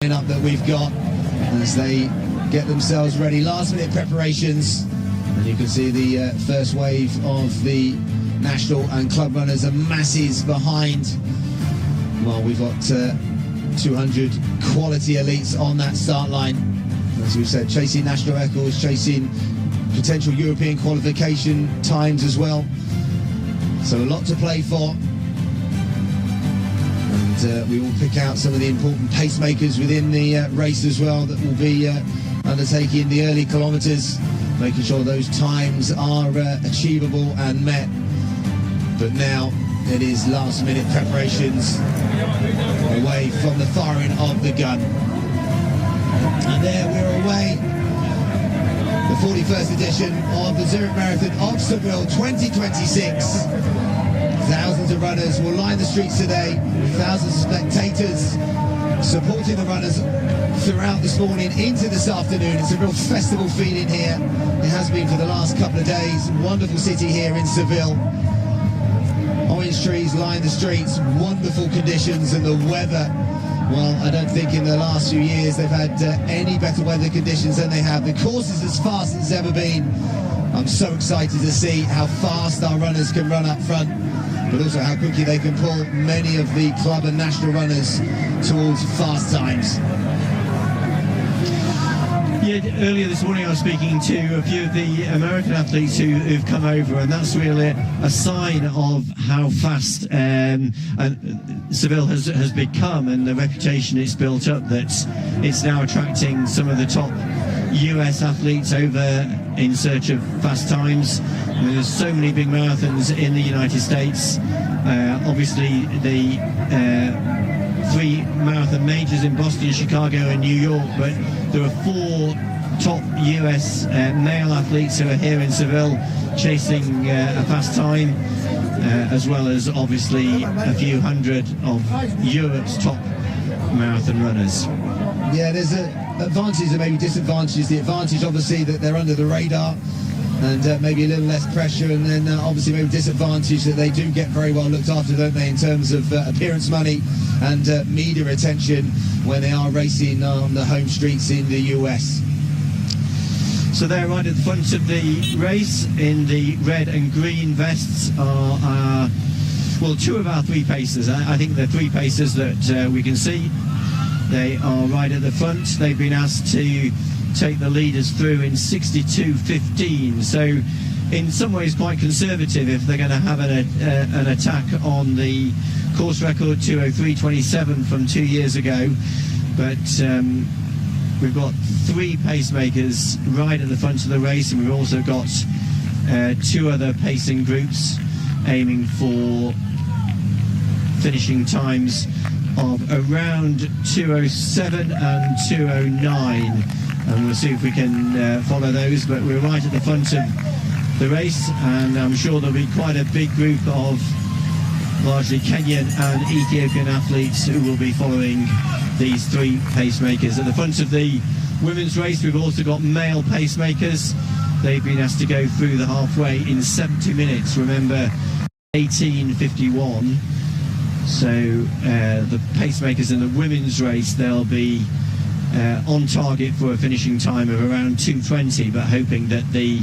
Up that we've got as they get themselves ready, last minute preparations, and you can see the first wave of the national and club runners and masses behind. Well, we've got 200 quality elites on that start line, as we've said, chasing national records, chasing potential European qualification times as well, so a lot to play for. We will pick out some of the important pacemakers within the race as well that will be undertaking the early kilometres, making sure those times are achievable and met. But now it is last minute preparations away from the firing of the gun. And there we're away. The 41st edition of the Zurich Marathon of Seville 2026. Thousands of runners will line the streets today, thousands of spectators supporting the runners throughout this morning into this afternoon. It's a real festival feeling here. It has been for the last couple of days. Wonderful city here in Seville. Orange trees line the streets, wonderful conditions, and the weather, well, I don't think in the last few years they've had any better weather conditions than they have. The course is as fast as it's ever been. I'm so excited to see how fast our runners can run up front, but also how quickly they can pull many of the club and national runners towards fast times. Yeah, earlier this morning I was speaking to a few of the American athletes who've come over, and that's really a sign of how fast Seville has become and the reputation it's built up, that it's now attracting some of the top US athletes over in search of fast times. I mean, there's so many big marathons in the United States. Obviously the 3 marathon majors in Boston, Chicago and New York, but there are 4 top US male athletes who are here in Seville chasing a fast time, as well as obviously a few hundred of Europe's top marathon runners. Yeah, there's advantages and maybe disadvantages. The advantage obviously that they're under the radar and maybe a little less pressure, and then obviously maybe disadvantage that they do get very well looked after, don't they, in terms of appearance money and media attention when they are racing on the home streets in the US. So they're right at the front of the race in the red and green vests are well, 2 of our 3 pacers. I think the 3 pacers that we can see, they are right at the front. They've been asked to take the leaders through in 62.15, so in some ways quite conservative if they're going to have an attack on the course record 2:03.27 from 2 years ago. But we've got 3 pacemakers right at the front of the race, and we've also got 2 other pacing groups aiming for finishing times of around 2:07 and 2:09, and we'll see if we can follow those. But we're right at the front of the race, and I'm sure there'll be quite a big group of largely Kenyan and Ethiopian athletes who will be following these 3 pacemakers. At the front of the women's race, we've also got male pacemakers. They've been asked to go through the halfway in 70 minutes. Remember, 18:51. So the pacemakers in the women's race, they'll be on target for a finishing time of around 2:20, but hoping that the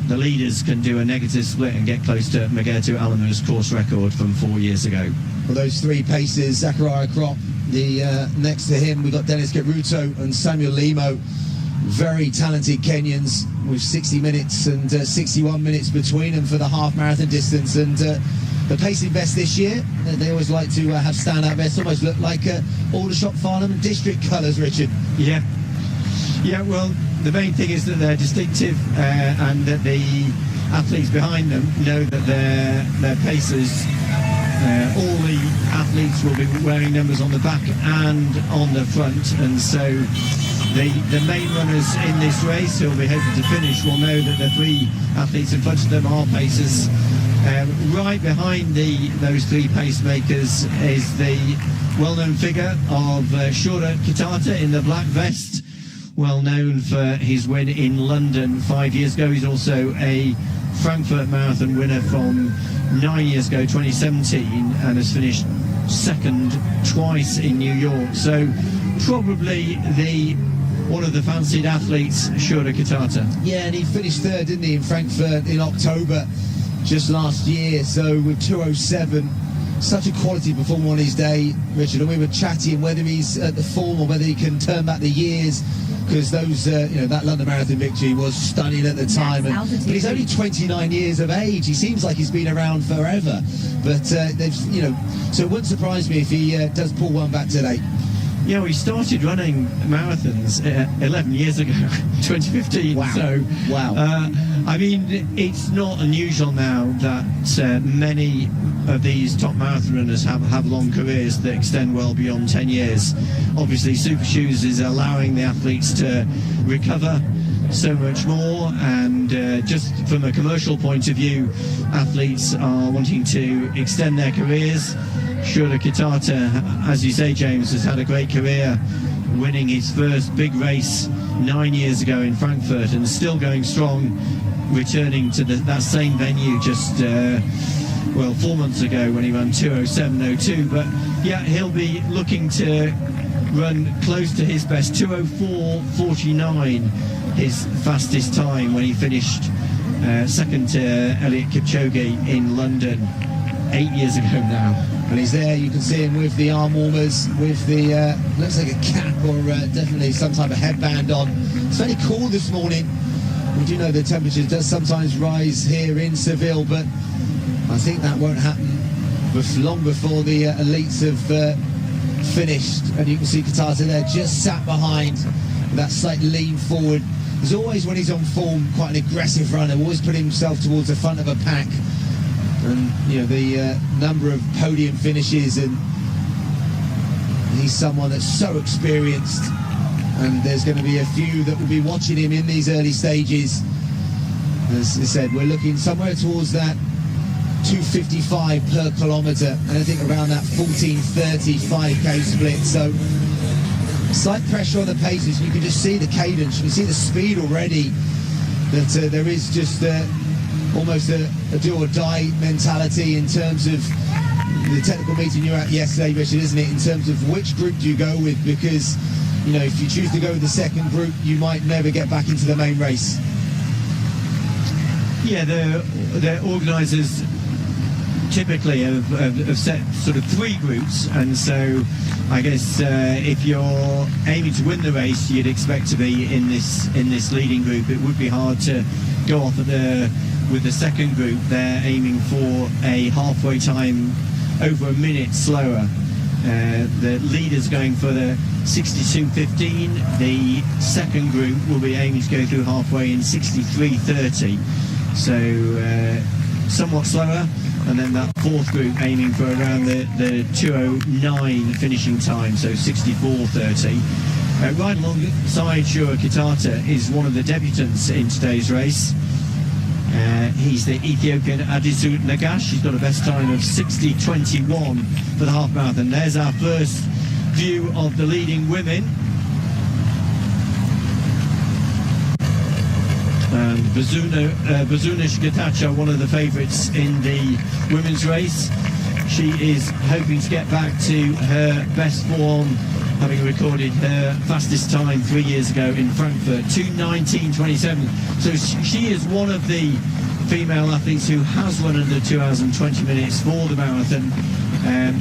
leaders can do a negative split and get close to Mageto Alamu's course record from 4 years ago. Well, those 3 paces, Zachariah Krop, next to him we've got Dennis Keruto and Samuel Limo, very talented Kenyans with 60 minutes and 61 minutes between them for the half marathon distance. And the pacing best this year, they always like to have stand-out vests, almost look like Aldershot, Farnham and District colours, Richard. Yeah, well, the main thing is that they're distinctive and that the athletes behind them know that they're pacers. All the athletes will be wearing numbers on the back and on the front, and so the main runners in this race who will be hoping to finish will know that the 3 athletes in front of them are pacers. Right behind those 3 pacemakers is the well-known figure of Shura Kitata in the black vest, well known for his win in London 5 years ago. He's also a Frankfurt Marathon winner from 9 years ago, 2017, and has finished second twice in New York. So probably one of the fancied athletes, Shura Kitata. Yeah, and he finished third, didn't he, in Frankfurt in October just last year. So with 2:07, such a quality performer on his day, Richard. And we were chatting whether he's at the form or whether he can turn back the years, because those, that London Marathon victory was stunning at the time. But he's only 29 years of age. He seems like he's been around forever. But so it wouldn't surprise me if he does pull one back today. Yeah, we started running marathons 11 years ago, 2015. Wow. So, wow. I mean, it's not unusual now that many of these top marathon runners have long careers that extend well beyond 10 years. Obviously, Super Shoes is allowing the athletes to recover so much more, and just from a commercial point of view, athletes are wanting to extend their careers. Shura Kitata, as you say, James, has had a great career, winning his first big race 9 years ago in Frankfurt, and still going strong, returning to that same venue just 4 months ago when he ran 2:07.02. But yeah, he'll be looking to run close to his best, 2:04.49, his fastest time when he finished second to Eliud Kipchoge in London 8 years ago now. And he's there, you can see him with the arm warmers, with the, looks like a cap or definitely some type of headband on. It's very cool this morning. We do know the temperature does sometimes rise here in Seville, but I think that won't happen long before the elites have finished. And you can see Kitata there, just sat behind with that slight lean forward. He's always, when he's on form, quite an aggressive runner, always putting himself towards the front of a pack. And the number of podium finishes, and he's someone that's so experienced, and there's going to be a few that will be watching him in these early stages. As I said, we're looking somewhere towards that 2:55 per kilometre, and I think around that 14:30 5k split. So slight pressure on the paces. You can just see the cadence, you can see the speed already, that there is just almost a do or die mentality in terms of the technical meeting you were at yesterday, Richard, isn't it? In terms of which group do you go with, because if you choose to go with the second group, you might never get back into the main race. Yeah, the organisers typically have set sort of three groups, and so I guess if you're aiming to win the race, you'd expect to be in this leading group. It would be hard to go off with the second group. They're aiming for a halfway time over a minute slower. The leader's going for the 62.15. The second group will be aiming to go through halfway in 63.30. So somewhat slower. And then that fourth group aiming for around the 2:09 finishing time, so 64.30. Right alongside Shura Kitata is one of the debutants in today's race. He's the Ethiopian Adisu Nagash. He's got a best time of 60.21 for the half marathon. There's our first view of the leading women. And Bazuna Shigatacha, one of the favourites in the women's race. She is hoping to get back to her best form, having recorded her fastest time 3 years ago in Frankfurt, 2:19.27. So she is one of the female athletes who has run under 2 hours and 20 minutes for the marathon,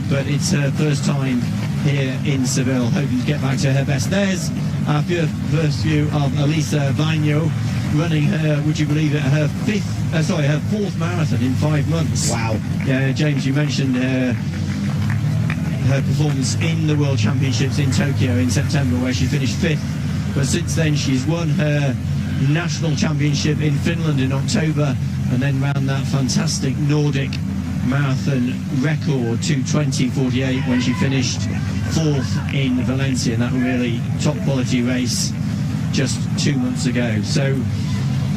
but it's her first time here in Seville, hoping to get back to her best. There's our first view of Elisa Vainio, running her, would you believe it, her fourth marathon in 5 months. Wow. Yeah, James, you mentioned her performance in the World Championships in Tokyo in September, where she finished 5th. But since then, she's won her national championship in Finland in October, and then ran that fantastic Nordic marathon record, 2:20.48, when she finished 4th in Valencia, in that really top quality race just 2 months ago. So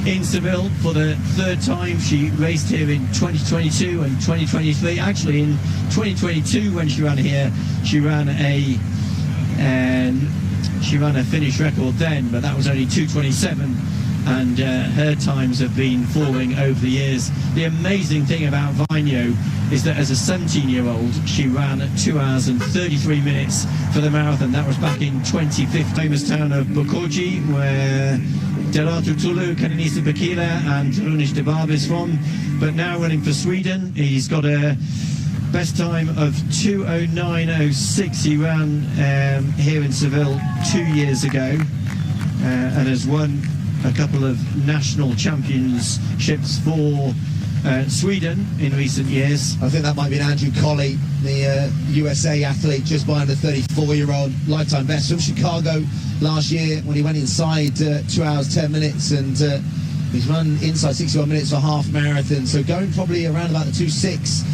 in Seville for the third time. She raced here in 2022 and 2023. Actually, in 2022, when she ran here, she ran a finish record then, but that was only 2:27. And her times have been falling over the years. The amazing thing about Vainio is that as a 17-year-old, she ran 2 hours and 33 minutes for the marathon. That was back in 2015. Famous town of Bukoji, where Delato Tulu, Kananisa Bakila and Runish Debab is from, but now running for Sweden. He's got a best time of 2:09:06. He ran here in Seville 2 years ago and has won a couple of national championships for Sweden in recent years. I think that might be Andrew Colley, the USA athlete, just behind the 34-year-old lifetime best from Chicago last year when he went inside 2 hours 10 minutes, and he's run inside 61 minutes for half marathon, so going probably around about the 2:06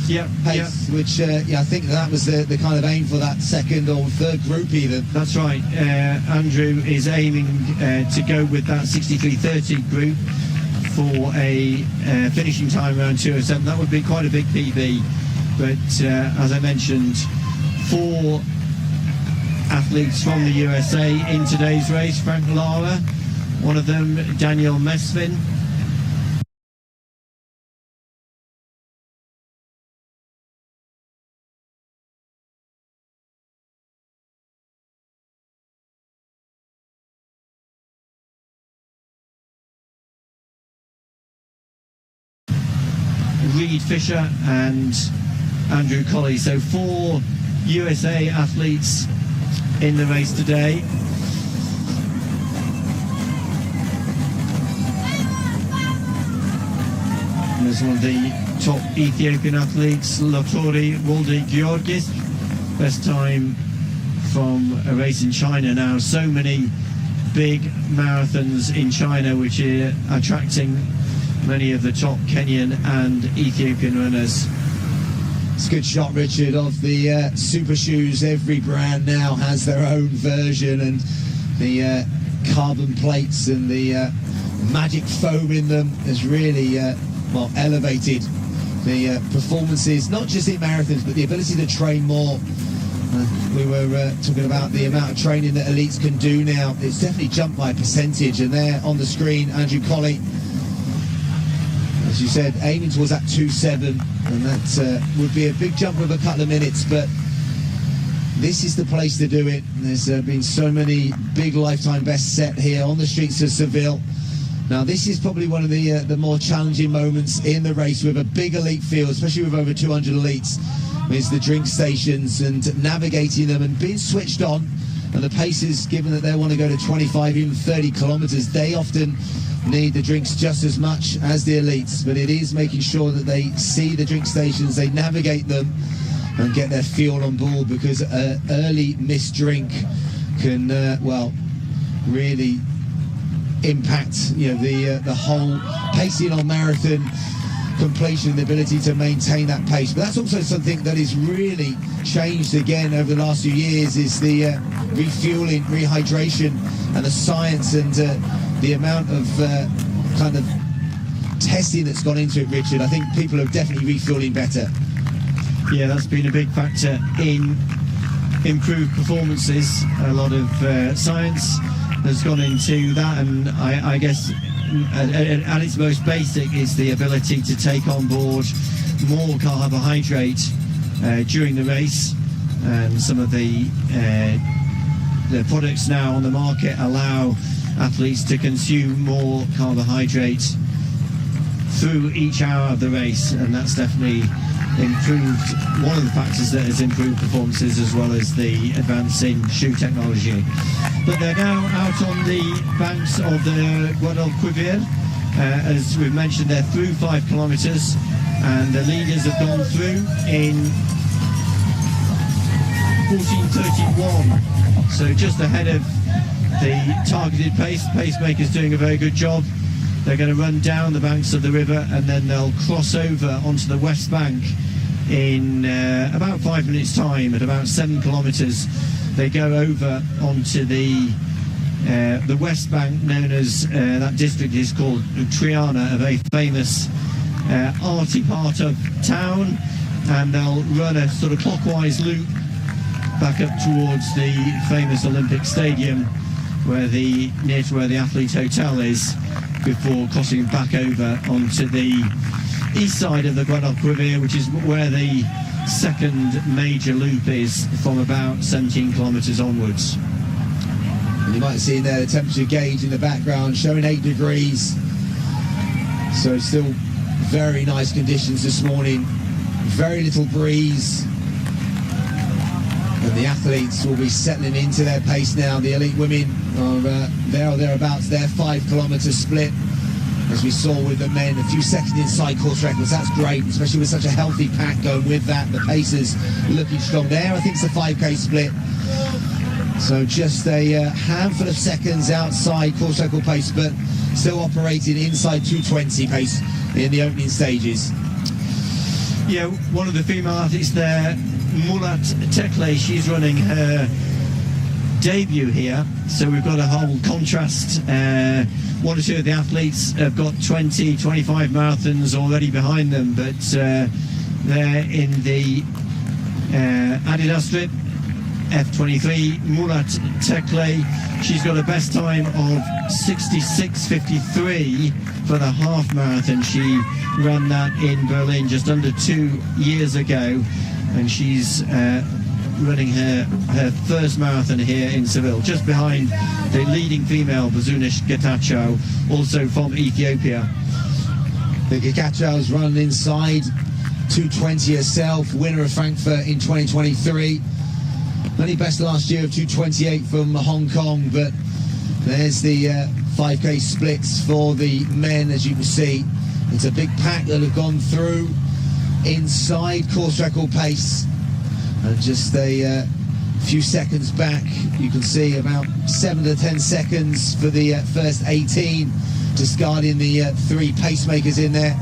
pace, which I think that was the kind of aim for that second or third group even. That's right. Andrew is aiming to go with that 63:30 group for a finishing time around 2:07. That would be quite a big PB, but as I mentioned, 4 athletes from the USA in today's race. Frank Lara, one of them, Daniel Mesvin. Reed Fisher and Andrew Colley. So 4 USA athletes in the race today. There's one of the top Ethiopian athletes, Lotori Walde Georgis. Best time from a race in China now. So many big marathons in China which are attracting many of the top Kenyan and Ethiopian runners. It's a good shot, Richard, of the super shoes. Every brand now has their own version, and the carbon plates and the magic foam in them has really elevated the performances, not just in marathons, but the ability to train more. We were talking about the amount of training that elites can do now. It's definitely jumped by a percentage, and there on the screen, Andrew Colley, as you said, aiming towards that 2:07, and that would be a big jump of a couple of minutes, but this is the place to do it. There's been so many big lifetime bests set here on the streets of Seville. Now this is probably one of the more challenging moments in the race with a big elite field, especially with over 200 elites, is the drink stations and navigating them and being switched on. And the pacers, given that they want to go to 25, even 30 kilometers, they often need the drinks just as much as the elites, but it is making sure that they see the drink stations, they navigate them and get their fuel on board, because an early missed drink can really impact the whole pacing on marathon completion, the ability to maintain that pace. But that's also something that is really changed again over the last few years, is the refueling, rehydration, and the science and the amount of kind of testing that's gone into it, Richard. I think people are definitely refueling better. Yeah, that's been a big factor in improved performances. A lot of science has gone into that, and I guess at its most basic is the ability to take on board more carbohydrate during the race, and some of the products now on the market allow athletes to consume more carbohydrate through each hour of the race, and that's definitely improved, one of the factors that has improved performances, as well as the advance in shoe technology. But they're now out on the banks of the Guadalquivir. As we've mentioned, they're through 5 kilometers, and the leaders have gone through in 14:31, so just ahead of the targeted pace. Pacemakers doing a very good job. They're going to run down the banks of the river, and then they'll cross over onto the west bank in about 5 minutes time. At about 7 kilometers they go over onto the west bank, known as that district is called Triana, a very famous arty part of town, and they'll run a sort of clockwise loop back up towards the famous Olympic Stadium, near to where the Athlete Hotel is, before crossing back over onto the east side of the Guadalquivir, which is where the second major loop is from about 17 kilometres onwards. And you might see there the temperature gauge in the background showing 8 degrees. So still very nice conditions this morning. Very little breeze. And the athletes will be settling into their pace now. The elite women are there or thereabouts. Their 5 kilometre split, as we saw with the men, a few seconds inside course records. That's great, especially with such a healthy pack going with that. The pacers looking strong there. I think it's a 5k split. So just a handful of seconds outside course record pace, but still operating inside 220 pace in the opening stages. Yeah, one of the female athletes there, Murat Tekle, she's running her debut here, so we've got a whole contrast. One or two of the athletes have got 20, 25 marathons already behind them, but they're in the Adidas strip, F23. Murat Tekle, she's got a best time of 66.53 for the half marathon. She ran that in Berlin just under 2 years ago, and she's running her first marathon here in Seville, just behind the leading female, Buzunish Getachew, also from Ethiopia. The Getachew's run inside 220 herself, winner of Frankfurt in 2023. Only best last year of 228 from Hong Kong, but there's the 5k splits for the men, as you can see. It's a big pack that have gone through inside course record pace, and just a few seconds back, you can see about 7 to 10 seconds for the first 18, discarding the 3 pacemakers in there.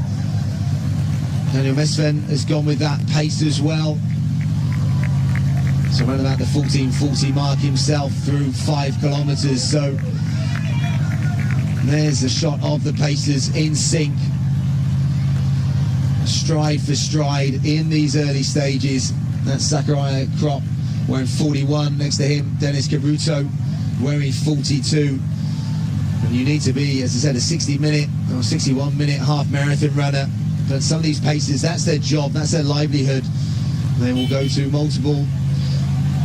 Daniel Mesven has gone with that pace as well. So around about the 14:40 mark himself through 5 kilometres. So there's a shot of the pacers in sync, stride for stride in these early stages. That's Zachariah Kropp wearing 41, next to him Dennis Caruto wearing 42. And you need to be, as I said, a 60-minute or 61-minute half marathon runner. But some of these pacers, that's their job, that's their livelihood. They will go to multiple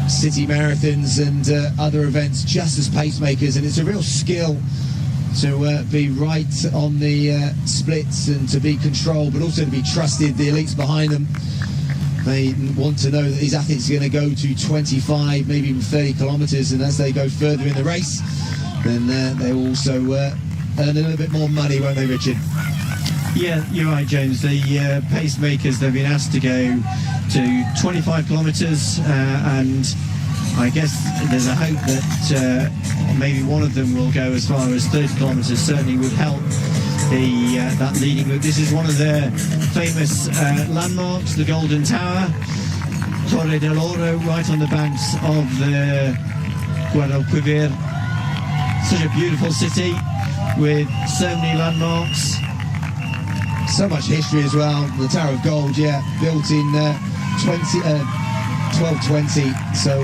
city marathons and other events just as pacemakers, and it's a real skill to be right on the splits and to be controlled, but also to be trusted. The elites behind them, they want to know that these athletes are going to go to 25, maybe even 30 kilometres, and as they go further in the race, then they will also earn a little bit more money, won't they, Richard? Yeah, you're right, James. The pacemakers, they've been asked to go to 25 kilometres, and I guess there's a hope that maybe one of them will go as far as 30 kilometres. Certainly would help that leading group. This is one of their famous landmarks, the Golden Tower, Torre del Oro, right on the banks of the Guadalquivir. Such a beautiful city with so many landmarks. So much history as well. The Tower of Gold, yeah, built in 1220. So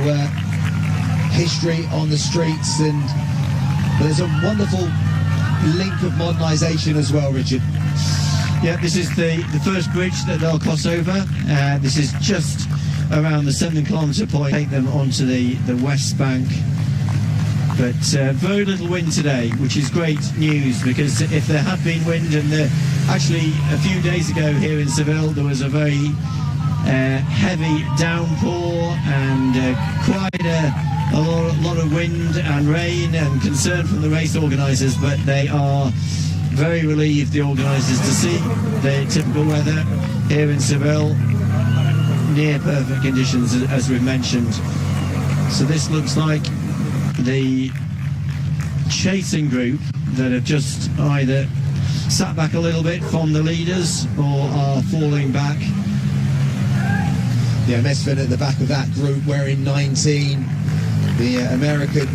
history on the streets, and there's a wonderful link of modernisation as well, Richard. Yeah, this is the first bridge that they'll cross over. This is just around the 7 kilometre point. Take them onto the west bank. But very little wind today, which is great news, because if there had been wind, and actually a few days ago here in Seville there was a very heavy downpour and quite a lot of wind and rain and concern from the race organisers, but they are very relieved, the organisers, to see the typical weather here in Seville, near perfect conditions as we've mentioned. So this looks like the chasing group that have just either sat back a little bit from the leaders or are falling back. Yeah, Mesven at the back of that group wearing 19, the American.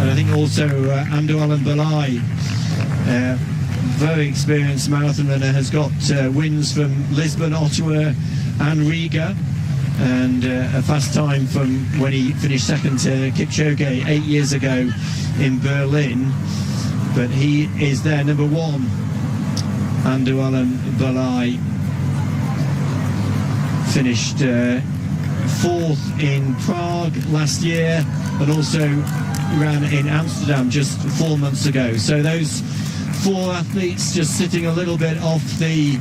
And I think also Amdo Alan Balai, very experienced marathon runner, has got wins from Lisbon, Ottawa and Riga, and a fast time from when he finished second to Kipchoge 8 years ago in Berlin. But he is there number 1. Andualan Balai finished fourth in Prague last year, and also ran in Amsterdam just 4 months ago. So those 4 athletes just sitting a little bit off the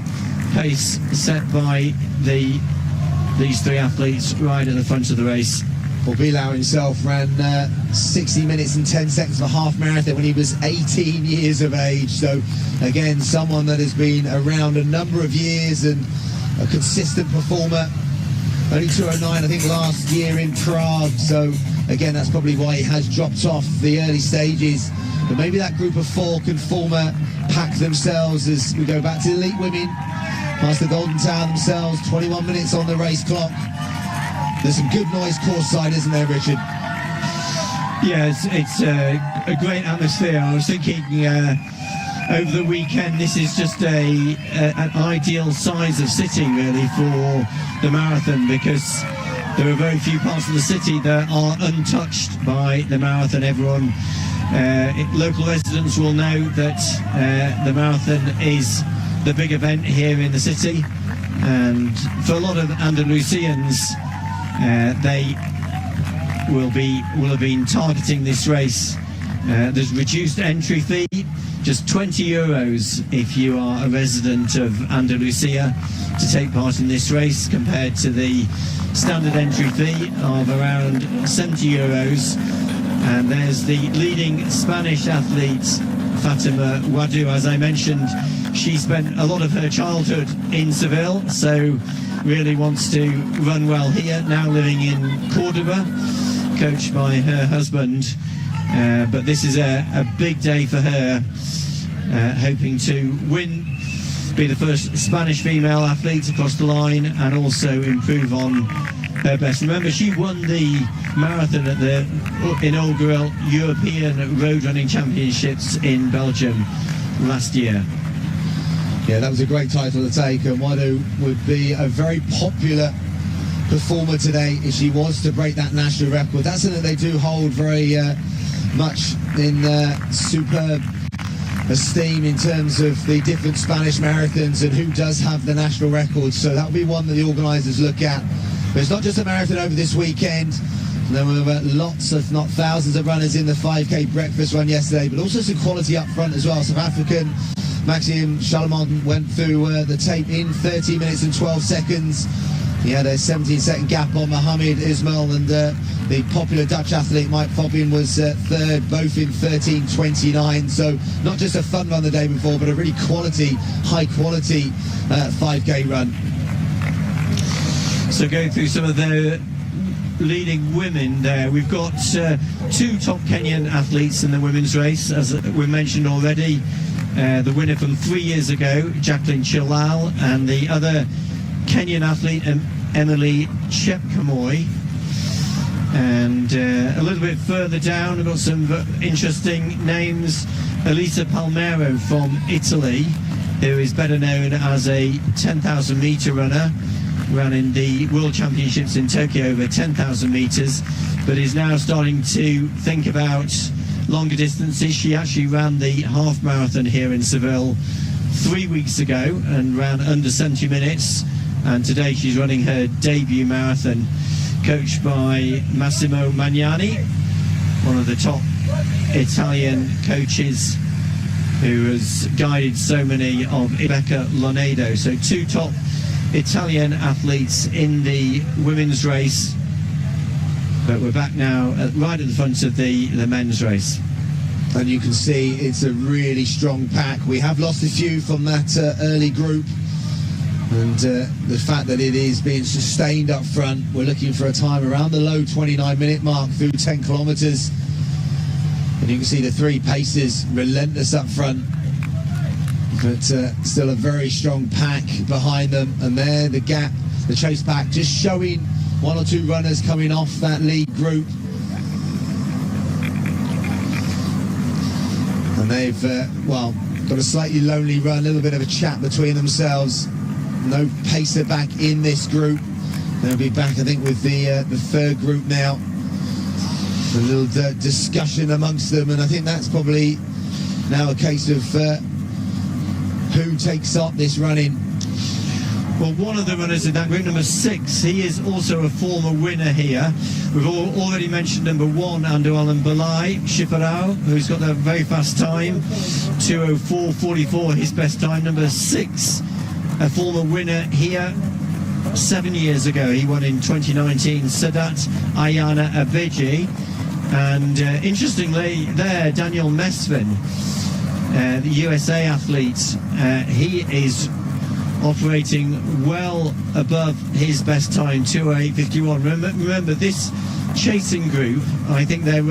pace set by these 3 athletes right at the front of the race. Well, Bilal himself ran 60 minutes and 10 seconds for half marathon when he was 18 years of age. So again, someone that has been around a number of years and a consistent performer. Only 2:09, I think, last year in Prague. So again, that's probably why he has dropped off the early stages. But maybe that group of 4 can form a pack themselves as we go back to the elite women. Past the Golden Tower themselves, 21 minutes on the race clock. There's some good noise course side, isn't there, Richard? Yeah, it's a great atmosphere. I was thinking over the weekend, this is just an ideal size of city, really, for the marathon, because there are very few parts of the city that are untouched by the marathon. Everyone, local residents will know that the marathon is the big event here in the city, and for a lot of Andalusians, they will have been targeting this race. There's reduced entry fee, just 20 euros if you are a resident of Andalusia to take part in this race, compared to the standard entry fee of around 70 euros. And there's the leading Spanish athlete, Fatima Wadu. As I mentioned, she spent a lot of her childhood in Seville, so really wants to run well here, now living in Cordoba, coached by her husband. But this is a big day for her, hoping to be the first Spanish female athlete across the line, and also improve on her best. Remember, she won the marathon at the inaugural European Road Running Championships in Belgium last year. Yeah, that was a great title to take, and Wadu would be a very popular performer today if she was to break that national record. That's something they do hold very much in superb esteem in terms of the different Spanish marathons and who does have the national records. So that'll be one that the organisers look at. But it's not just a marathon over this weekend. There were lots, if not thousands, of runners in the 5K breakfast run yesterday, but also some quality up front as well. South African Maxime Chalamon went through the tape in 13 minutes and 12 seconds. He had a 17-second gap on Mohamed Ismail, and the popular Dutch athlete Mike Foppin was third, both in 13:29. So not just a fun run the day before, but a really high-quality 5K run. So going through some of the leading women there, we've got 2 top Kenyan athletes in the women's race, as we mentioned already. The winner from 3 years ago, Jacqueline Chilal, and the other Kenyan athlete, Emily Chepkamoi. And a little bit further down, we've got some interesting names. Elisa Palmero from Italy, who is better known as a 10,000 metre runner, ran in the World Championships in Tokyo over 10,000 metres, but is now starting to think about longer distances. She actually ran the half marathon here in Seville 3 weeks ago and ran under 70 minutes, and today she's running her debut marathon, coached by Massimo Magnani, one of the top Italian coaches who has guided so many of Rebecca Lonedo. So 2 top Italian athletes in the women's race, but we're back now right at the front of the men's race. And you can see it's a really strong pack. We have lost a few from that early group, and the fact that it is being sustained up front, we're looking for a time around the low 29-minute mark through 10 kilometres. And you can see the 3 paces relentless up front, but still a very strong pack behind them. And there the gap, the chase pack, just showing 1 or 2 runners coming off that lead group. And they've got a slightly lonely run, a little bit of a chat between themselves. No pacer back in this group. They'll be back, I think, with the 3rd group now. A little discussion amongst them, and I think that's probably now a case of who takes up this running. Well, one of the runners in that group, number 6, he is also a former winner here. We've already mentioned number 1, Andoalan Balai Shifarao, who's got a very fast time, 2:04.44, his best time. Number 6, a former winner here 7 years ago. He won in 2019, Sadat Ayana Abeji. And interestingly there, Daniel Mesvin, the USA athlete, he is operating well above his best time, 2:08.51. Remember this chasing group, I think they're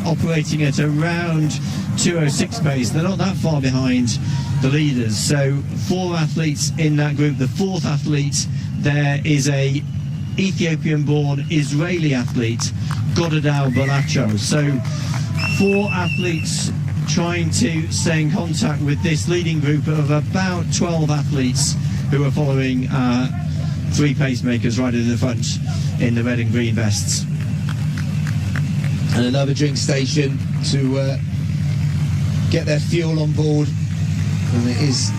operating at around 2:06 pace. They're not that far behind the leaders. So 4 athletes in that group. The 4th athlete there is a Ethiopian-born Israeli athlete, Godadao Balacho. So 4 athletes trying to stay in contact with this leading group of about 12 athletes who are following 3 pacemakers right at the front in the red and green vests. And another drink station to get their fuel on board, and it is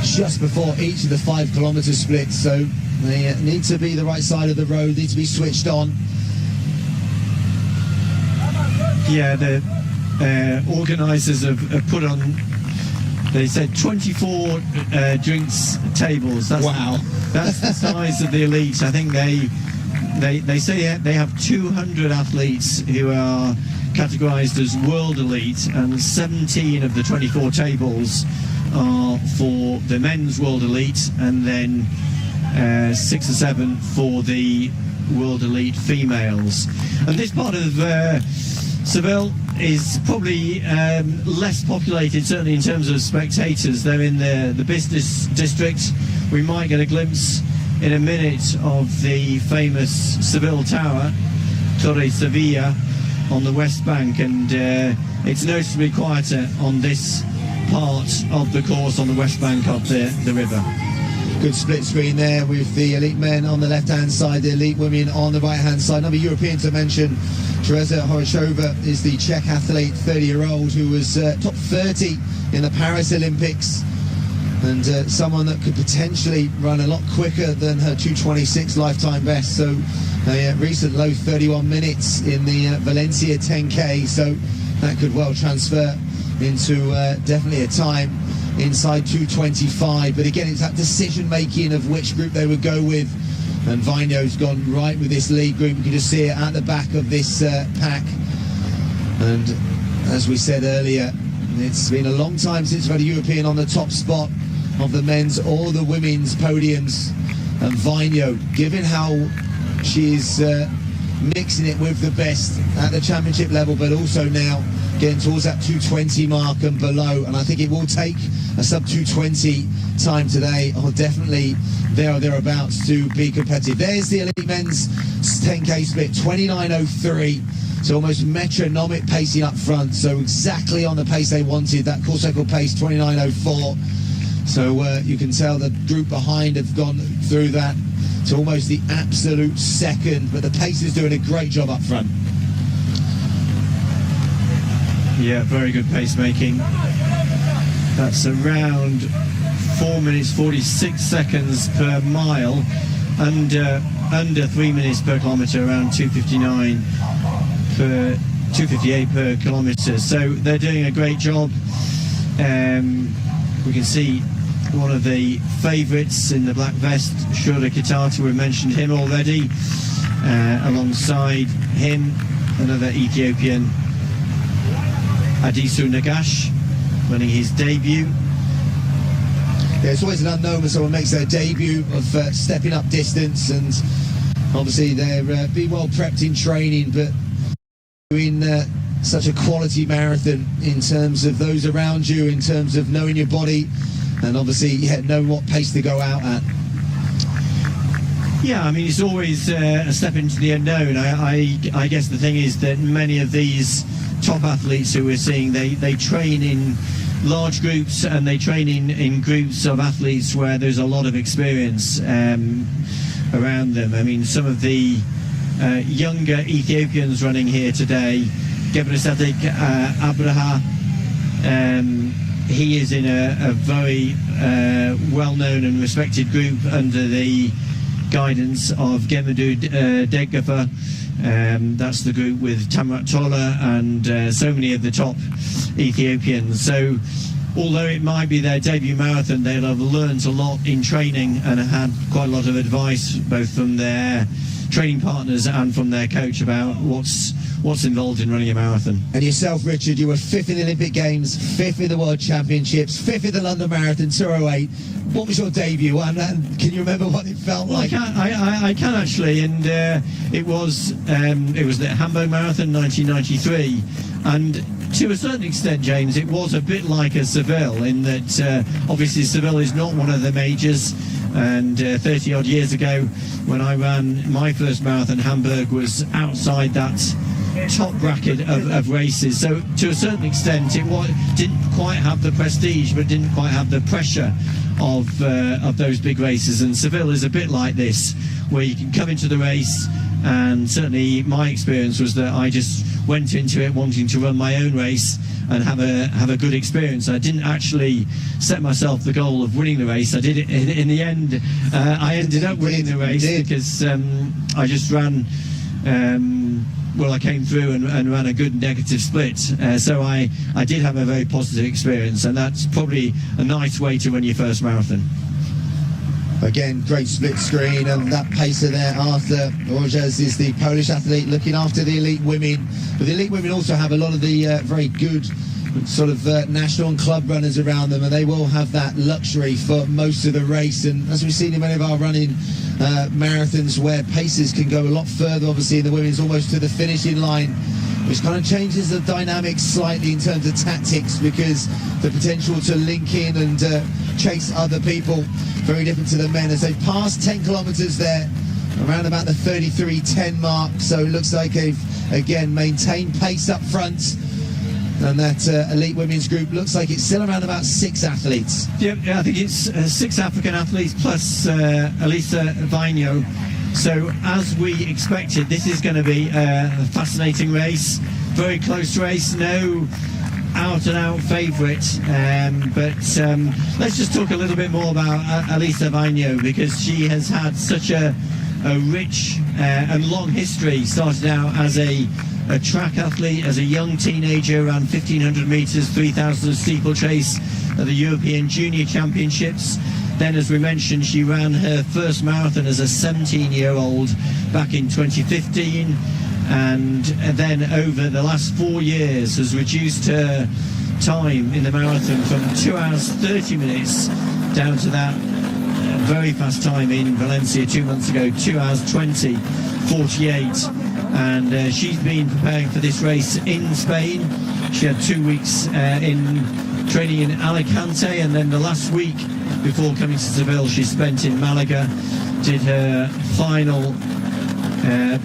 just before each of the 5 kilometre splits, so they need to be the right side of the road, need to be switched on. Yeah, the organisers have put on, they said 24 drinks tables. Wow. That's the size of the elite. I think they say they have 200 athletes who are categorised as world elite, and 17 of the 24 tables are for the men's world elite, and then 6 or 7 for the world elite females. And this part of Seville is probably less populated, certainly in terms of spectators. They're in the business district. We might get a glimpse in a minute of the famous Seville Tower, Torre Sevilla, on the west bank, and it's noticeably quieter on this part of the course on the west bank of the river. Good split screen there with the elite men on the left-hand side, the elite women on the right-hand side. Another European to mention, Teresa Horoshova, is the Czech athlete, 30-year-old, who was top 30 in the Paris Olympics, and someone that could potentially run a lot quicker than her 2:26 lifetime best. So a recent low 31 minutes in the Valencia 10K, so that could well transfer into definitely a time inside 2:25. But again, it's that decision making of which group they would go with, and Vaino's gone right with this lead group. You can just see it at the back of this pack, and as we said earlier, it's been a long time since we've had a European on the top spot of the men's or the women's podiums, and Vaino, given how she's mixing it with the best at the championship level, but also now getting towards that 2:20 mark and below, and I think it will take a sub 2:20 time today, or definitely there or thereabouts, to be competitive. There's the elite men's 10K split, 29:03, so almost metronomic pacing up front, so exactly on the pace they wanted, that course record pace 29:04. So you can tell the group behind have gone through that to almost the absolute second, but the pace is doing a great job up front. Yeah, very good pacemaking. That's around 4 minutes 46 seconds per mile, under 3 minutes per kilometre, around 2:58 per kilometre. So they're doing a great job. We can see one of the favourites in the black vest, Shura Kitata, we mentioned him already. Alongside him, another Ethiopian, Adisu Nagash, running his debut. Yeah, it's always an unknown when someone makes their debut of stepping up distance, and obviously they're being well prepped in training, but doing such a quality marathon in terms of those around you, in terms of knowing your body, and obviously knowing what pace to go out at. Yeah, I mean, it's always a step into the unknown. I guess the thing is that many of these top athletes who we're seeing, they train in large groups, and they train in groups of athletes where there's a lot of experience around them. I mean, some of the younger Ethiopians running here today, Gebrselassie Abraha, he is in a very well-known and respected group under the guidance of Gemadu Degafa. That's the group with Tamrat Tola and so many of the top Ethiopians. So although it might be their debut marathon, they'll have learned a lot in training and had quite a lot of advice both from their training partners and from their coach about what's involved in running a marathon. And yourself, Richard, you were 5th in the Olympic Games, 5th in the World Championships, 5th in the London Marathon 208. What was your debut, and can you remember what it felt like? I can actually, and it was the Hamburg Marathon 1993, and to a certain extent, James, it was a bit like a Seville in that obviously Seville is not one of the majors, and 30 odd years ago when I ran my first marathon, Hamburg was outside that top bracket of races. So to a certain extent it didn't quite have the prestige, but didn't quite have the pressure of those big races. And Seville is a bit like this, where you can come into the race, and certainly my experience was that I just went into it wanting to run my own race and have a good experience. I didn't actually set myself the goal of winning the race. I did it in the end. I ended up winning the race because I just ran well, I came through and ran a good negative split. So I did have a very positive experience, and that's probably a nice way to run your first marathon. Again, great split screen, and that pacer there, Arthur Orges, is the Polish athlete looking after the elite women. But the elite women also have a lot of the very good sort of national and club runners around them, and they will have that luxury for most of the race. And as we've seen in many of our running marathons, where pacers can go a lot further, obviously in the women's almost to the finishing line, which kind of changes the dynamics slightly in terms of tactics, because the potential to link in and chase other people, very different to the men. As they've passed 10 kilometres there, around about the 33:10 mark, so it looks like they've again maintained pace up front. And that elite women's group looks like it's still around about 6 athletes. Yeah, I think it's 6 African athletes plus Elisa Vainho. So as we expected, this is going to be a fascinating race, very close race, no out-and-out favourite. But let's just talk a little bit more about Elisa Vainho, because she has had such a rich and long history. Started out as a track athlete, as a young teenager, ran 1,500 metres, 3,000 steeplechase at the European Junior Championships. Then, as we mentioned, she ran her first marathon as a 17-year-old back in 2015, and then over the last 4 years has reduced her time in the marathon from 2 hours 30 minutes down to that very fast time in Valencia 2 months ago, 2 hours 20:48. And she's been preparing for this race in Spain. She had 2 weeks in training in Alicante, and then the last week before coming to Seville she spent in Malaga, did her final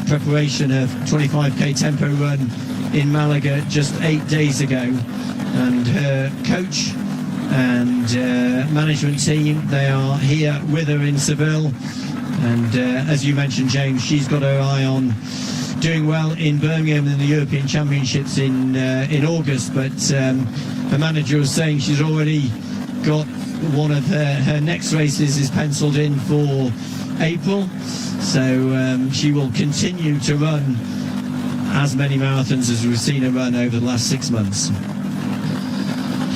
preparation of 25k tempo run in Malaga just 8 days ago. And her coach and management team, they are here with her in Seville. And as you mentioned, James, she's got her eye on doing well in Birmingham in the European Championships in August, but her manager was saying she's already got one of her next races is penciled in for April, so she will continue to run as many marathons as we've seen her run over the last 6 months.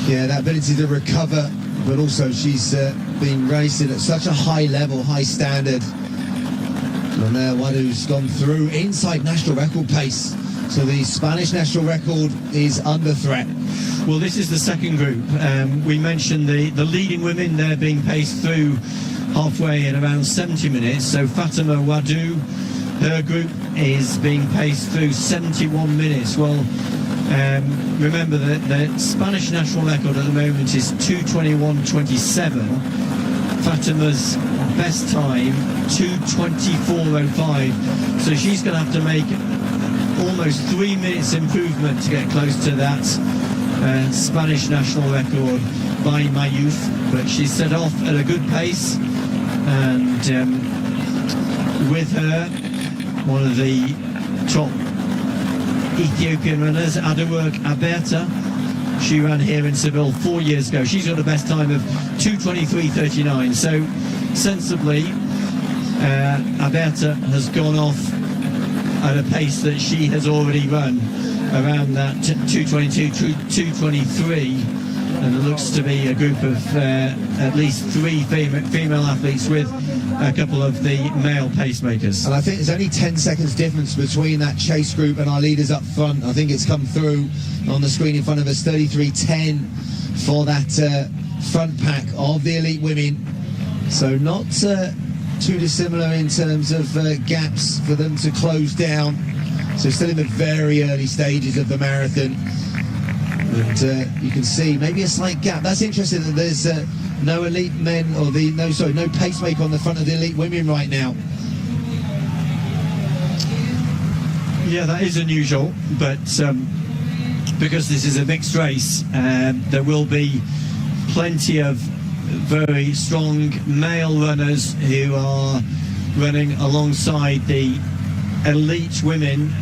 Yeah, that ability to recover, but also she's been racing at such a high level, high standard. And there, one who's gone through inside national record pace. So the Spanish national record is under threat. Well, this is the second group. We mentioned the leading women, they're being paced through halfway in around 70 minutes. So Fatima Wadu, her group is being paced through 71 minutes. Well, remember that the Spanish national record at the moment is 2:21:27. Fatima's best time 2:24:05, so she's going to have to make almost 3 minutes improvement to get close to that Spanish national record by my youth. But she's set off at a good pace, and with her, one of the top Ethiopian runners, Adawork Aberta, She ran here in Seville 4 years ago. She's got a best time of 2:23.39. So sensibly, Alberta has gone off at a pace that she has already run around that 2:22, 2:23, and it looks to be a group of at least 3 female athletes with a couple of the male pacemakers. And I think there's only 10 seconds difference between that chase group and our leaders up front. I think it's come through on the screen in front of us, 33.10 for that front pack of the elite women. So not too dissimilar in terms of gaps for them to close down. So still in the very early stages of the marathon. And you can see maybe a slight gap. That's interesting that there's no elite men, or no pacemaker on the front of the elite women right now. Yeah, that is unusual, but because this is a mixed race, there will be plenty of very strong male runners who are running alongside the elite women.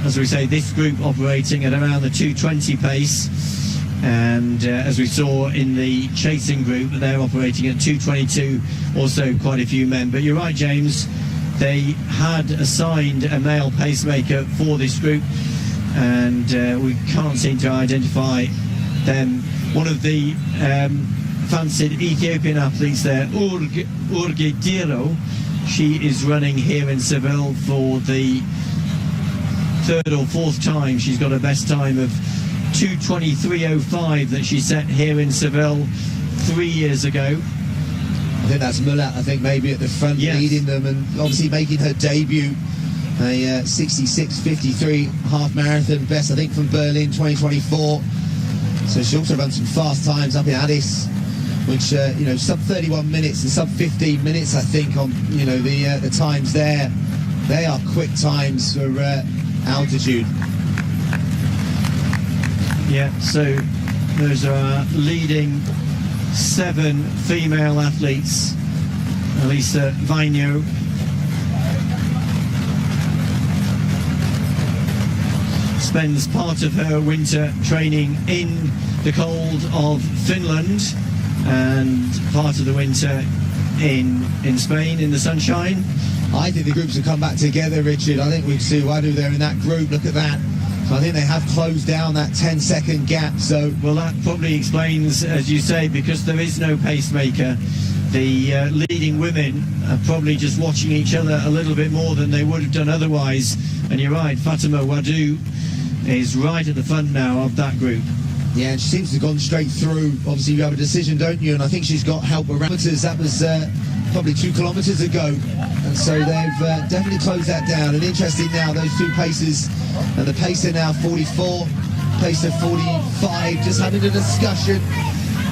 As we say, this group operating at around the 2:20 pace, and as we saw in the chasing group, they're operating at 2:22, also quite a few men. But you're right, James, they had assigned a male pacemaker for this group, and we can't seem to identify them. One of the fancied Ethiopian athletes there, Urgediro, she is running here in Seville for the 3rd or 4th time. She's got a best time of 2:23.05 that she set here in Seville 3 years ago. I think that's Muller, I think, maybe at the front, yes, leading them, and obviously making her debut, a 66.53 half marathon best, I think, from Berlin 2024. So she also runs some fast times up in Addis, which sub 31 minutes and sub 15 minutes, I think, on the times there. They are quick times for altitude. Yeah, so those are our leading 7 female athletes. Elisa Vainio, spends part of her winter training in the cold of Finland and part of the winter in Spain in the sunshine. I think the groups have come back together, Richard. I think we see Wadu there in that group. Look at that. So I think they have closed down that 10-second gap. So, well, that probably explains, as you say, because there is no pacemaker, the leading women are probably just watching each other a little bit more than they would have done otherwise. And you're right, Fatima Wadu is right at the front now of that group. Yeah, and she seems to have gone straight through. Obviously, you have a decision, don't you? And I think she's got help around. That was probably 2 kilometres ago. And so they've definitely closed that down. And interesting now, those 2 paces, and the pacer now 44, pacer 45, just having a discussion,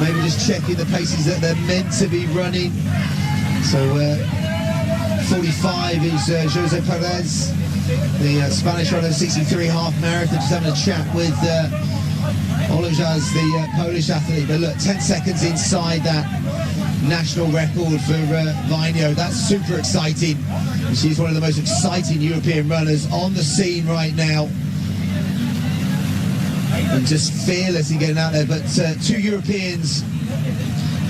maybe just checking the paces that they're meant to be running. So 45 is Jose Perez, the Spanish runner, 63 half marathon, just having a chat with Olajaz, the Polish athlete. But look, 10 seconds inside that national record for Vainio. That's super exciting. She's one of the most exciting European runners on the scene right now, and just fearless in getting out there. But 2 Europeans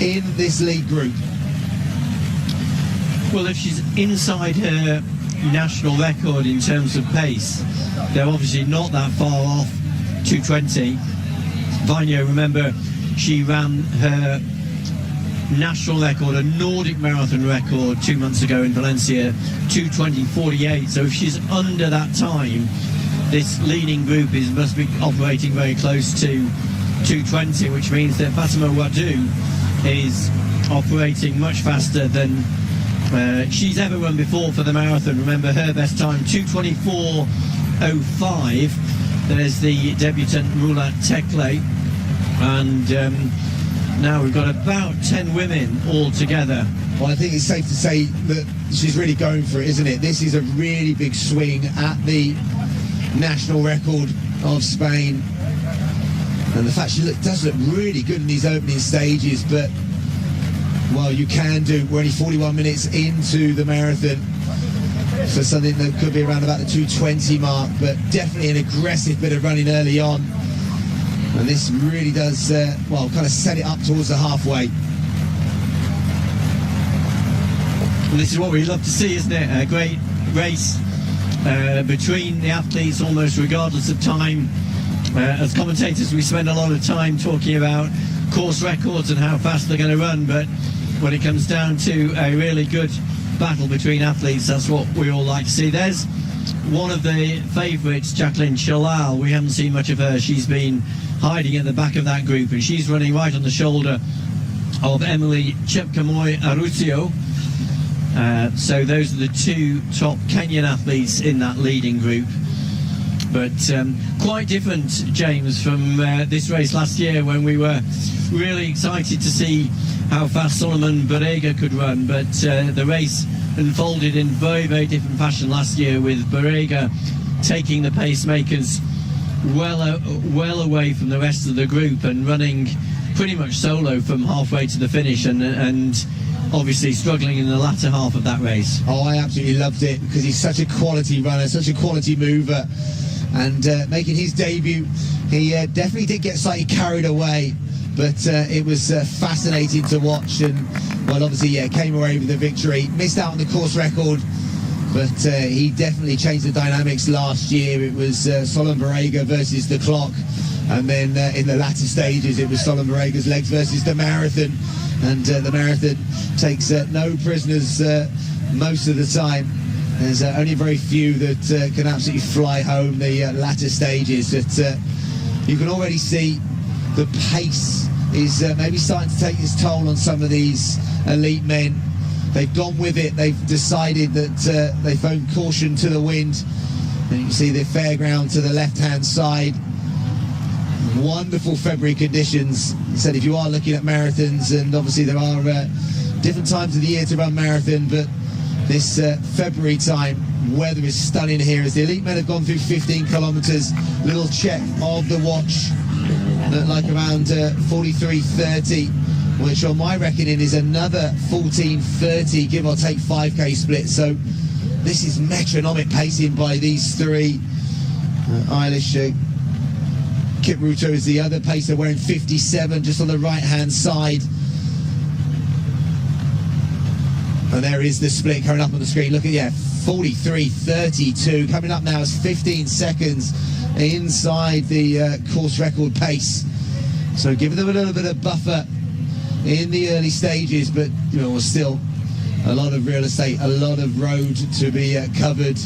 in this lead group. Well, if she's inside her national record in terms of pace, they're obviously not that far off 2:20. Vainio, remember, she ran her national record, a Nordic marathon record, 2 months ago in Valencia, 2:20.48. So if she's under that time, this leading group must be operating very close to 2:20, which means that Fatima Wadu is operating much faster than she's ever run before for the marathon. Remember, her best time 2:24.05. There's the debutant Murat Tekle, and now we've got about 10 women all together. Well, I think it's safe to say that she's really going for it, isn't it? This is a really big swing at the national record of Spain, and the fact she does look really good in these opening stages. But, well, you can do, we're only 41 minutes into the marathon, for something that could be around about the 2:20 mark, but definitely an aggressive bit of running early on. And this really does, well, kind of set it up towards the halfway. And this is what we love to see, isn't it? A great race between the athletes, almost regardless of time. As commentators, we spend a lot of time talking about course records and how fast they're going to run, but when it comes down to a really good battle between athletes, that's what we all like to see. There's one of the favourites, Jacqueline Shalal. We haven't seen much of her. She's been hiding at the back of that group, and she's running right on the shoulder of Emily Chepkamoy Arusio. So those are the two top Kenyan athletes in that leading group. But quite different, James, from this race last year, when we were really excited to see how fast Solomon Barega could run. But the race unfolded in very, very different fashion last year, with Barega taking the pacemakers well away from the rest of the group and running pretty much solo from halfway to the finish, and obviously struggling in the latter half of that race. Oh, I absolutely loved it, because he's such a quality runner, such a quality mover, and making his debut, he definitely did get slightly carried away, but it was fascinating to watch. And well, obviously, yeah, came away with the victory. Missed out on the course record, but he definitely changed the dynamics last year. It was Solomon Barega versus the clock, and then in the latter stages it was Solomon Barega's legs versus the marathon, and the marathon takes no prisoners most of the time. There's only very few that can absolutely fly home the latter stages. But you can already see the pace is maybe starting to take its toll on some of these elite men. They've gone with it. They've decided that they've thrown caution to the wind. And you can see the fairground to the left-hand side. Wonderful February conditions. He said if you are looking at marathons, and obviously there are different times of the year to run marathon, but this February time, weather is stunning here as the elite men have gone through 15 kilometres. Little check of the watch, like around 43:30, which on my reckoning is another 14:30, give or take 5k split. So this is metronomic pacing by these three. Eilish Kipruto is the other pacer, wearing 57 just on the right hand side. And there is the split coming up on the screen. Look at, yeah, 43:32. Coming up now is 15 seconds inside the course record pace. So giving them a little bit of buffer in the early stages, but you know, still a lot of real estate, a lot of road to be covered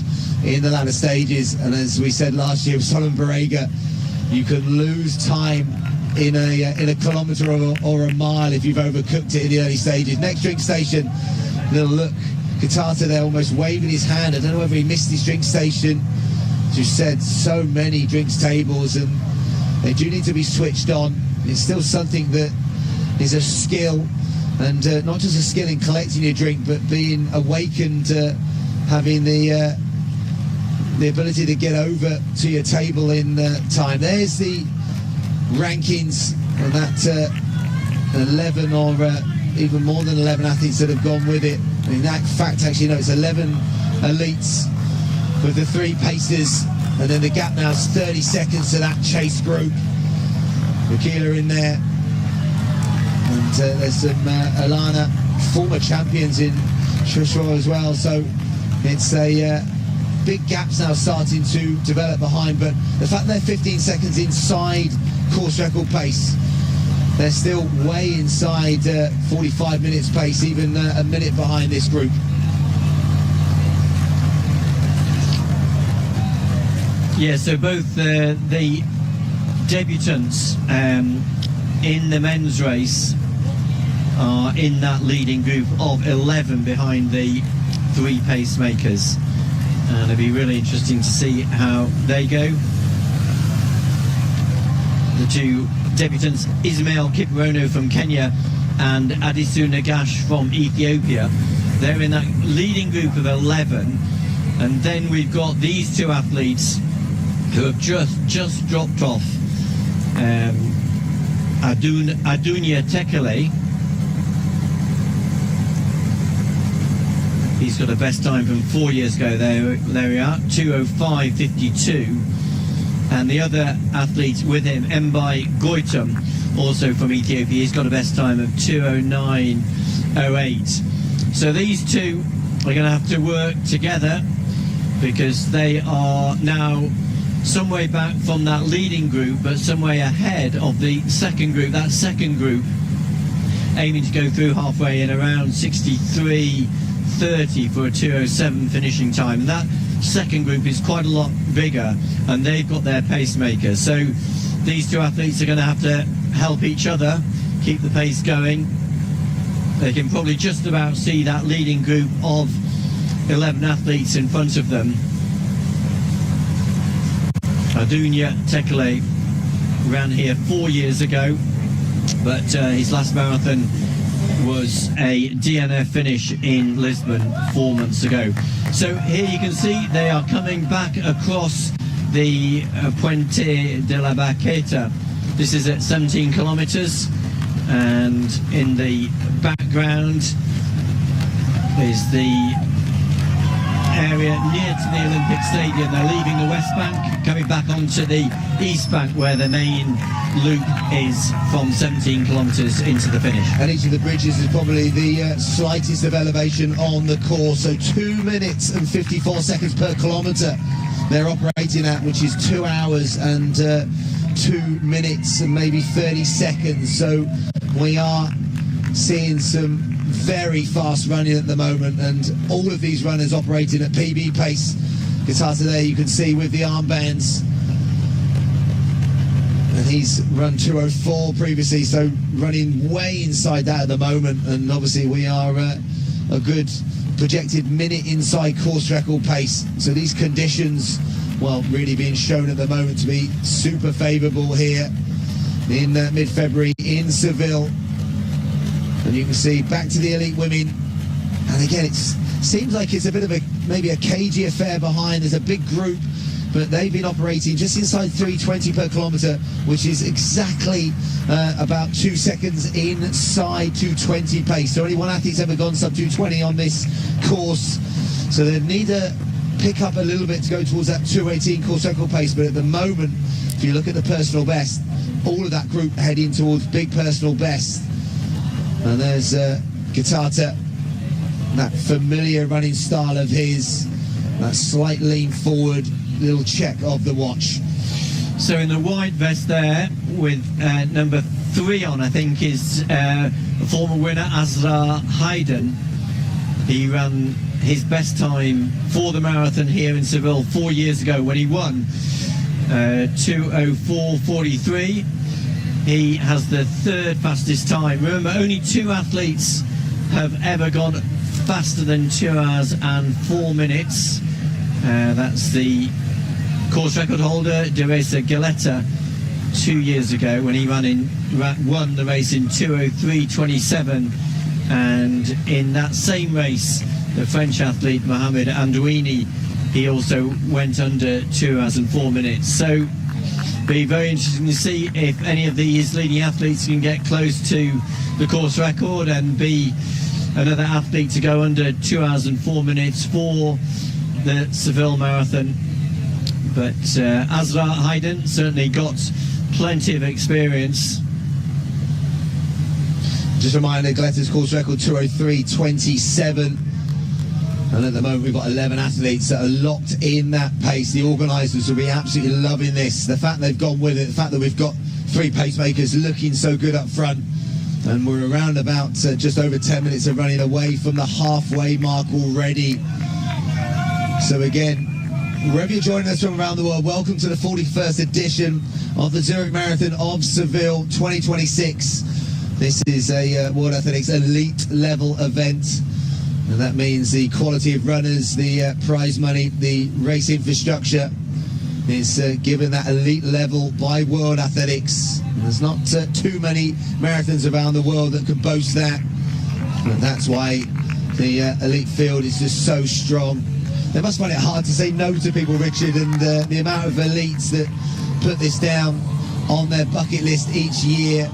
in the latter stages. And as we said last year with Solomon Barega, you can lose time in a kilometre or a mile if you've overcooked it in the early stages. Next drink station, little look, Katata there almost waving his hand. I don't know whether he missed his drink station. As you said, so many drinks tables, and they do need to be switched on. It's still something that is a skill, and not just a skill in collecting your drink, but being awakened, having the ability to get over to your table in time. There's the rankings of that 11 or even more than 11 athletes that have gone with it. In fact, actually, no, it's 11 elites with the three pacers, and then the gap now is 30 seconds to that chase group. Wakila in there, and there's some Alana, former champions in Shushua as well. So it's a big gaps now starting to develop behind, but the fact they're 15 seconds inside course record pace, they're still way inside 45 minutes pace, even a minute behind this group. Yeah, so both the debutants in the men's race are in that leading group of 11 behind the three pacemakers, and it'll be really interesting to see how they go. The two debutants, Ismail Kiprono from Kenya and Adisu Nagash from Ethiopia, they're in that leading group of 11, and then we've got these two athletes who have just dropped off. Adunia Tekele, he's got a best time from 4 years ago. There we are, 2:05.52. And the other athlete with him, Mbai Goitum, also from Ethiopia, he's got a best time of 2:09.08. So these two are going to have to work together, because they are now some way back from that leading group, but some way ahead of the second group. That second group aiming to go through halfway in around 63:30 for a 2:07 finishing time. And that second group is quite a lot bigger, and they've got their pacemakers. So these two athletes are going to have to help each other keep the pace going. They can probably just about see that leading group of 11 athletes in front of them. Adunya Tekele ran here 4 years ago, but his last marathon was a DNF finish in Lisbon 4 months ago. So here you can see they are coming back across the Puente de la Baqueta. This is at 17 kilometers, and in the background is the area near to the Olympic Stadium. They're leaving the West Bank, coming back onto the East Bank, where the main loop is from 17 kilometres into the finish. And each of the bridges is probably the slightest of elevation on the course, so 2 minutes and 54 seconds per kilometre they're operating at, which is 2 hours and 2 minutes and maybe 30 seconds. So we are seeing some very fast running at the moment, and all of these runners operating at PB pace. Guitarta there you can see with the armbands, and he's run 2:04 previously, so running way inside that at the moment. And obviously we are a good projected minute inside course record pace. So these conditions, well, really being shown at the moment to be super favourable here in mid-February in Seville. And you can see back to the elite women, and again it seems like it's a bit of maybe a cagey affair behind. There's a big group, but they've been operating just inside 3:20 per kilometre, which is exactly about 2 seconds inside 2:20 pace. So only one athlete's ever gone sub 2:20 on this course, so they need to pick up a little bit to go towards that 2:18 course record pace. But at the moment, if you look at the personal best, all of that group heading towards big personal best. And there's Guitarta, that familiar running style of his, that slight lean forward, little check of the watch. So in the white vest there, with number 3 on, I think, is a former winner, Azra Hayden. He ran his best time for the marathon here in Seville 4 years ago when he won 2:04.43. He has the 3rd fastest time. Remember, only 2 athletes have ever gone faster than 2 hours and 4 minutes. That's the course record holder, Deresa Galetta, 2 years ago when he won the race in 2:03.27. And in that same race, the French athlete Mohamed Andouini, he also went under 2 hours and 4 minutes. So be very interesting to see if any of these leading athletes can get close to the course record and be another athlete to go under 2 hours and 4 minutes for the Seville Marathon. But Azra Hayden certainly got plenty of experience. Just a reminder, Galetta's course record 2:03.27. And at the moment we've got 11 athletes that are locked in that pace. The organisers will be absolutely loving this. The fact they've gone with it, the fact that we've got 3 pacemakers looking so good up front. And we're around about just over 10 minutes of running away from the halfway mark already. So again, wherever you're joining us from around the world, welcome to the 41st edition of the Zurich Marathon of Seville 2026. This is a World Athletics elite level event. And that means the quality of runners, the prize money, the race infrastructure is given that elite level by World Athletics. And there's not too many marathons around the world that can boast that. And that's why the elite field is just so strong. They must find it hard to say no to people, Richard, and the amount of elites that put this down on their bucket list each year.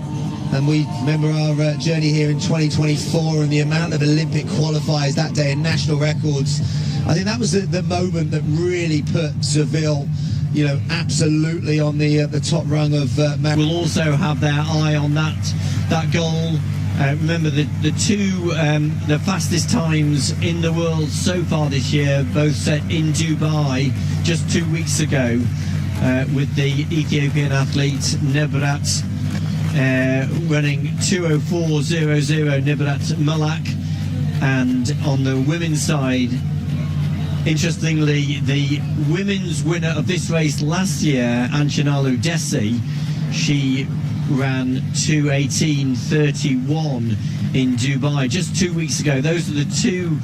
And we remember our journey here in 2024 and the amount of Olympic qualifiers that day and national records. I think that was the moment that really put Seville you know, absolutely on the top rung of will also have their eye on that goal. Remember the the fastest times in the world so far this year, both set in Dubai just 2 weeks ago, with the Ethiopian athlete Nebrat running 2:04.00, Nebrat Malak. And on the women's side, interestingly, the women's winner of this race last year, Anchinalu Desi, she ran 2:18.31 in Dubai just 2 weeks ago. Those are the two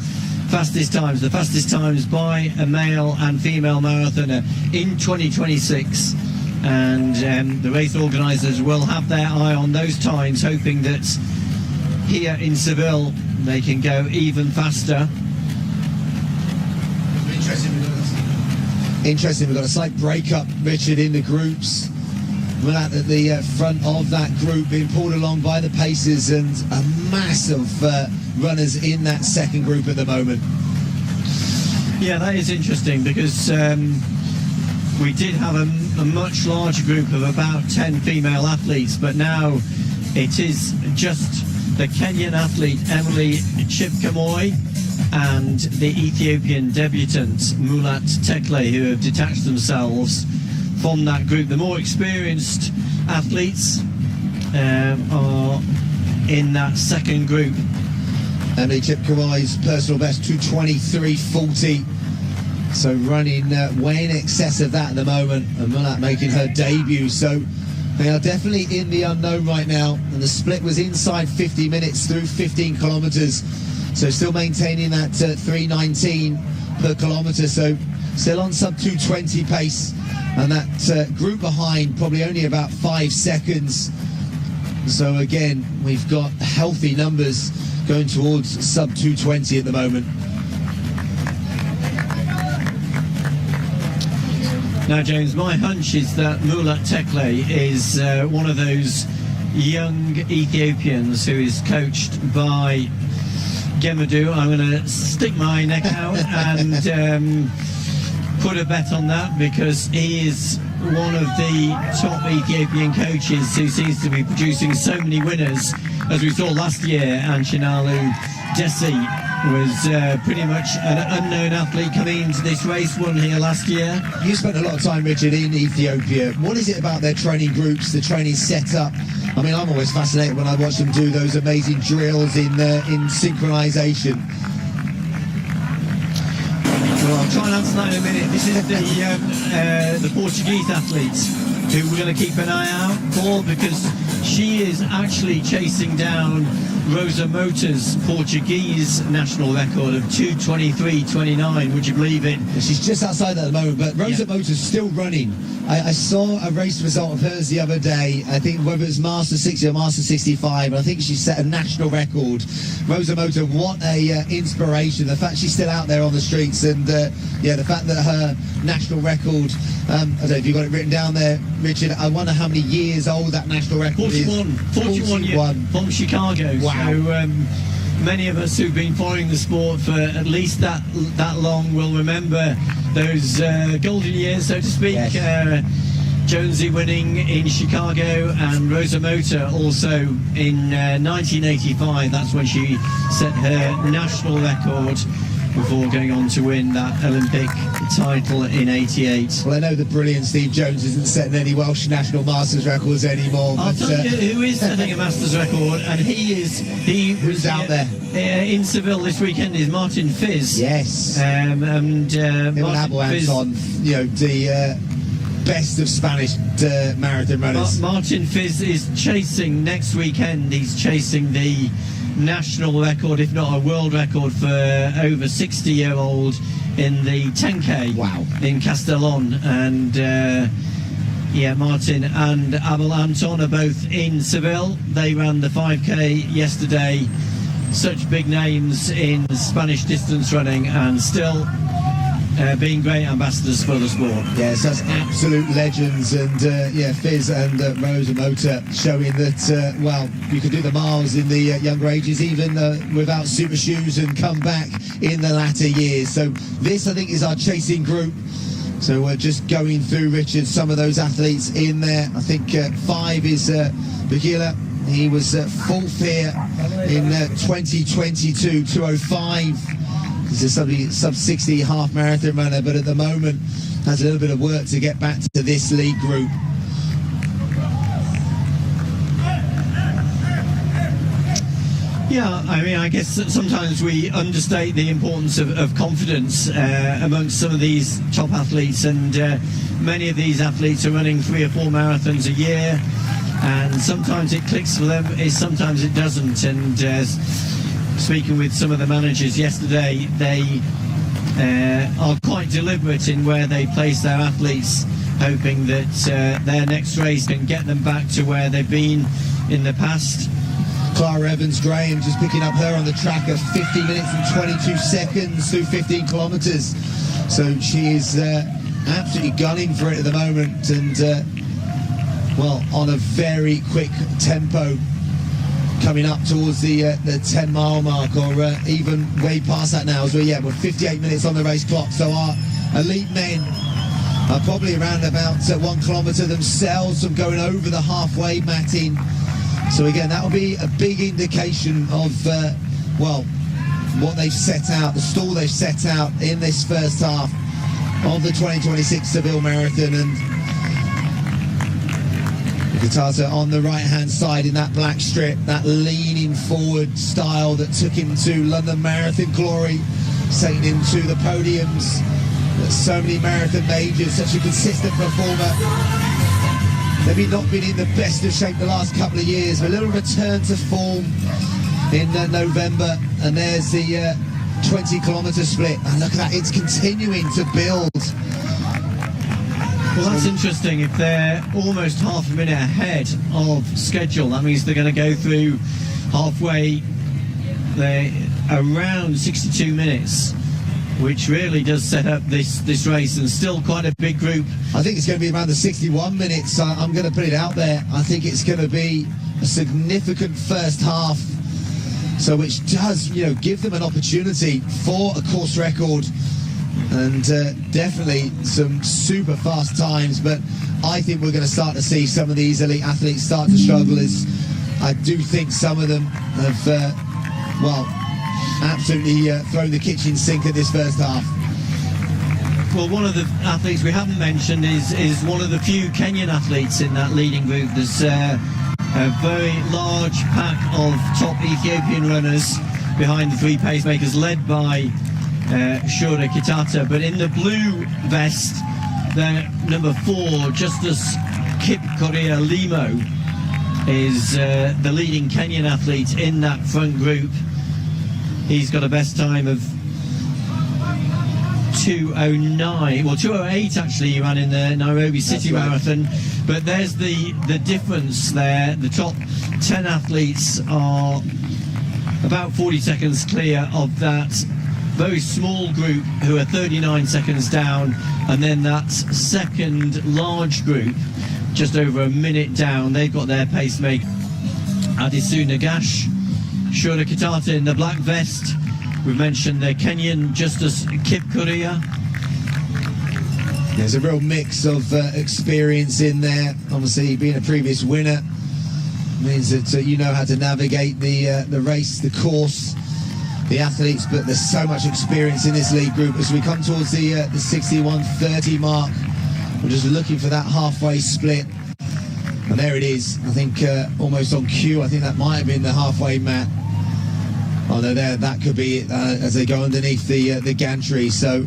fastest times, the fastest times by a male and female marathoner in 2026. And the race organisers will have their eye on those times, hoping that here in Seville they can go even faster. Interesting, we've got a slight break-up, Richard, in the groups. We're at the front of that group, being pulled along by the pacers, and a mass of runners in that second group at the moment. Yeah, that is interesting, because we did have a much larger group of about 10 female athletes, but now it is just the Kenyan athlete Emily Chepkemoi and the Ethiopian debutant Mulat Tekle who have detached themselves from that group. The more experienced athletes are in that second group. Emily Chepkemoi's personal best 2:23.40, so running way in excess of that at the moment, and Mulat making her debut. So they are definitely in the unknown right now, and the split was inside 50 minutes through 15 kilometres, so still maintaining that 3:19 per kilometre, so still on sub 2:20 pace, and that group behind probably only about 5 seconds. So again, we've got healthy numbers going towards sub 2:20 at the moment. Now, James, my hunch is that Mulat Tekle is one of those young Ethiopians who is coached by Gemadu. I'm going to stick my neck out and put a bet on that, because he is one of the top Ethiopian coaches who seems to be producing so many winners. As we saw last year, Anchinalu Desi was pretty much an unknown athlete coming into this race, won here last year. You spent a lot of time, Richard, in Ethiopia. What is it about their training groups, the training setup? I mean, I'm always fascinated when I watch them do those amazing drills in synchronization. Well, I'll try and answer that in a minute. This is the Portuguese athlete who we're going to keep an eye out for, because she is actually chasing down Rosa Mota's Portuguese national record of 2:23.29. Would you believe it? She's just outside that at the moment, but Rosa Mota's still running. I saw a race result of hers the other day. I think whether it's Master 60 or Master 65, I think she set a national record. Rosa Mota, what a inspiration. The fact she's still out there on the streets, and the fact that her national record, I don't know if you've got it written down there, Richard, I wonder how many years old that national record is. 41 years from Chicago. Wow. So many of us who've been following the sport for at least that long will remember those golden years, so to speak. Yes. Jonesy winning in Chicago, and Rosa Mota also in 1985. That's when she set her national record before going on to win that Olympic title in '88. Well, I know the brilliant Steve Jones isn't setting any Welsh national masters records anymore. I'll tell you who is setting a masters record, and he was out there in Seville this weekend, is Martin Fizz. Yes. And Martin Fizz, on, the best of Spanish marathon runners. Martin Fizz is chasing next weekend. He's chasing the national record, if not a world record, for over 60-year-old in the 10K. Wow. In Castellón. And Martin and Abel Anton are both in Seville. They ran the 5K yesterday. Such big names in Spanish distance running, and still being great ambassadors for the sport. Yes, that's absolute legends, and Fizz and Rosa Mota showing that you can do the miles in the younger ages, even without super shoes, and come back in the latter years. So this, I think, is our chasing group. So we're just going through, Richard, some of those athletes in there. I think 5 is Bagila. He was 4th here in 2022, 2:05. He's a sub-60 half marathon runner, but at the moment has a little bit of work to get back to this league group. Yeah, I mean, I guess sometimes we understate the importance of confidence amongst some of these top athletes, and many of these athletes are running 3 or 4 marathons a year, and sometimes it clicks for them, sometimes it doesn't. And speaking with some of the managers yesterday, they are quite deliberate in where they place their athletes, hoping that their next race can get them back to where they've been in the past. Clara Evans-Graham just picking up her on the track of 50 minutes and 22 seconds through 15 kilometres. So she is absolutely gunning for it at the moment, and well, on a very quick tempo, coming up towards the 10-mile mark, or even way past that now. So yeah, we're 58 minutes on the race clock. So our elite men are probably around about 1 kilometre themselves from going over the halfway matting. So again, that will be a big indication of, well, what they've set out, the stall they've set out in this first half of the 2026 Seville Marathon. And Contato on the right-hand side in that black strip, that leaning forward style that took him to London Marathon glory, taking him to the podiums at so many marathon majors, such a consistent performer. Maybe not been in the best of shape the last couple of years, but a little return to form in November, and there's the 20-kilometre split, and look at that, it's continuing to build. Well, that's interesting. If they're almost half a minute ahead of schedule, that means they're going to go through halfway, they're around 62 minutes, which really does set up this race, and still quite a big group. I think it's going to be around the 61 minutes. I'm going to put it out there. I think it's going to be a significant first half, so which does, you know, give them an opportunity for a course record, and definitely some super fast times. But I think we're going to start to see some of these elite athletes start to struggle, as I do think some of them have, well, absolutely thrown the kitchen sink at this first half. Well, one of the athletes we haven't mentioned is one of the few Kenyan athletes in that leading group. There's a very large pack of top Ethiopian runners behind the 3 pacemakers, led by Shura Kitata. But in the blue vest, the number 4, Justus Kip Korea Limo, is the leading Kenyan athlete in that front group. He's got a best time of 2:09, well 2:08 actually. He ran in the Nairobi City Marathon. But there's the difference there. The top 10 athletes are about 40 seconds clear of that very small group who are 39 seconds down, and then that second large group just over a minute down. They've got their pacemaker Adisu Nagash, Shura Kitata in the black vest. We've mentioned the Kenyan Justus Kip Korea. There's a real mix of experience in there. Obviously, being a previous winner means that you know how to navigate the race, the course, the athletes, but there's so much experience in this league group. As we come towards the 61:30 mark, we're just looking for that halfway split. And there it is, I think almost on cue. I think that might have been the halfway mat. Oh no, there, that could be it as they go underneath the gantry. So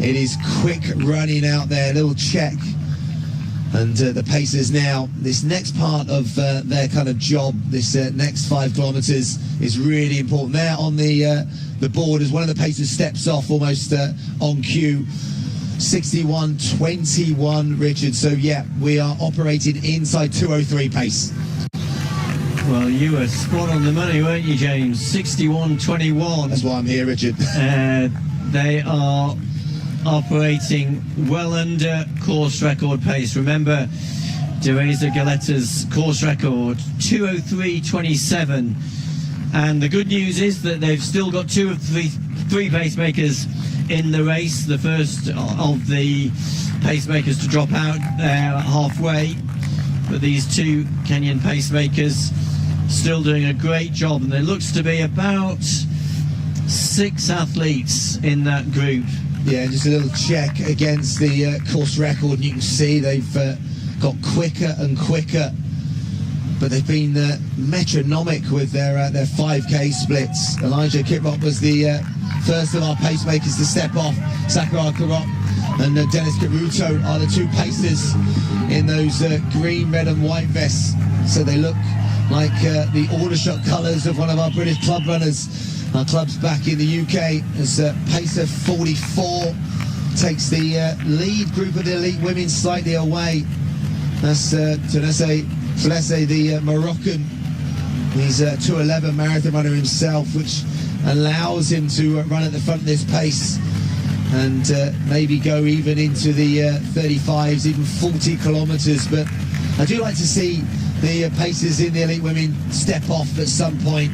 it is quick running out there, little check. And the Pacers now, this next part of their kind of job, this next 5 kilometres is really important. There on the board as one of the Pacers steps off almost on cue. 61:21, Richard. So yeah, we are operating inside 2:03 pace. Well, you were spot on the money, weren't you, James? 61:21. That's why I'm here, Richard. They are operating well under course record pace. Remember, Teresa Galetta's course record, 2:03.27. And the good news is that they've still got 2 of 3 pacemakers in the race. The first of the pacemakers to drop out there halfway, but these two Kenyan pacemakers still doing a great job, and there looks to be about 6 athletes in that group. Yeah, just a little check against the course record, and you can see they've got quicker and quicker, but they've been metronomic with their 5K splits. Elijah Kiprop was the first of our pacemakers to step off. Sakura Karop and Dennis Karuto are the 2 pacers in those green, red and white vests, so they look like the Aldershot colours of one of our British club runners. Our club's back in the UK as pacer 44 takes the lead group of the elite women slightly away. That's Tunese Flesse, the Moroccan. He's a 2:11 marathon runner himself, which allows him to run at the front of this pace and maybe go even into the 35s, even 40 kilometres. But I do like to see the pacers in the elite women step off at some point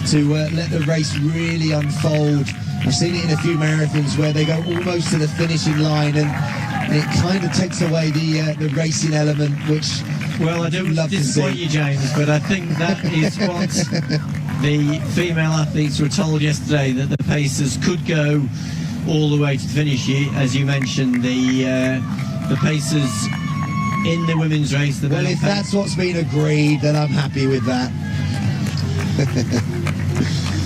to let the race really unfold. I've seen it in a few marathons where they go almost to the finishing line, and it kind of takes away the racing element, which, well, I don't disappoint you, James, but I think that is what the female athletes were told yesterday, that the pacers could go all the way to the finish. As you mentioned, the pacers in the women's race. Well, if that's what's been agreed, then I'm happy with that.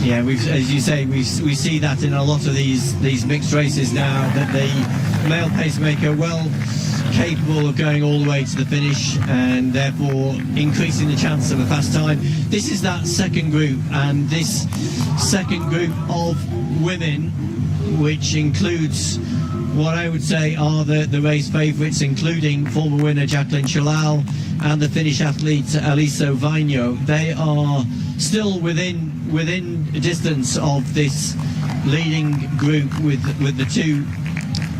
Yeah, as you say, we see that in a lot of these mixed races now, that the male pacemaker, well, capable of going all the way to the finish and therefore increasing the chance of a fast time. This is that second group, and this second group of women, which includes what I would say are the race favourites, including former winner Jacqueline Chalal and the Finnish athlete Aliso Vainio. They are still within distance of this leading group with the 2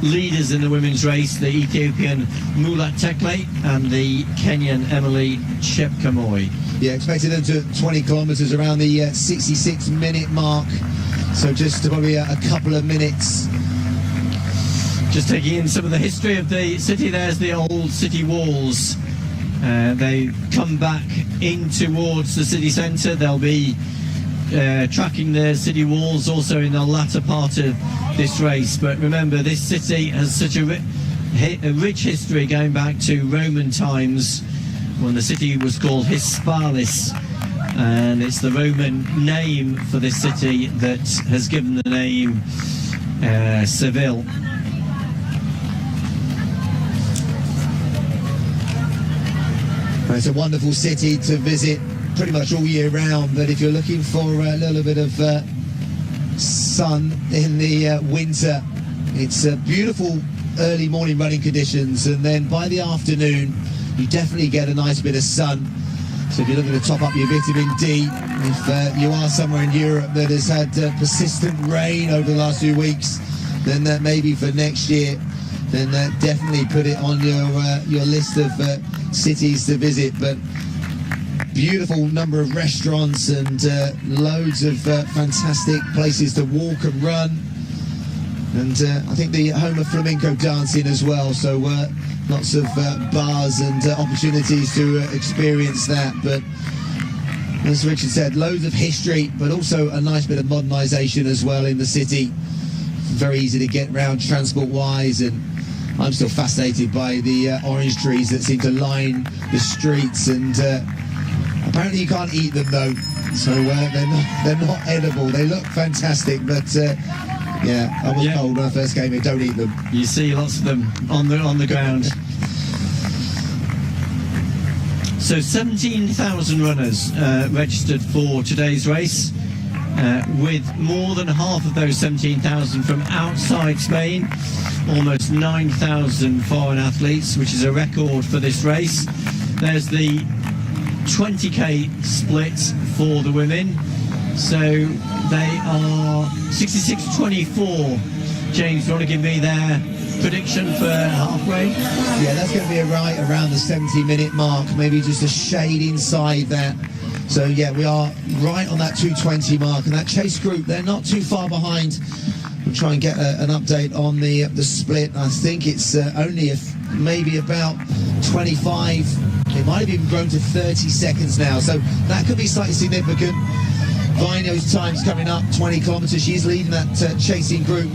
leaders in the women's race, the Ethiopian Mulat Tekle and the Kenyan Emily Chepkamoi. Yeah, expected them to 20 kilometres around the 66-minute mark, so just probably a couple of minutes. Just taking in some of the history of the city. There's the old city walls. They come back in towards the city centre. They'll be tracking the city walls also in the latter part of this race. But remember, this city has such a rich history going back to Roman times, when the city was called Hispalis, and it's the Roman name for this city that has given the name Seville. It's a wonderful city to visit pretty much all year round, but if you're looking for a little bit of sun in the winter, it's beautiful early morning running conditions, and then by the afternoon you definitely get a nice bit of sun. So if you're looking to top up your vitamin D, if you are somewhere in Europe that has had persistent rain over the last few weeks, then maybe for next year, then definitely put it on your list of cities to visit. But beautiful number of restaurants and loads of fantastic places to walk and run, and I think the home of flamenco dancing as well, so lots of bars and opportunities to experience that. But as Richard said, loads of history, but also a nice bit of modernisation as well in the city. Very easy to get around transport wise, and I'm still fascinated by the orange trees that seem to line the streets, and apparently you can't eat them though, so they're not edible. They look fantastic, but yeah, I was told when I first came here, don't eat them. You see lots of them on the ground. So 17,000 runners registered for today's race, with more than half of those 17,000 from outside Spain, almost 9,000 foreign athletes, which is a record for this race. There's the 20k split for the women, so they are 66-24. James, you want to give me their prediction for halfway? Yeah, that's going to be right around the 70-minute mark, maybe just a shade inside that. So yeah, we are right on that 2:20 mark, and that chase group, they're not too far behind. we'll try and get an update on the split. I think it's only maybe about 25. It might have even grown to 30 seconds now, so that could be slightly significant. Vainio's time's coming up, 20 kilometres. She's leading that chasing group,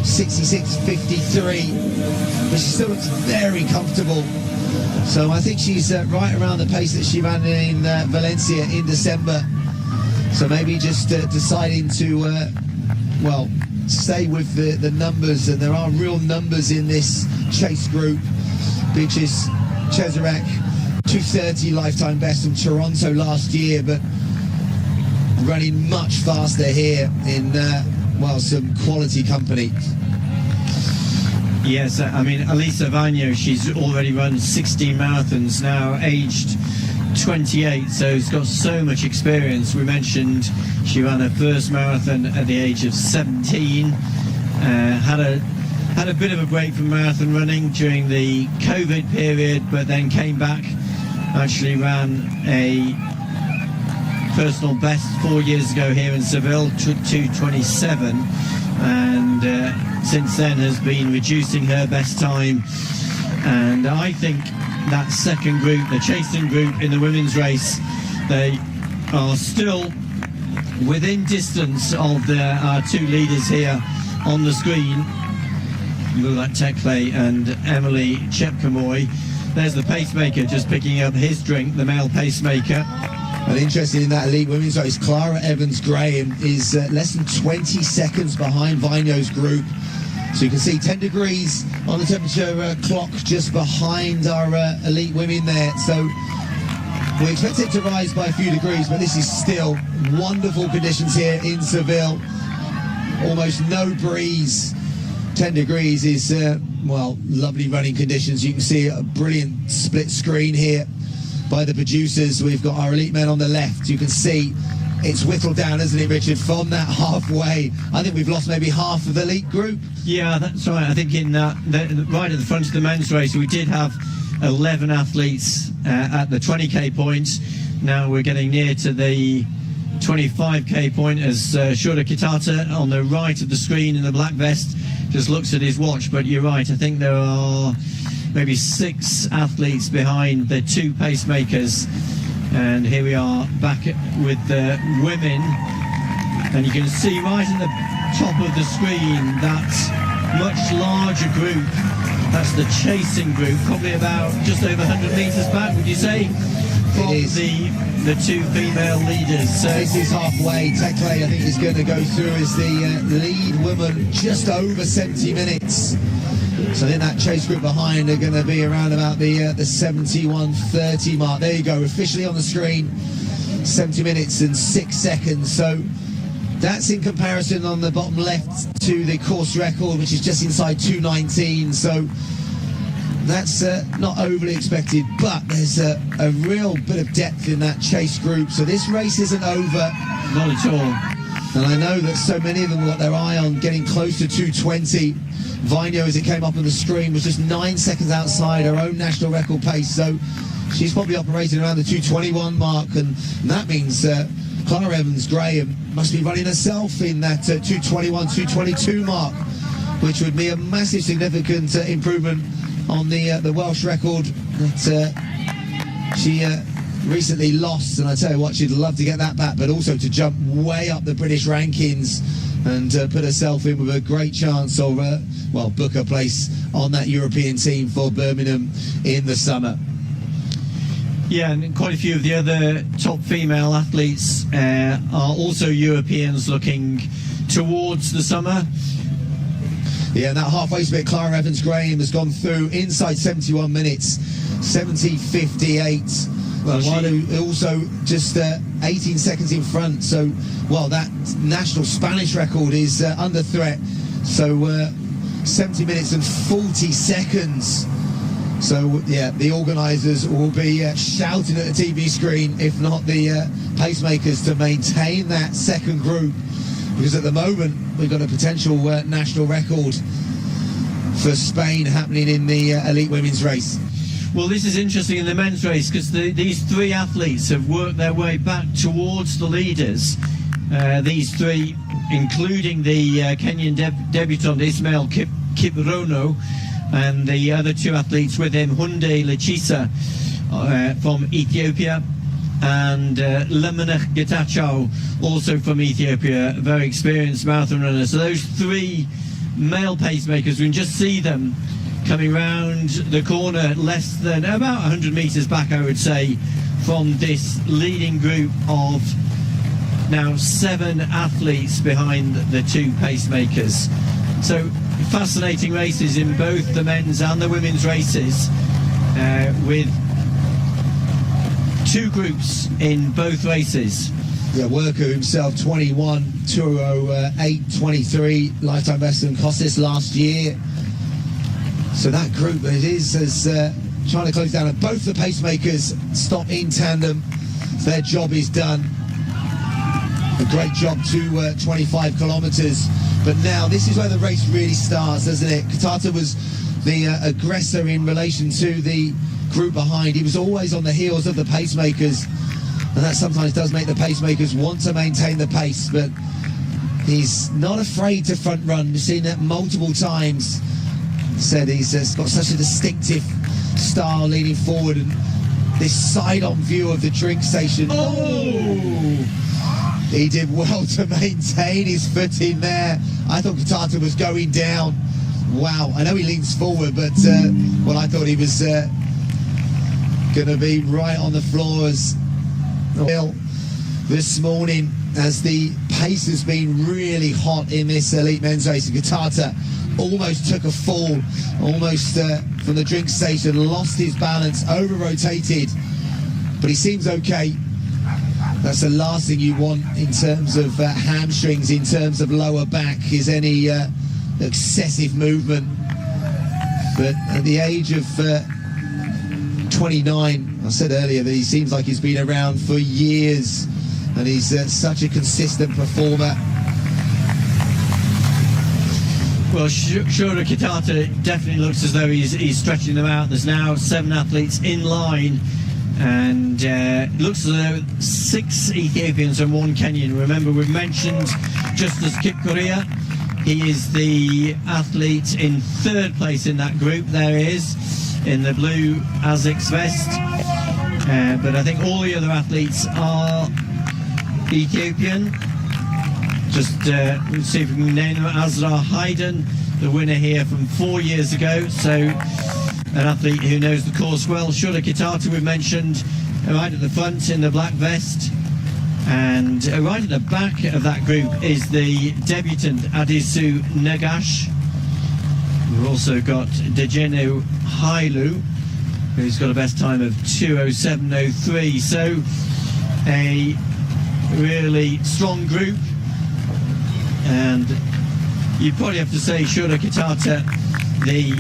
66.53, but she still looks very comfortable. So I think she's right around the pace that she ran in Valencia in December. So maybe just deciding to, well, stay with the numbers, and there are real numbers in this chase group. Beatrice Cesarek, 2:30 lifetime best from Toronto last year, but running much faster here in, well, some quality company. Yes, I mean, Elisa Vainio, she's already run 16 marathons now, aged 28, so she's got so much experience. We mentioned she ran her first marathon at the age of 17, had a bit of a break from marathon running during the COVID period, but then came back, actually ran a personal best 4 years ago here in Seville, 2:27, and since then has been reducing her best time. And I think that second group, the chasing group in the women's race, they are still within distance of our two leaders here on the screen, Mulat Tekle and Emily Chepkamoy. There's the pacemaker just picking up his drink, the male pacemaker. And interesting in that elite women's race, Clara Evans-Graham is less than 20 seconds behind Vainio's group. So you can see 10 degrees on the temperature clock just behind our elite women there. So we expect it to rise by a few degrees, but this is still wonderful conditions here in Seville. Almost no breeze. 10 degrees is, well, lovely running conditions. You can see a brilliant split screen here by the producers. We've got our elite men on the left. You can see it's whittled down, isn't it, Richard, from that halfway. I think we've lost maybe half of the elite group. Yeah, that's right. I think in right at the front of the men's race, we did have 11 athletes at the 20k point. Now we're getting near to the 25k point as Shura Kitata on the right of the screen in the black vest just looks at his watch. But you're right, I think there are maybe 6 athletes behind the 2 pacemakers. And here we are back with the women, and you can see right at the top of the screen that much larger group. That's the chasing group, probably about just over 100 metres back, would you say, from the 2 female leaders. So this is halfway. Tekle, I think, is going to go through as the lead woman, just over 70 minutes. So I think that chase group behind are going to be around about the 71:30 mark. There you go, officially on the screen, 70 minutes and 6 seconds. So that's in comparison on the bottom left to the course record, which is just inside 2:19. So that's not overly expected, but there's a real bit of depth in that chase group. So this race isn't over. Not at all. And I know that so many of them got their eye on getting close to 2:20. Vainio, as it came up on the screen, was just 9 seconds outside her own national record pace, so she's probably operating around the 2:21 mark, and that means Clara Evans-Graham must be running herself in that 2:21, 2:22 mark, which would be a massive significant improvement on the Welsh record that she recently lost. And I tell you what, she'd love to get that back, but also to jump way up the British rankings and put herself in with a great chance of, well, book a place on that European team for Birmingham in the summer. Yeah, and quite a few of the other top female athletes are also Europeans looking towards the summer. Yeah, and that halfway split, Clara Evans-Graham has gone through inside 71 minutes, 70:58. Well, also just 18 seconds in front. So, well, that national Spanish record is under threat. So 70 minutes and 40 seconds. So, yeah, the organisers will be shouting at the TV screen, if not the pacemakers, to maintain that second group. Because at the moment, we've got a potential national record for Spain happening in the elite women's race. Well, this is interesting in the men's race because these 3 athletes have worked their way back towards the leaders these three, including the Kenyan debutant Ismail Kiprono, and the other two athletes with him, Hunde Lechisa from Ethiopia, and Lemonech Getachew, also from Ethiopia, a very experienced marathon runner. So those three male pacemakers, we can just see them coming round the corner, less than about 100 metres back, I would say, from this leading group of now 7 athletes behind the two pacemakers. So fascinating races in both the men's and the women's races, with 2 groups in both races. Yeah, Worker himself, 21, 2:08.23, lifetime best in Costas last year. So that group, it is as trying to close down. And both the pacemakers stop in tandem, so their job is done. A great job to 25 kilometres. But now this is where the race really starts, doesn't it? Contato was the aggressor in relation to the group behind. He was always on the heels of the pacemakers, and that sometimes does make the pacemakers want to maintain the pace, but he's not afraid to front run. We've seen that multiple times. Said he's got such a distinctive style leading forward, and this side-on view of the drink station. Oh! He did well to maintain his footing there. I thought Contato was going down. Wow, I know he leans forward, but well, I thought he was going to be right on the floor as well this morning, as the pace has been really hot in this elite men's race. Contato almost took a fall, almost from the drink station, lost his balance, over-rotated, but he seems okay. That's the last thing you want in terms of hamstrings, in terms of lower back, is any excessive movement. But at the age of 29, I said earlier that he seems like he's been around for years, and he's such a consistent performer. Well, Shura Kitata definitely looks as though he's stretching them out. There's now 7 athletes in line, and it looks as though 6 Ethiopians and 1 Kenyan. Remember, we've mentioned Justus Kipkorea. He is the athlete in 3rd place in that group. There he is, in the blue ASICS vest. But I think all the other athletes are Ethiopian. Just let's see if we can name them. Azra Hayden, the winner here from 4 years ago. So an athlete who knows the course well. Shura Kitata, we've mentioned, right at the front in the black vest. And right at the back of that group is the debutant Adisu Negash. We've also got Dejenu Hailu, who's got a best time of 2:07.03. So a really strong group. And you'd probably have to say Shura Kitata, the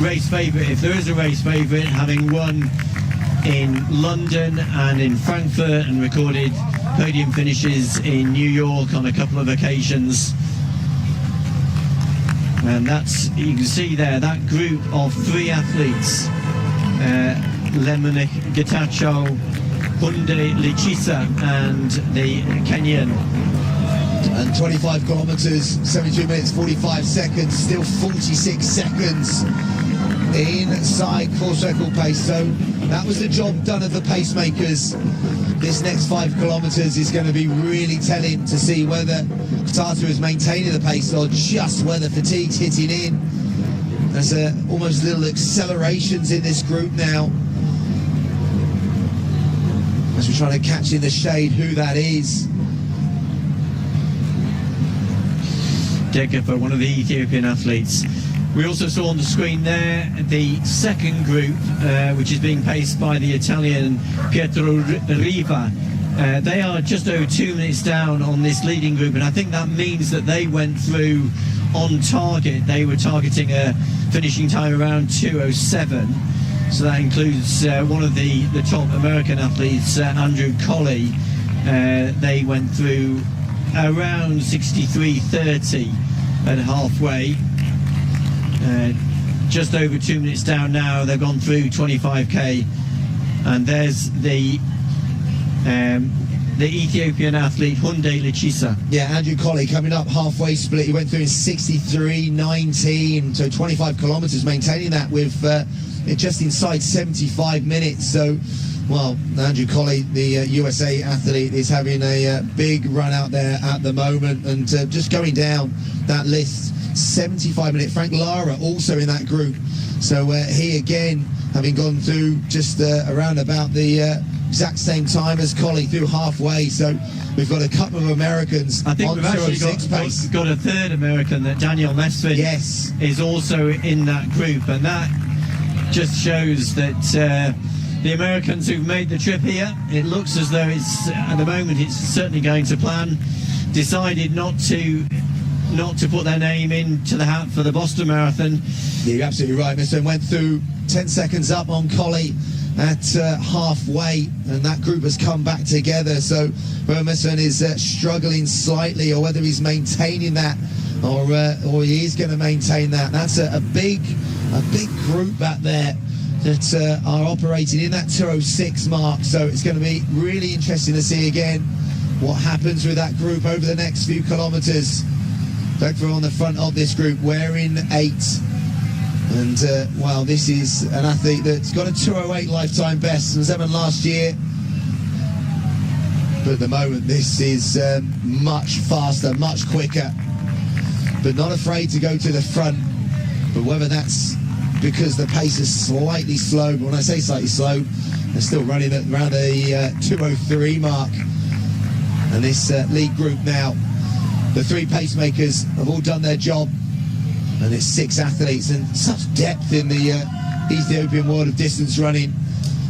race favourite, if there is a race favourite, having won in London and in Frankfurt and recorded podium finishes in New York on a couple of occasions. And that's, you can see there, that group of 3 athletes, Lemonech Getachew, Hunde Lechisa and the Kenyan. And 25 kilometres, 72 minutes, 45 seconds, still 46 seconds inside course record pace. So that was the job done of the pacemakers. This next 5 kilometres is going to be really telling to see whether Contato is maintaining the pace or just whether fatigue's hitting in. There's almost little accelerations in this group now, as we're trying to catch in the shade who that is. For one of the Ethiopian athletes. We also saw on the screen there the second group, which is being paced by the Italian Pietro Riva. They are just over 2 minutes down on this leading group, and I think that means that they went through on target. They were targeting a finishing time around 2:07. So that includes one of the top American athletes, Andrew Colley. They went through around 63.30 at halfway. Just over 2 minutes down now. They've gone through 25k, and there's the the Ethiopian athlete Hunde Lichisa. Yeah, Andrew Colley coming up halfway split. He went through in 63.19, so 25 kilometres, maintaining that with just inside 75 minutes. So, well, Andrew Colley, the USA athlete, is having a big run out there at the moment, and just going down that list, 75-minute. Frank Lara also in that group. So he again, having gone through just around about the exact same time as Colley, through halfway. So we've got a couple of Americans. I think on we've actually 206 pace. got a third American, that Daniel Mesfin is also in that group, and that just shows that the Americans who've made the trip here, it looks as though it's, at the moment, it's certainly going to plan, decided not to put their name into the hat for the Boston Marathon. Yeah, you're absolutely right. Mr. Went through 10 seconds up on Colley at halfway, and that group has come back together. So Emerson is struggling slightly, or whether he's maintaining that, or he is going to maintain that. That's a big group back there that are operating in that 206 mark. So it's going to be really interesting to see again what happens with that group over the next few kilometres. Douglas on the front of this group, wearing 8. And, well, this is an athlete that's got a 208 lifetime best, and 7 last year. But at the moment, this is much faster, much quicker. But not afraid to go to the front. But whether that's because the pace is slightly slow, but when I say slightly slow, they're still running at around the 203 mark. And this lead group now, the 3 pacemakers have all done their job, and it's 6 athletes, and such depth in the Ethiopian world of distance running.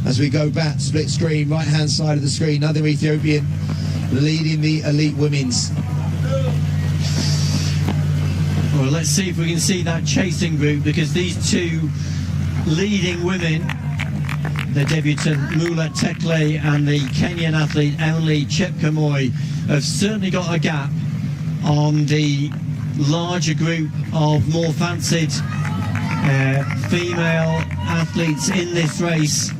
As we go back, split screen, right hand side of the screen, another Ethiopian leading the elite women's. Well, let's see if we can see that chasing group, because these 2 leading women, the debutant Mula Tekle and the Kenyan athlete Emily Chepkamoi, have certainly got a gap on the larger group of more fancied female athletes in this race,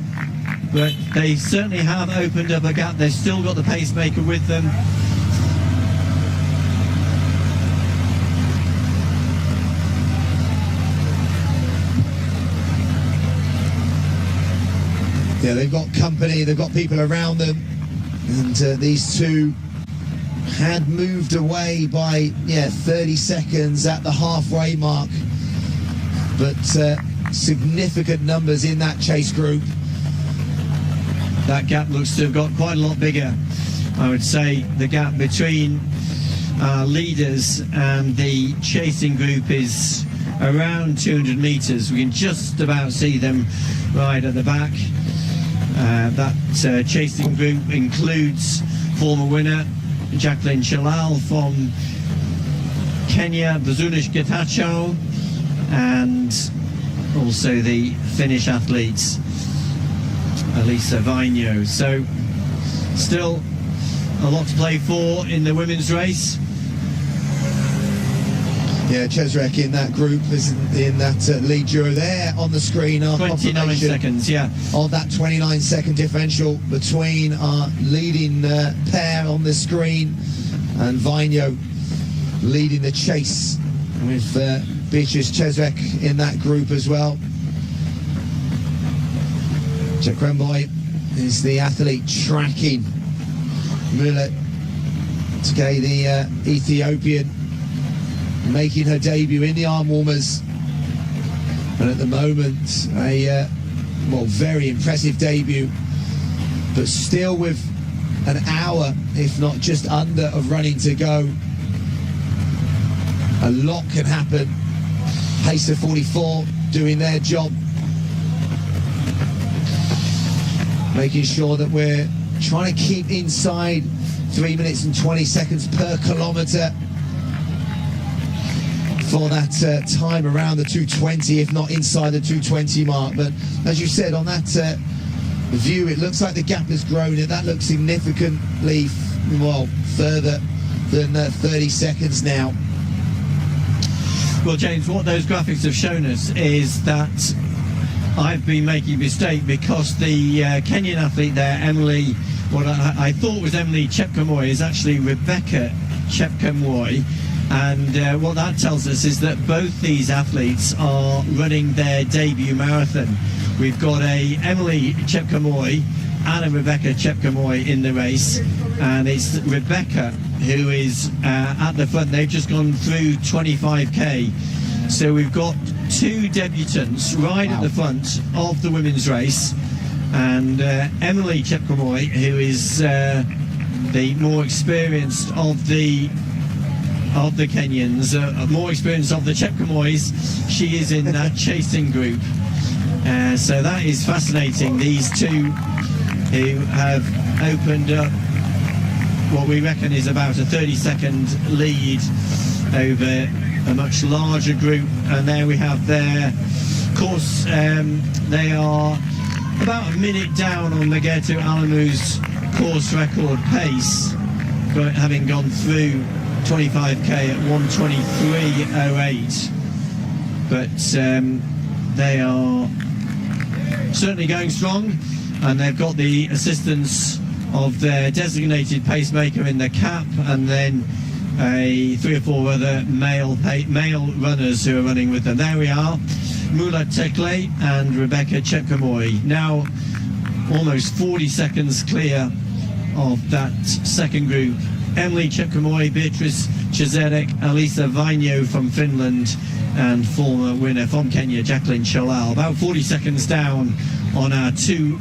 but they certainly have opened up a gap. They've still got the pacemaker with them. Yeah, they've got company, they've got people around them, and these 2 had moved away by 30 seconds at the halfway mark, but significant numbers in that chase group. That gap looks to have got quite a lot bigger. I would say the gap between leaders and the chasing group is around 200 meters. We can just about see them right at the back. That chasing group includes former winner Jacqueline Chalal from Kenya, Bazunish Getachew, and also the Finnish athletes Elisa Vainio. So still a lot to play for in the women's race. Yeah, Chesrek in that group is in that lead duo there on the screen. 29 seconds, yeah. Of that 29-second differential between our leading pair on the screen and Vainio leading the chase, with Beatrice Chesrek in that group as well. Jakremboy is the athlete tracking Mulet Tgay, the Ethiopian, making her debut in the arm warmers, and at the moment a very impressive debut, but still with an hour, if not just under, of running to go. A lot can happen. Pace of 44 doing their job, making sure that we're trying to keep inside 3 minutes and 20 seconds per kilometre for that time around the 220, if not inside the 220 mark. But as you said, on that view, it looks like the gap has grown, and that looks significantly further than 30 seconds now. Well, James, what those graphics have shown us is that I've been making a mistake, because the Kenyan athlete there, Emily what I thought was Emily Chepkamoy is actually Rebecca Chepkamoy. And what that tells us is that both these athletes are running their debut marathon. We've got a Emily Chepkamoy and a Rebecca Chepkamoy in the race, and it's Rebecca who is at the front. They've just gone through 25k, so we've got two debutants right at the front of the women's race, and Emily Chepkamoy, who is the more experienced of the Kenyans, more experienced of the Chepkamoys. She is in that chasing group. So that is fascinating. These two who have opened up what we reckon is about a 30-second lead over a much larger group. And there we have their course. They are about a minute down on Magetu Alamu's course record pace, having gone through 25k at 1:23.08, but they are certainly going strong, and they've got the assistance of their designated pacemaker in the cap, and then 3 or 4 other male runners who are running with them. There we are, Mula Tekle and Rebecca Chepkamoy, now almost 40 seconds clear of that second group. Emily Chepkamoy, Beatrice Chezerek, Alisa Vainio from Finland, and former winner from Kenya, Jacqueline Chalal. About 40 seconds down on our two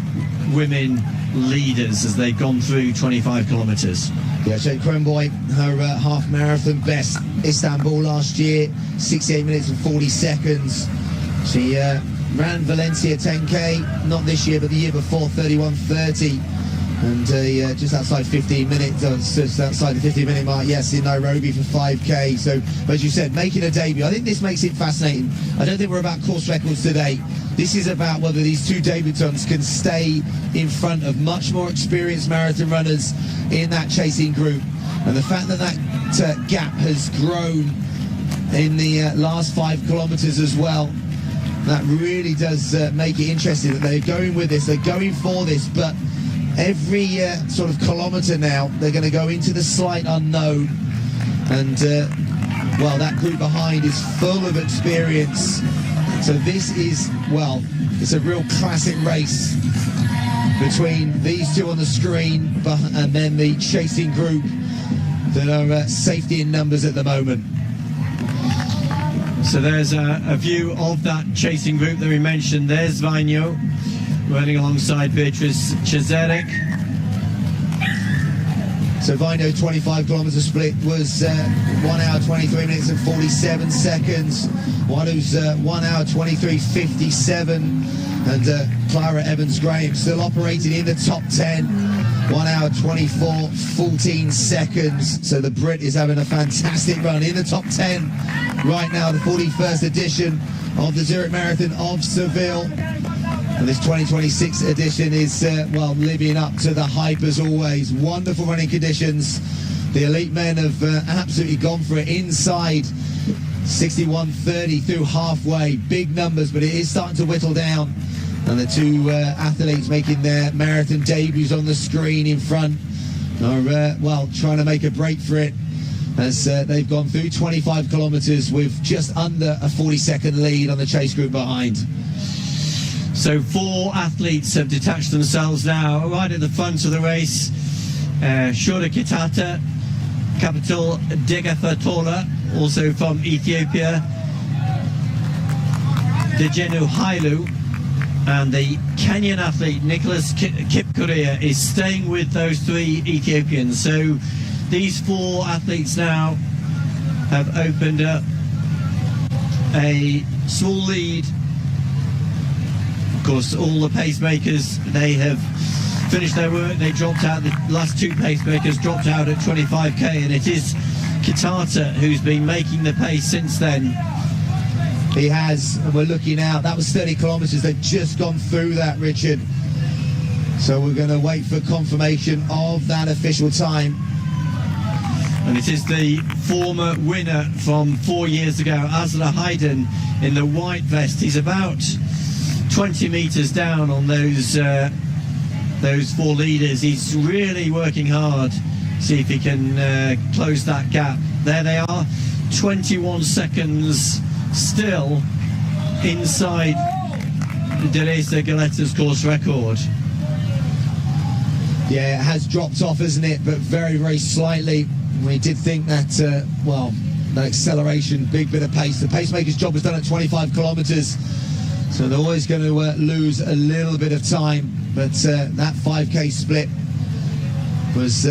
women leaders as they've gone through 25 kilometres. Yeah, Jane Kronboy, her half marathon best, Istanbul last year, 68 minutes and 40 seconds. She ran Valencia 10k, not this year, but the year before, 31:30. And just outside 15 minutes, just outside the 15-minute mark, yes, in Nairobi for 5k. So, as you said, making a debut. I think this makes it fascinating. I don't think we're about course records today. This is about whether these two debutants can stay in front of much more experienced marathon runners in that chasing group. And the fact that that gap has grown in the last 5 kilometres as well, that really does make it interesting that they're going with this, they're going for this, but every sort of kilometre now, they're going to go into the slight unknown. And, well, that group behind is full of experience. So this is, well, it's a real classic race between these two on the screen and then the chasing group that are safety in numbers at the moment. So there's a view of that chasing group that we mentioned. There's Vainio running alongside Beatrice Chezerek. So Vainio 25 kilometre split was 1 hour 23 minutes and 47 seconds. Wanu's 1 hour 23:57, and Clara Evans-Graham still operating in the top 10, 1 hour 24:14 seconds. So the Brit is having a fantastic run in the top 10 right now, the 41st edition of the Zurich Marathon of Seville. And this 2026 edition is, well, living up to the hype as always. Wonderful running conditions. The elite men have absolutely gone for it inside 61:30 through halfway. Big numbers, but it is starting to whittle down. And the two athletes making their marathon debuts on the screen in front are, well, trying to make a break for it as they've gone through 25 kilometres with just under a 40-second lead on the chase group behind. So 4 athletes have detached themselves now right at the front of the race. Shura Kitata, Capital Degafatola, also from Ethiopia. Dejenu Hailu, and the Kenyan athlete Nicholas Kipkorea is staying with those 3 Ethiopians. So these 4 athletes now have opened up a small lead. Of course, all the pacemakers, they have finished their work. They dropped out, the last 2 pacemakers dropped out at 25k, and it is Kitata who's been making the pace since then. He has, and we're looking out. That was 30 kilometres. They've just gone through that, Richard. So we're going to wait for confirmation of that official time. And it is the former winner from 4 years ago, Asla Hayden, in the white vest. He's about 20 metres down on those those 4 leaders. He's really working hard, see if he can close that gap. There they are, 21 seconds still inside Teresa Galetta's course record. Yeah, it has dropped off, hasn't it? But very, very slightly. We did think that, well, that acceleration, big bit of pace. The pacemaker's job was done at 25 kilometres, so they're always going to lose a little bit of time. But that 5K split was,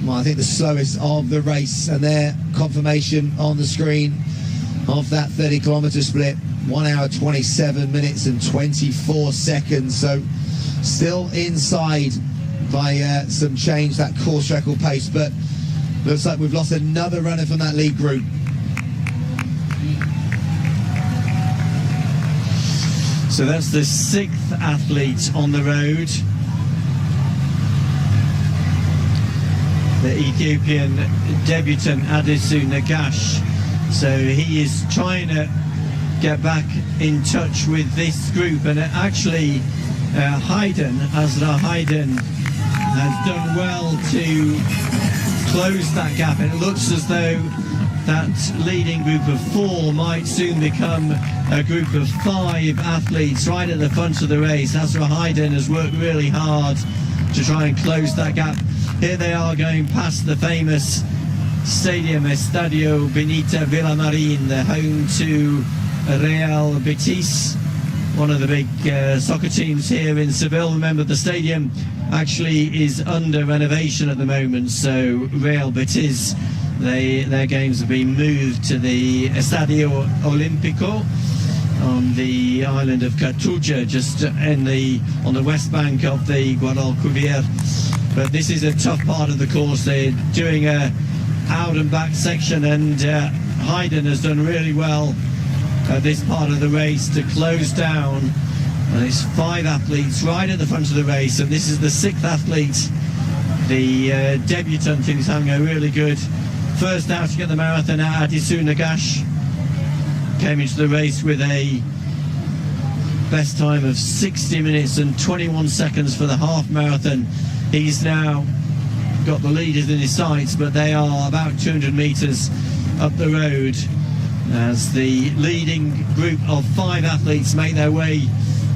well, I think the slowest of the race. And there, confirmation on the screen of that 30-kilometre split. 1 hour, 27 minutes and 24 seconds. So still inside by some change, that course record pace. But looks like we've lost another runner from that lead group. So that's the 6th athlete on the road. The Ethiopian debutant Adisu Nagash. So he is trying to get back in touch with this group, and actually Azra Hayden has done well to close that gap, and it looks as though that leading group of 4 might soon become a group of 5 athletes right at the front of the race. Azra Hayden has worked really hard to try and close that gap. Here they are going past the famous stadium, Estadio Benita Villamarin, the home to Real Betis, one of the big soccer teams here in Seville. Remember, the stadium actually is under renovation at the moment, so Real Betis, their games have been moved to the Estadio Olimpico on the island of Cartuja, just on the west bank of the Guadalquivir. But this is a tough part of the course. They're doing a out and back section, and Hayden has done really well at this part of the race to close down. And it's 5 athletes right at the front of the race, and this is the 6th athlete, the debutant, who's having a really good first outing at the marathon. Adisu Nagash came into the race with a best time of 60 minutes and 21 seconds for the half marathon. He's now got the leaders in his sights, but they are about 200 metres up the road as the leading group of 5 athletes make their way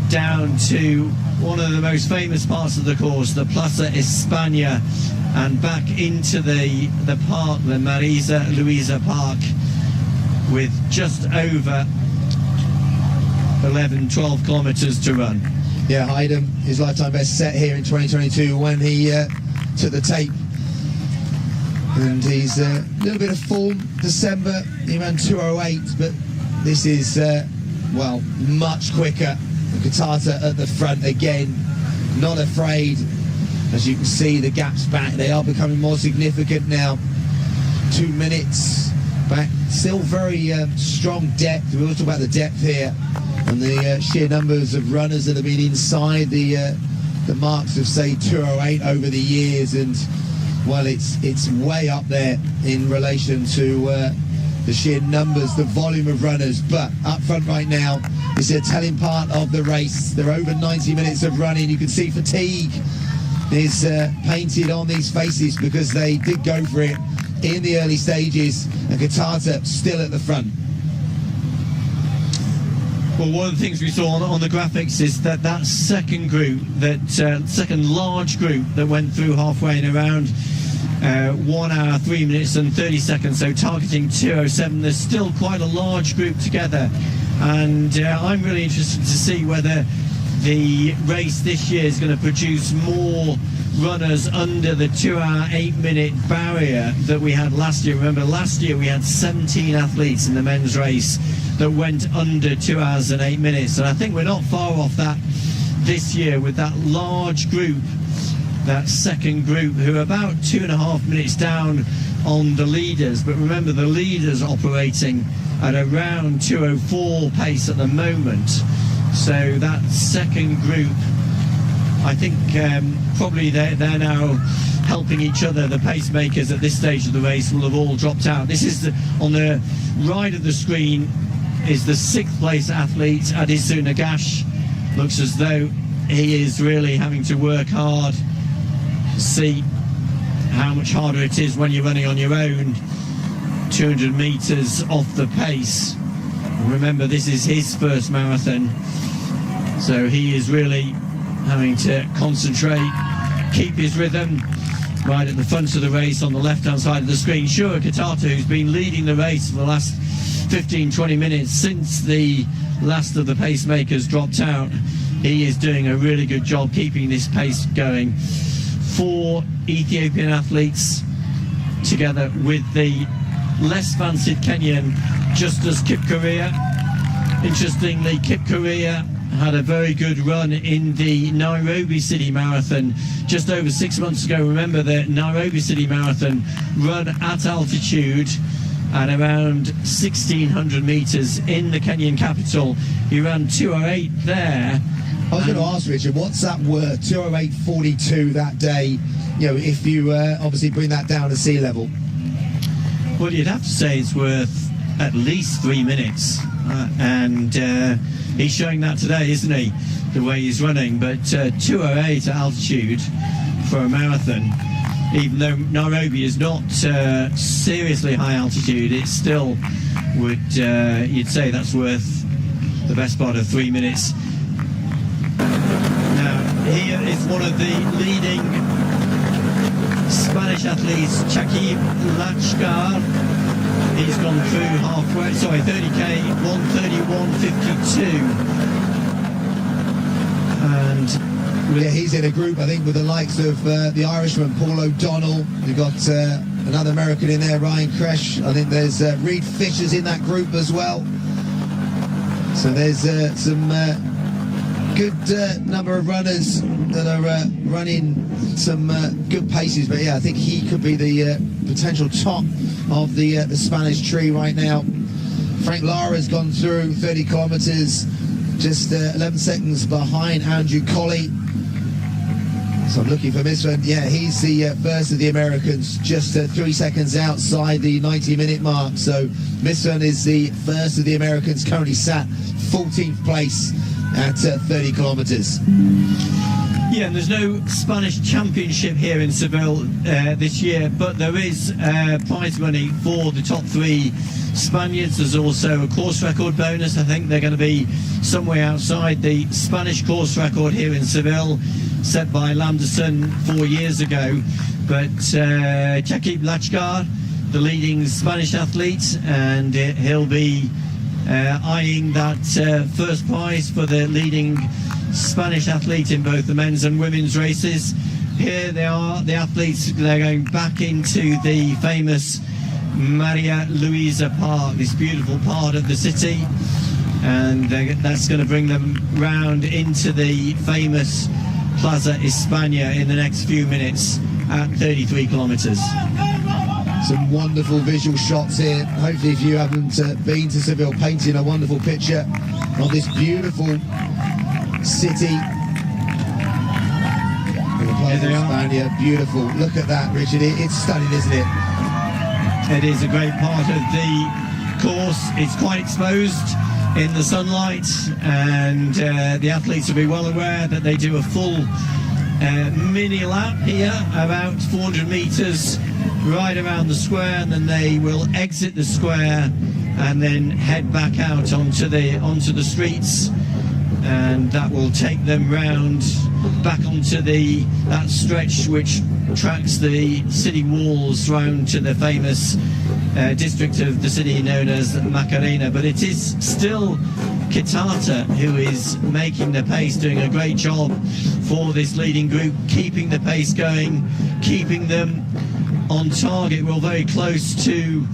down to one of the most famous parts of the course, the Plaza de España, and back into the park, the Marisa Luisa Park, with just over 11-12 kilometres to run. Yeah, Hayden, his lifetime best set here in 2022 when he took the tape. And he's a little bit of form. December, he ran 2:08, but this is, well, much quicker. Katata at the front again, not afraid. As you can see, the gaps back, they are becoming more significant now. 2 minutes back, still very strong depth. We always talk about the depth here and the sheer numbers of runners that have been inside the marks of, say, 2:08 over the years, and well, it's way up there in relation to the sheer numbers, the volume of runners. But up front right now, this is a telling part of the race. They're over 90 minutes of running. You can see fatigue is painted on these faces because they did go for it in the early stages, and Katata still at the front. Well, one of the things we saw on the graphics is that second group, that second large group that went through halfway in around 1 hour, 3 minutes and 30 seconds, so targeting 2:07. There's still quite a large group together, and I'm really interested to see whether the race this year is going to produce more runners under the 2 hour, 8 minute barrier that we had last year. Remember, last year we had 17 athletes in the men's race that went under 2 hours and 8 minutes, and I think we're not far off that this year with that large group, that second group, who are about 2.5 minutes down on the leaders. But remember, the leaders operating at around 2:04 pace at the moment. So that second group, I think probably they're now helping each other. The pacemakers at this stage of the race will have all dropped out. This is on the right of the screen is the 6th place athlete, Adisu Nagash. Looks as though he is really having to work hard to see how much harder it is when you're running on your own 200 meters off the pace. Remember, this is his first marathon, so he is really having to concentrate, keep his rhythm. Right at the front of the race on the left-hand side of the screen, Shura Katato, who's been leading the race for the last 15-20 minutes since the last of the pacemakers dropped out. He is doing a really good job keeping this pace going. 4 Ethiopian athletes together with the less fancied Kenyan Justus Kipkorir. Interestingly, Kipkorir had a very good run in the Nairobi City Marathon just over 6 months ago. Remember, the Nairobi City Marathon run at altitude at around 1,600 meters in the Kenyan capital. He ran 2:08 there. I was going to ask Richard, what's that worth? 2:08.42 that day. You know, if you obviously bring that down to sea level. Well, you'd have to say it's worth at least 3 minutes, and he's showing that today, isn't he? The way he's running, but 2:08 at altitude for a marathon. Even though Nairobi is not seriously high altitude, it still would, you'd say that's worth the best part of 3 minutes. Now, here is one of the leading Spanish athletes, Chakib Lachgar. He's gone through halfway, 30k, 1:31.52. And yeah, he's in a group, I think, with the likes of the Irishman Paul O'Donnell. You've got another American in there, Ryan Kresh. I think there's Reed Fisher's in that group as well. So there's some good number of runners that are running some good paces. But yeah, I think he could be the potential top of the Spanish tree right now. Frank Lara's gone through 30 kilometers, just 11 seconds behind Andrew Colley. So I'm looking for this one. Yeah, he's the first of the Americans, just 3 seconds outside the 90-minute mark. So this one is the first of the Americans, currently sat 14th place at 30 kilometers. Yeah, and there's no Spanish championship here in Seville this year, but there is prize money for the top 3 Spaniards. There's also a course record bonus. I think they're going to be somewhere outside the Spanish course record here in Seville, set by Lamderson 4 years ago. But Chakib Lachgar, the leading Spanish athlete, and he'll be eyeing that first prize for the leading Spanish athlete in both the men's and women's races. Here they are, the athletes. They're going back into the famous Maria Luisa Park, this beautiful part of the city, and that's going to bring them round into the famous Plaza de España in the next few minutes at 33 kilometers. Some wonderful visual shots here. Hopefully, if you haven't been to Seville, painting a wonderful picture of this beautiful city. The Plaza de España, beautiful. Look at that, Richard. It's stunning, isn't it? It is a great part of the course. It's quite exposed in the sunlight, and the athletes will be well aware that they do a full mini lap here, about 400 meters right around the square, and then they will exit the square and then head back out onto the streets, and that will take them round back onto that stretch which tracks the city walls round to the famous district of the city known as Macarena. But it is still Kitata who is making the pace, doing a great job for this leading group, keeping the pace going, keeping them on target. We're very close to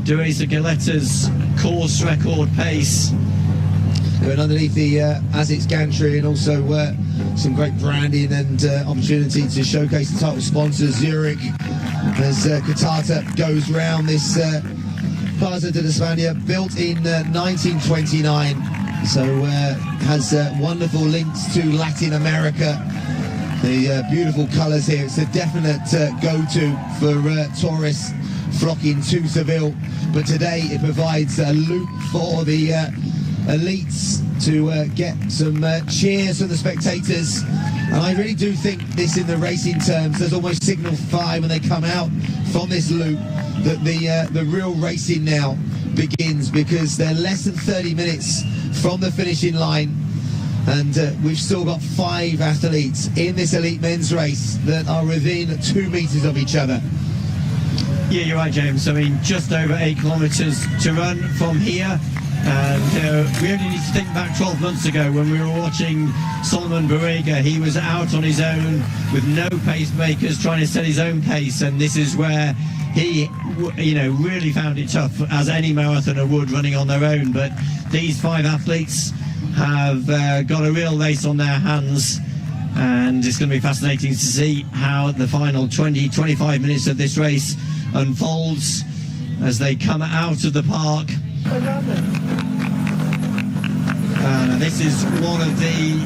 Deresa Galetta's course record pace. And underneath the ASICS gantry, and also some great branding and opportunity to showcase the title sponsor Zurich as Kitata goes round this Plaza de España, built in 1929, so has wonderful links to Latin America. The beautiful colours here. It's a definite go-to for tourists flocking to Seville, but today it provides a loop for the elites to get some cheers from the spectators. And I really do think this, in the racing terms, there's almost signal 5 when they come out from this loop, that the real racing now begins, because they're less than 30 minutes from the finishing line, and we've still got 5 athletes in this elite men's race that are within 2 meters of each other. Yeah, you're right, James. I mean, just over 8 kilometres to run from here. And we only need to think back 12 months ago when we were watching Solomon Barrega. He was out on his own with no pacemakers, trying to set his own pace, and this is where he, really found it tough, as any marathoner would, running on their own. But these 5 athletes have got a real race on their hands, and it's going to be fascinating to see how the final 20-25 minutes of this race unfolds as they come out of the park. And this is one of the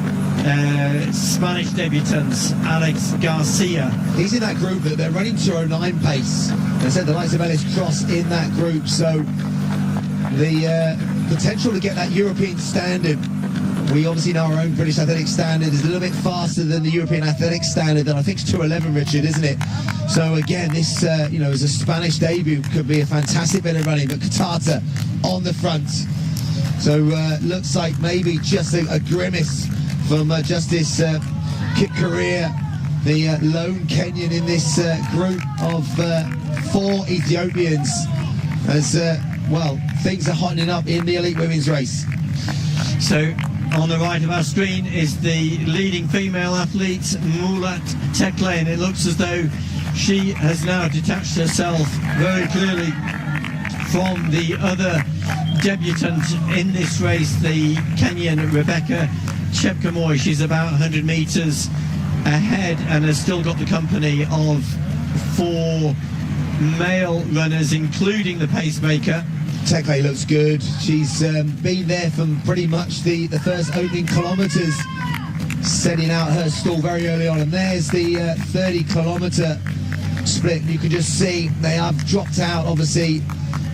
Spanish debutants, Alex Garcia. He's in that group that they're running 2:09 pace. They said the likes of Ellis Cross in that group, so the potential to get that European standard. We obviously know our own British athletic standard is a little bit faster than the European athletic standard, that I think it's 2:11, Richard, isn't it? So again, this as a Spanish debut, could be a fantastic bit of running, but Katata on the front. So looks like maybe just a grimace from Justice Kip Korea, the lone Kenyan in this group of 4 Ethiopians, as things are hottening up in the elite women's race. So on the right of our screen is the leading female athlete, Mulat Tekle, and it looks as though she has now detached herself very clearly from the other debutant in this race, the Kenyan Rebecca Chepkemoi. She's about 100 metres ahead and has still got the company of 4 male runners, including the pacemaker. Tekle looks good. She's been there from pretty much the first opening kilometres, setting out her stall very early on. And there's the 30-kilometre split. You can just see they have dropped out, obviously.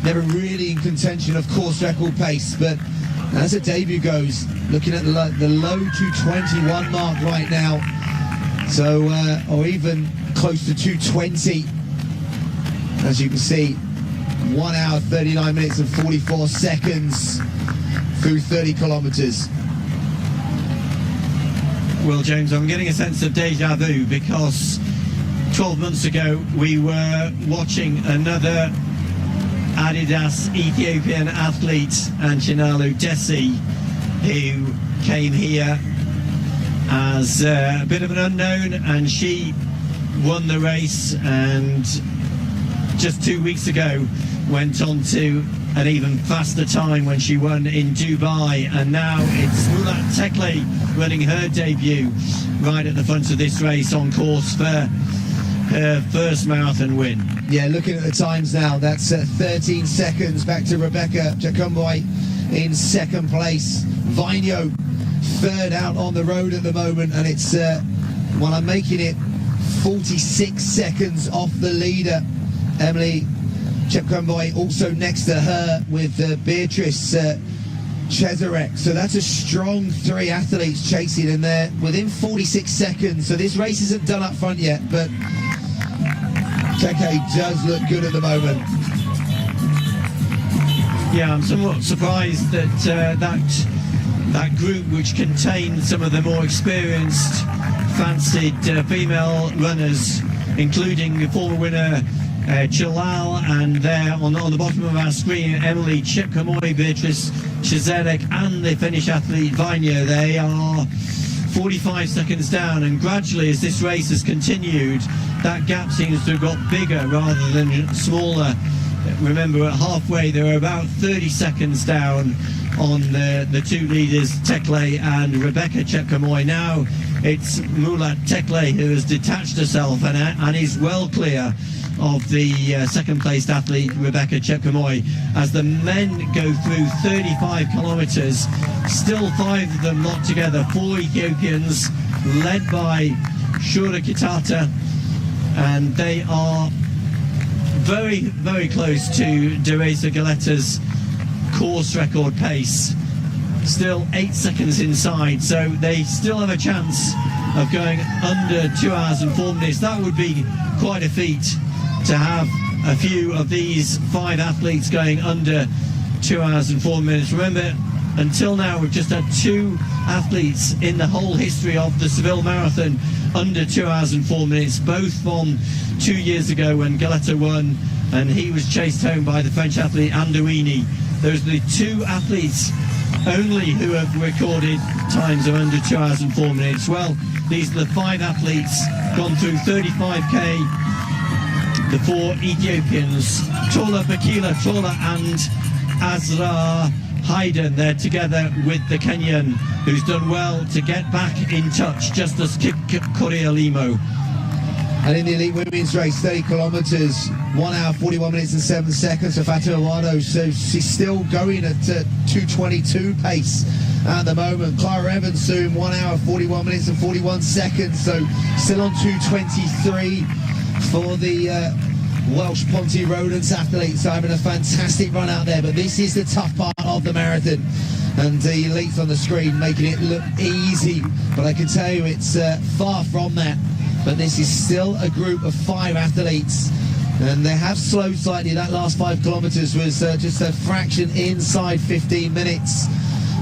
Never really in contention of course record pace, but as a debut goes, looking at the low 2:21 mark right now, so or even close to 2:20, as you can see, 1 hour 39 minutes and 44 seconds through 30 kilometres. Well, James, I'm getting a sense of deja vu, because 12 months ago we were watching another Adidas Ethiopian athlete, Anchinalu Desi, who came here as a bit of an unknown, and she won the race, and just 2 weeks ago went on to an even faster time when she won in Dubai. And now it's Mulat Tekle running her debut right at the front of this race, on course for her first marathon win. Yeah, looking at the times now, that's 13 seconds back to Rebecca Chepkemoi in second place. Vainio third out on the road at the moment, and it's I'm making it 46 seconds off the leader, Emily Chepkemoi, also next to her with Beatrice Cesarek. So that's a strong 3 athletes chasing in there within 46 seconds. So this race isn't done up front yet, but Tekle does look good at the moment. Yeah, I'm somewhat surprised that that group, which contained some of the more experienced, fancied female runners, including the former winner Chalal, and there on the bottom of our screen, Emily Chepkemoi, Beatrice Cesarek, and the Finnish athlete Vainio, they are 45 seconds down, and gradually as this race has continued, that gap seems to have got bigger rather than smaller. Remember, at halfway they were about 30 seconds down on the 2 leaders, Tekle and Rebecca Chepkemoi. Now it's Mulat Tekle who has detached herself and is well clear of the second placed athlete Rebecca Chepkemoi. As the men go through 35 kilometres, still 5 of them locked together, 4 Ethiopians led by Shura Kitata, and they are very, very close to Deresa Galetta's course record pace. still 8 seconds inside, so they still have a chance of going under 2 hours and 4 minutes. That would be quite a feat to have a few of these 5 athletes going under 2 hours and 4 minutes. Remember, until now we've just had 2 athletes in the whole history of the Seville Marathon under 2 hours and 4 minutes, both from 2 years ago when Galetta won and he was chased home by the French athlete Andouini. Those are the 2 athletes only who have recorded times of under 2 hours and 4 minutes. Well, these are the 5 athletes gone through 35k. The 4 Ethiopians, Tola Bakila, Tola and Azra Hayden, they're together with the Kenyan, who's done well to get back in touch, just as Korea Limo. And in the elite women's race, 30 kilometres, 1 hour 41 minutes and 7 seconds for Fatima Wado, so she's still going at 2:22 pace at the moment. Clara Evans soon, 1 hour 41 minutes and 41 seconds, so still on 2:23 for the Welsh Ponty Rodents athletes, having a fantastic run out there. But this is the tough part of the marathon, and the elites on the screen making it look easy, but I can tell you it's far from that. But this is still a group of 5 athletes, and they have slowed slightly. That last 5 kilometres was just a fraction inside 15 minutes.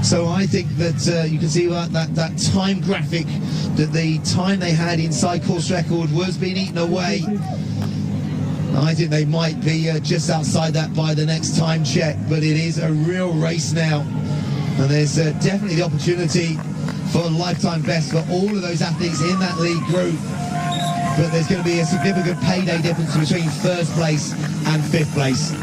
So I think that you can see that time graphic, that the time they had inside course record was being eaten away. I think they might be just outside that by the next time check, but it is a real race now, and there's definitely the opportunity for a lifetime best for all of those athletes in that lead group. But there's going to be a significant payday difference between first place and 5th place.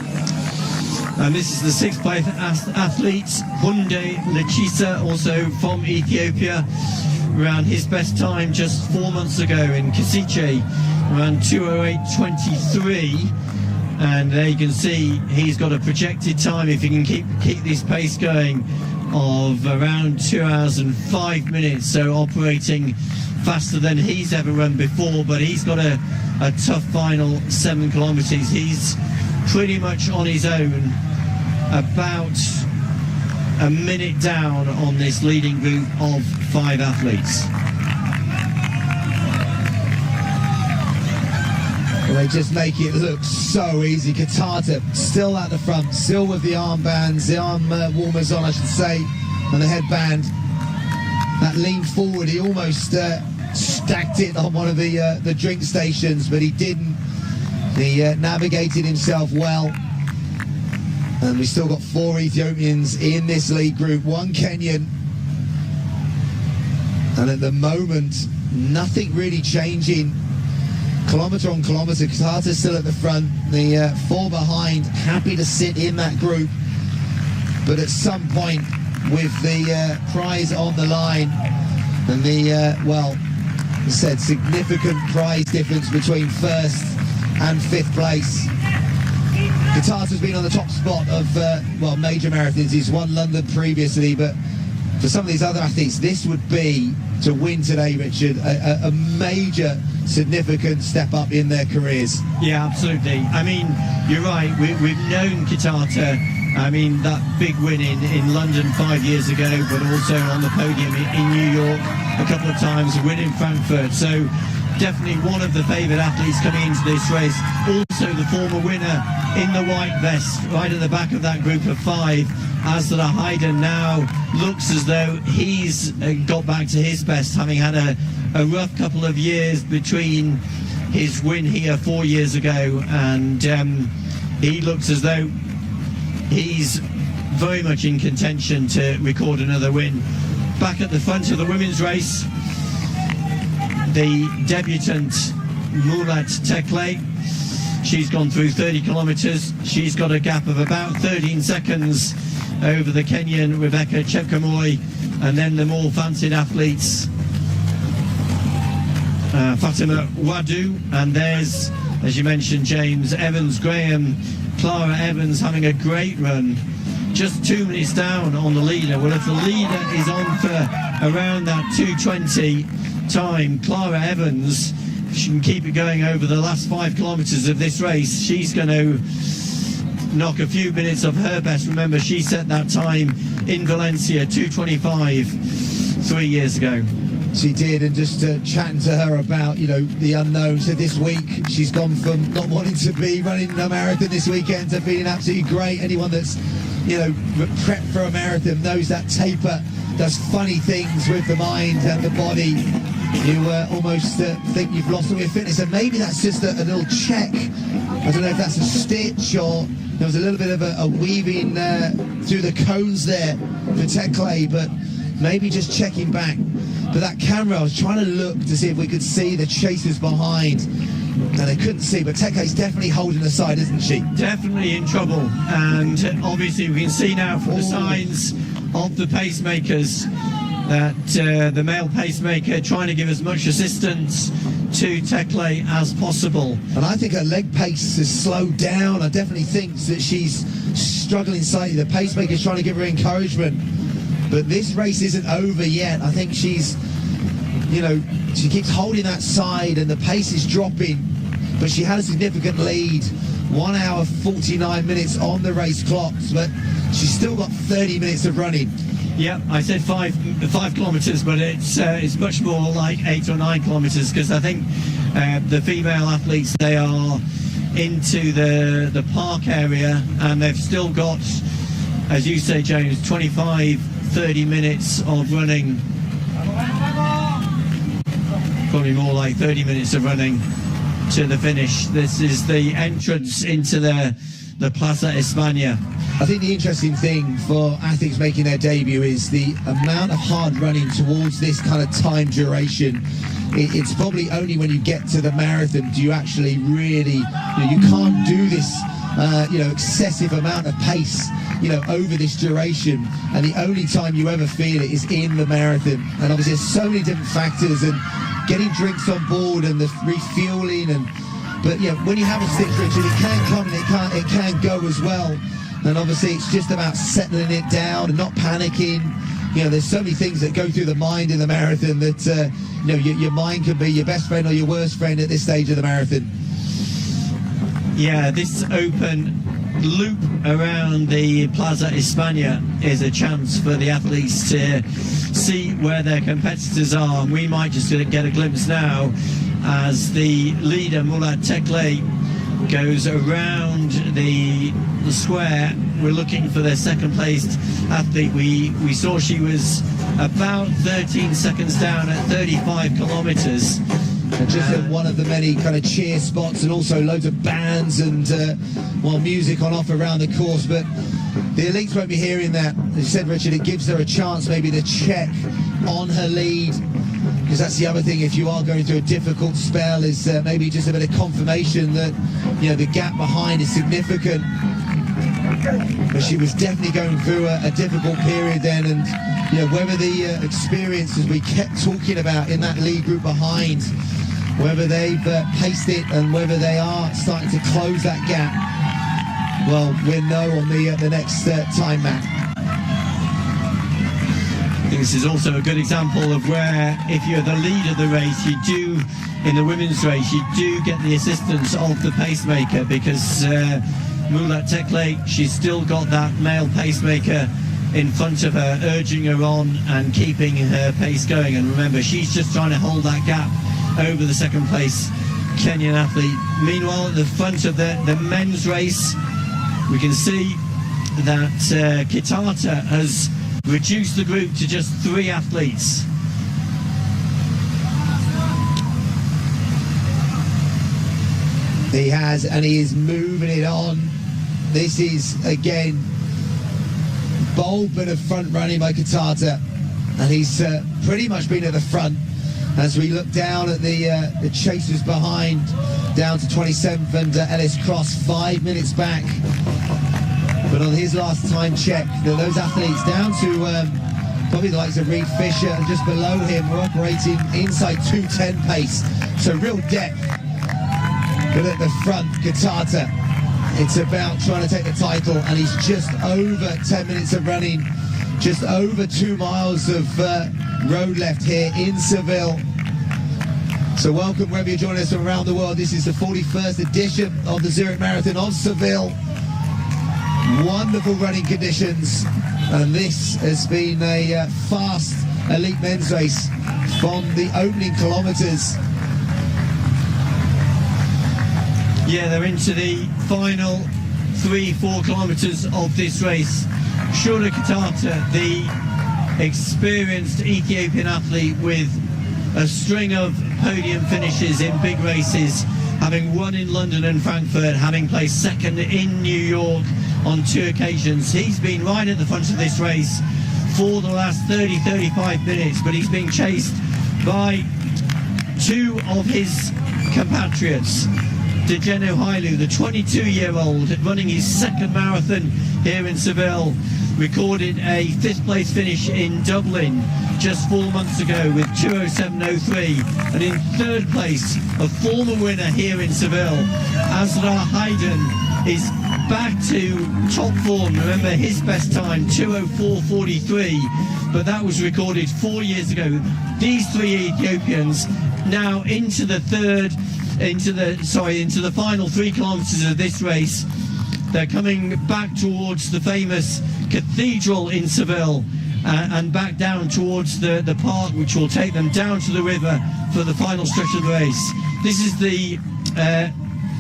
And this is the 6th place athlete, Hunde Lechisa, also from Ethiopia. Ran his best time just 4 months ago in Kasiche, around 2:08.23, and there you can see he's got a projected time, if he can keep this pace going, of around 2 hours and 5 minutes, so operating faster than he's ever run before. But he's got a tough final 7 kilometres. He's pretty much on his own, about a minute down on this leading group of 5 athletes. Well, they just make it look so easy. Katata still at the front, still with the armbands, the arm warmers on, I should say, and the headband. That lean forward, he almost stacked it on one of the drink stations, but he didn't. He navigated himself well. And we've still got 4 Ethiopians in this lead group, 1 Kenyan. And at the moment, nothing really changing. Kilometre on kilometre, Katata's still at the front. The 4 behind, happy to sit in that group. But at some point, with the prize on the line, and the, well, as I said, significant prize difference between 1st and 5th place. Katata's been on the top spot of, well, major marathons. He's won London previously, but for some of these other athletes, this would be, to win today, Richard, a major, significant step up in their careers. Yeah, absolutely. I mean, you're right, we've known Katata, I mean, that big win in London 5 years ago, but also on the podium in New York a couple of times, a win in Frankfurt. So definitely one of the favoured athletes coming into this race. Also the former winner in the white vest, right at the back of that group of 5, Azra Hayden, now looks as though he's got back to his best, having had a rough couple of years between his win here 4 years ago, and he looks as though he's very much in contention to record another win. Back at the front of the women's race, the debutant Murat Tekle. She's gone through 30 kilometres. She's got a gap of about 13 seconds over the Kenyan Rebecca Chepkamoi, and then the more fancied athletes, Fatima Wadu, and there's, as you mentioned, James Evans Graham, Clara Evans having a great run, just 2 minutes down on the leader. Well, if the leader is on for around that 2:20 time, Clara Evans, if she can keep it going over the last 5 kilometres of this race, she's going to knock a few minutes of her best. Remember, she set that time in Valencia, 2:25, 3 years ago. She did, and just chatting to her about, you know, the unknown. So this week she's gone from not wanting to be running a marathon this weekend to feeling absolutely great. Anyone that's, you know, prepped for a marathon knows that taper does funny things with the mind and the body. You almost think you've lost all your fitness, and maybe that's just a little check. I don't know if that's a stitch or there was a little bit of a weaving through the cones there for Tekle, but maybe just checking back. But that camera, I was trying to look to see if we could see the chasers behind, and I couldn't see. But Tekle's definitely holding aside, isn't she? Definitely in trouble, and obviously we can see now from the signs of the pacemakers that the male pacemaker trying to give as much assistance to Tekle as possible. And I think her leg pace has slowed down. I definitely think that she's struggling slightly. The pacemaker's trying to give her encouragement. But this race isn't over yet. I think she's, you know, she keeps holding that side and the pace is dropping. But she had a significant lead. 1 hour 49 minutes on the race clocks, but she's still got 30 minutes of running. Yeah, I said 5 kilometres, but it's much more like 8 or 9 kilometres, because I think the female athletes, they are into the park area, and they've still got, as you say, James, 25-30 minutes of running. Probably more like 30 minutes of running to the finish. This is the entrance into the Plaza de España. I think the interesting thing for athletes making their debut is the amount of hard running towards this kind of time duration. It's probably only when you get to the marathon do you actually really, you can't do this excessive amount of pace, over this duration, and the only time you ever feel it is in the marathon. And obviously there's so many different factors, and getting drinks on board and the refueling, but when you have a stick, Richard, it can come and it can go as well. And obviously it's just about settling it down and not panicking. There's so many things that go through the mind in the marathon that your mind can be your best friend or your worst friend at this stage of the marathon. Yeah, this open loop around the Plaza España is a chance for the athletes to see where their competitors are. And we might just get a glimpse now as the leader, Murat Tekle, goes around the square. We're looking for their second placed athlete. We saw she was about 13 seconds down at 35 kilometers. And just at one of the many kind of cheer spots, and also loads of bands and music on offer around the course. But the elites won't be hearing that. As you said, Richard, it gives her a chance maybe to check on her lead, because that's the other thing. If you are going through a difficult spell, is maybe just a bit of confirmation that the gap behind is significant. But she was definitely going through a difficult period then, and whether the experiences we kept talking about in that lead group behind, whether they've paced it and whether they are starting to close that gap, well, we'll know on the next time map. I think this is also a good example of where, if you're the lead of the race, you do, in the women's race, you do get the assistance of the pacemaker, because Murat Tekle, she's still got that male pacemaker in front of her, urging her on and keeping her pace going. And remember, she's just trying to hold that gap over the second place Kenyan athlete. Meanwhile, at the front of the men's race, we can see that Kitata has reduced the group to just 3 athletes. He has, and he is moving it on. This is, again, bold bit of front running by Kitata, and he's pretty much been at the front. As we look down at the chasers behind, down to 27th and Ellis Cross, 5 minutes back. But on his last time check, those athletes down to probably the likes of Reed Fisher, and just below him we're operating inside 2:10 pace. So real depth. But at the front, Kitata, it's about trying to take the title, and he's just over 10 minutes of running, just over 2 miles of road left here in Seville. So welcome wherever you're joining us from around the world. This is the 41st edition of the Zurich Marathon of Seville. Wonderful running conditions, and this has been a fast elite men's race from the opening kilometres. Yeah, they're into the final 3-4 kilometres of this race. Shura Kitata, the experienced Ethiopian athlete with a string of podium finishes in big races, having won in London and Frankfurt, having placed second in New York on 2 occasions. He's been right at the front of this race for the last 30-35 minutes, but he's being chased by 2 of his compatriots. Dejeno Hailu, the 22-year-old, running his second marathon here in Seville, recorded a 5th place finish in Dublin just 4 months ago with 2:07:03, and in 3rd place, a former winner here in Seville, Azra Hayden, is back to top form. Remember, his best time 2:04:43, but that was recorded 4 years ago. These 3 Ethiopians now into the final 3 kilometres of this race. They're coming back towards the famous cathedral in Seville and back down towards the park, which will take them down to the river for the final stretch of the race. This is the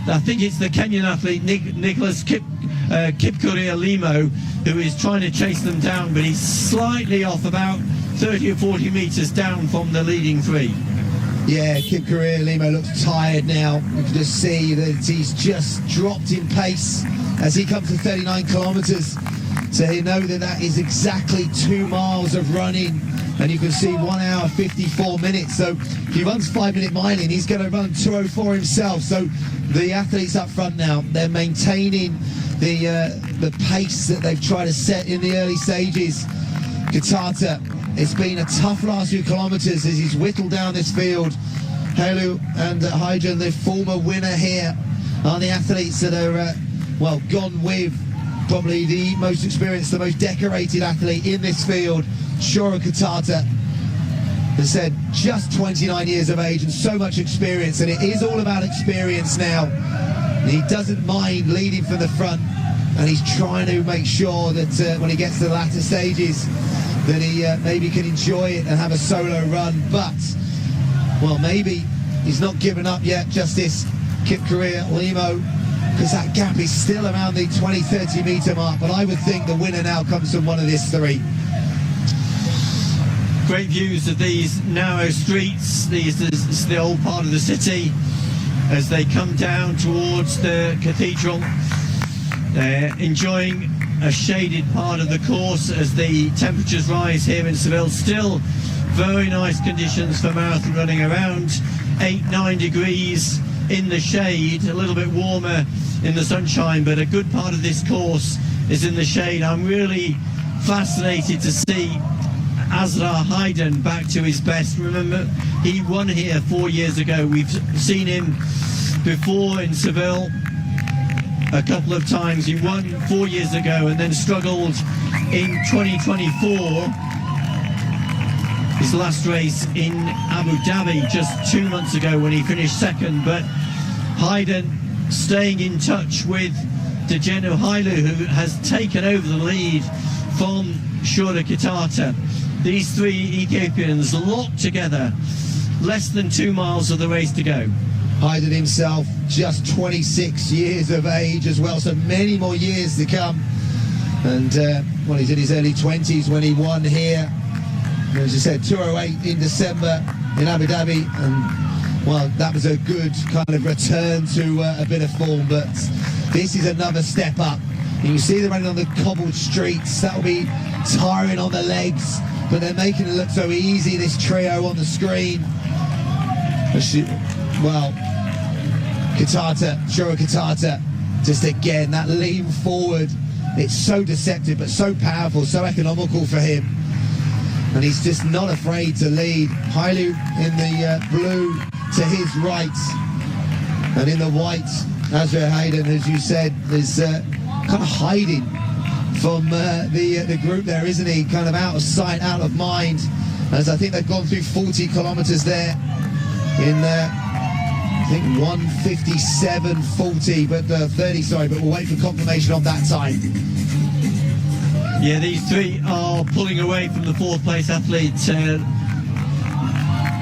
I think it's the Kenyan athlete Nicholas Kipkorir Limo, who is trying to chase them down, but he's slightly off, about 30 or 40 metres down from the leading 3. Yeah, Kipkorir Limo looks tired now. You can just see that he's just dropped in pace as he comes to 39 kilometres. So you know that is exactly 2 miles of running, and you can see 1 hour 54 minutes. So if he runs 5-minute miling, he's going to run 2:04 himself. So the athletes up front now, they're maintaining the pace that they've tried to set in the early stages. Kitata, it's been a tough last few kilometres as he's whittled down this field. Hailu and Haydn, the former winner here, are the athletes that are, gone with probably the most experienced, the most decorated athlete in this field, Shura Kitata. As I said, just 29 years of age and so much experience, and it is all about experience now. He doesn't mind leading from the front, and he's trying to make sure that when he gets to the latter stages that he maybe can enjoy it and have a solo run. But, well, maybe he's not given up yet, Justice Kipkorir Limo, because that gap is still around the 20-30 metre mark. But I would think the winner now comes from one of these 3. Great views of these narrow streets. This is the old part of the city as they come down towards the cathedral. They're enjoying a shaded part of the course as the temperatures rise here in Seville. Still very nice conditions for marathon running, around 8-9 degrees in the shade, a little bit warmer in the sunshine, but a good part of this course is in the shade. I'm really fascinated to see Azra Hayden back to his best. Remember, he won here 4 years ago. We've seen him before in Seville a couple of times. He won 4 years ago and then struggled in 2024, his last race in Abu Dhabi just 2 months ago when he finished second. But Hayden staying in touch with Dejeno Hailu, who has taken over the lead from Shura Kitata. These 3 Ethiopians locked together, less than 2 miles of the race to go. Hayden himself, just 26 years of age as well, so many more years to come. And, he's in his early 20s when he won here. And as I said, 2:08 in December in Abu Dhabi. And, that was a good kind of return to a bit of form. But this is another step up. And you see them running on the cobbled streets. That'll be tiring on the legs. But they're making it look so easy, this trio on the screen. Shura Kitata, just again, that lean forward. It's so deceptive, but so powerful, so economical for him. And he's just not afraid to lead. Hailu in the blue to his right. And in the white, Azra Hayden, as you said, is kind of hiding from the group there, isn't he? Kind of out of sight, out of mind. As I think they've gone through 40 kilometres there in think 1:57.40, but 30, sorry, but we'll wait for confirmation of that time. Yeah, these three are pulling away from the fourth place athlete,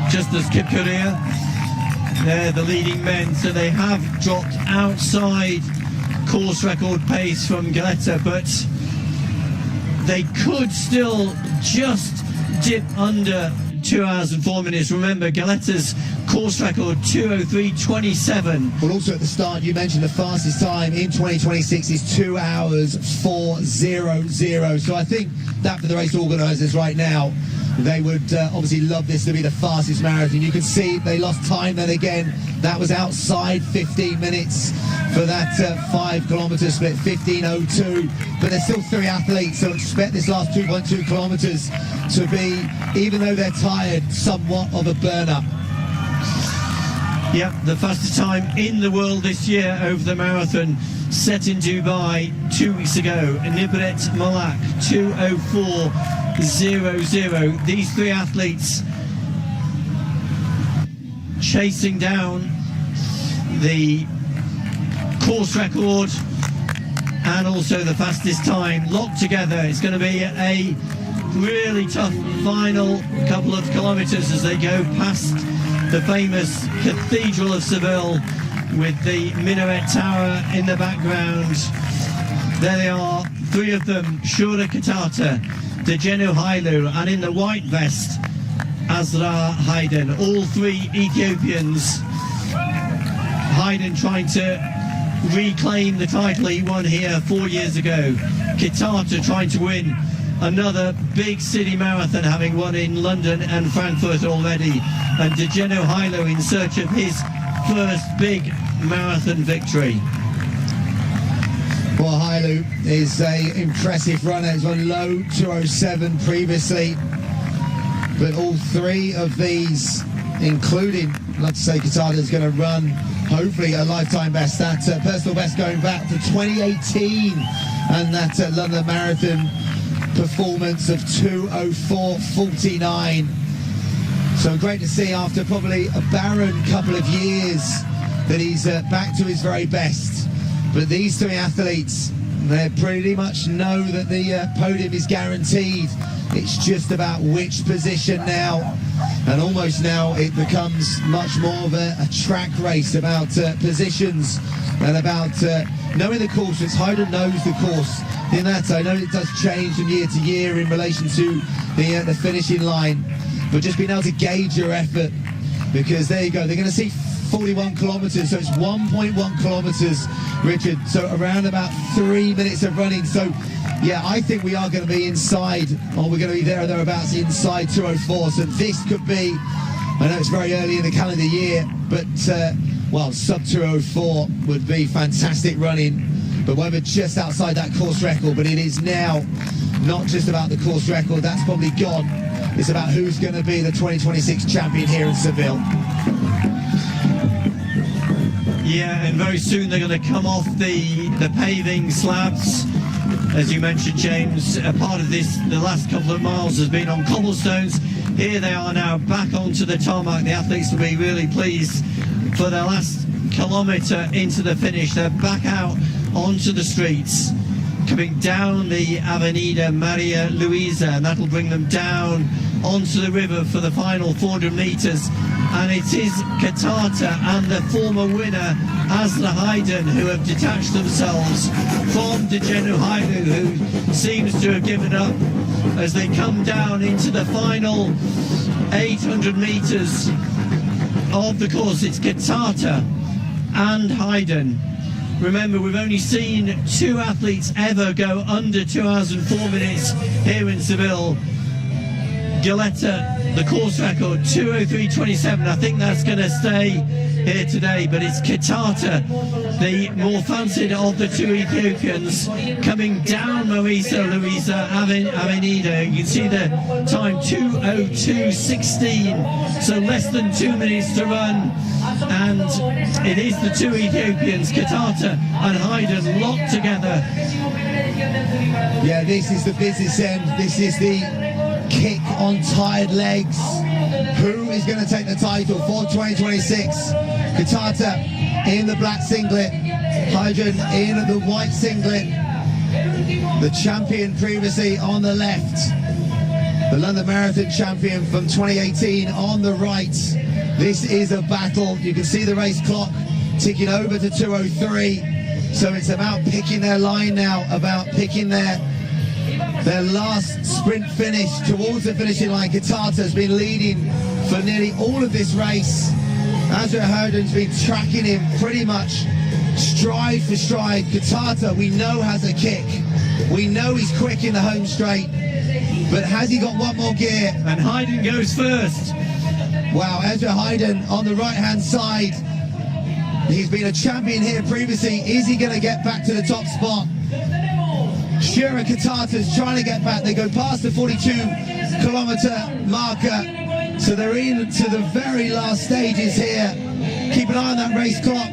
just as Kip Korea. They're the leading men, so they have dropped outside course record pace from Galetta, but they could still just dip under 2 hours and 4 minutes. Remember, Galetta's course record 2:03.27. Well, also at the start you mentioned the fastest time in 2026 is 2 hours 4:00. So I think that for the race organisers right now, they would obviously love this to be the fastest marathon. You can see they lost time then again. That was outside 15 minutes for that 5 kilometre split, 15:02. But there's still 3 athletes, so expect this last 2.2 kilometres to be, even though they're tired, somewhat of a burn-up. Yep, the fastest time in the world this year over the marathon, set in Dubai 2 weeks ago. Nibret Malak, 2:04.00. These 3 athletes chasing down the course record and also the fastest time locked together. It's going to be a really tough final couple of kilometres as they go past the famous Cathedral of Seville with the minaret tower in the background. There they are, 3 of them, Shura Katata, Dejenu Hailu, and in the white vest, Azra Hayden. All 3 Ethiopians. Hayden trying to reclaim the title he won here 4 years ago. Kitata trying to win another big city marathon, having won in London and Frankfurt already. And Dejenu Hailu in search of his first big marathon victory. Well, Hailu is an impressive runner. He's on low 2:07 previously. But all 3 of these, including, let's say, Katata, is going to run, hopefully, a lifetime best. That personal best going back to 2018 and that London Marathon performance of 2:04.49. So great to see after probably a barren couple of years that he's back to his very best. But these 3 athletes, they pretty much know that the podium is guaranteed. It's just about which position now, and almost now it becomes much more of a track race about positions and about knowing the course. It's Hayden knows the course. In that, I know it does change from year to year in relation to the finishing line, but just being able to gauge your effort, because there you go, they're going to see 41 kilometres, so it's 1.1 kilometres, Richard, so around about 3 minutes of running. So yeah, I think we are going to be inside, or we're going to be there or thereabouts inside 2:04. So this could be, I know it's very early in the calendar year, but well, sub 2:04 would be fantastic running. But we're just outside that course record. But it is now not just about the course record, that's probably gone. It's about who's going to be the 2026 champion here in Seville. Yeah, and very soon they're going to come off the paving slabs. As you mentioned, James, a part of this, the last couple of miles has been on cobblestones. Here they are now back onto the tarmac. The athletes will be really pleased for their last kilometre into the finish. They're back out onto the streets, coming down the Avenida Maria Luisa, and that'll bring them down onto the river for the final 400 metres. And it is Katata and the former winner Azra Hayden who have detached themselves from Dejenu Hailu, who seems to have given up as they come down into the final 800 metres of the course. It's Katata and Hayden. Remember, we've only seen 2 athletes ever go under 2 hours and 4 minutes here in Seville. Galetta, the course record, 2:03.27. I think that's going to stay here today, but it's Katata, the more fancied of the 2 Ethiopians, coming down Marisa Luisa Avenida. You can see the time, 2:02.16, so less than 2 minutes to run. And it is the 2 Ethiopians, Katata and Hayden, locked together. Yeah, this is the business end. This is the kick on tired legs. Who is going to take the title for 2026? Contato in the black singlet, Hydron in the white singlet. The champion previously on the left, the London Marathon champion from 2018 on the right. This is a battle. You can see the race clock ticking over to 2:03. So it's about picking their line now, about picking their last sprint finish towards the finishing line. Contato has been leading for nearly all of this race. Andrea Herdon's been tracking him pretty much stride for stride. Contato, we know, has a kick. We know he's quick in the home straight, but has he got one more gear? And Hayden goes first. Wow, Ezra Hayden on the right-hand side. He's been a champion here previously. Is he going to get back to the top spot? Shura Contato's trying to get back. They go past the 42-kilometer marker. So they're into the very last stages here. Keep an eye on that race clock.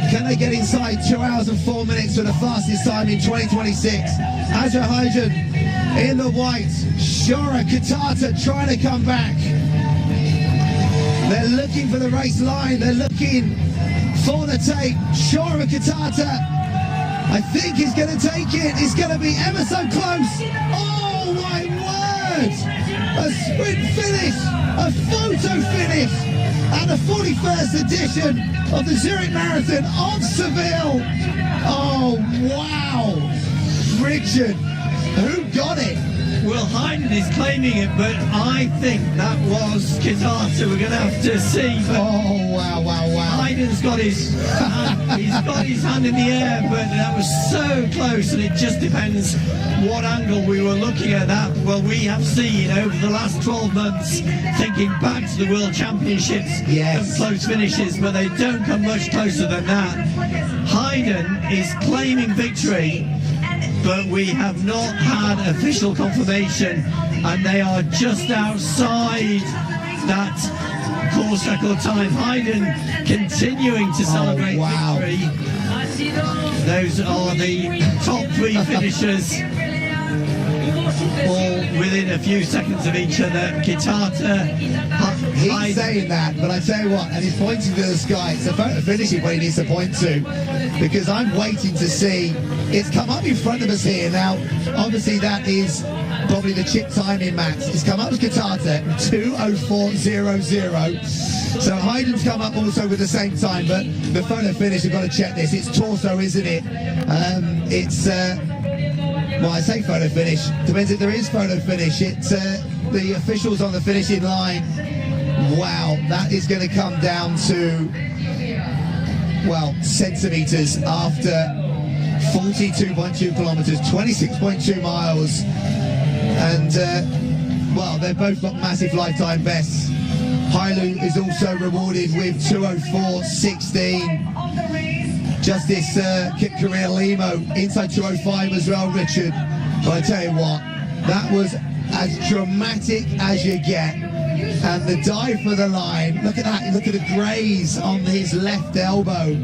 Can they get inside 2 hours and 4 minutes for the fastest time in 2026? Azra Hydron in the white. Shura Contato trying to come back. They're looking for the race line. They're looking for the tape. Shura Contato, I think he's going to take it. It's going to be ever so close. Oh my word! A sprint finish, a photo finish, and the 41st edition of the Zurich Marathon of Seville. Oh wow! Richard, who got it? Well, Hayden is claiming it, but I think that was Contato. We're going to have to see. But oh wow, wow, wow! Hayden's got his hand in the air, but that was so close, and it just depends what angle we were looking at that. Well, we have seen over the last 12 months, thinking back to the World Championships, yes, some close finishes, but they don't come much closer than that. Hayden is claiming victory, but we have not had official confirmation, and they are just outside that course record time. Hayden continuing to celebrate victory. Those are the top three finishers, all within a few seconds of each other. Contato, he's saying that, but I tell you what, and he's pointing to the sky. It's a photo finishing what he needs to point to, because I'm waiting to see. It's come up in front of us here now. Obviously, that is probably the chip timing, Max. It's come up with Contato 2:04.00. So Hayden's come up also with the same time, but the photo finish, we've got to check this. It's torso, isn't it? It's well, I say photo finish. Depends if there is photo finish. It's the officials on the finishing line. Wow, that is going to come down to, well, centimeters after 42.2 kilometers, 26.2 miles, and well, they've both got massive lifetime bests. Hailu is also rewarded with 2:04.16. Justice Kip Korea Limo inside 2:05 as well, Richard. But I tell you what, that was as dramatic as you get. And the dive for the line, look at that, look at the graze on his left elbow.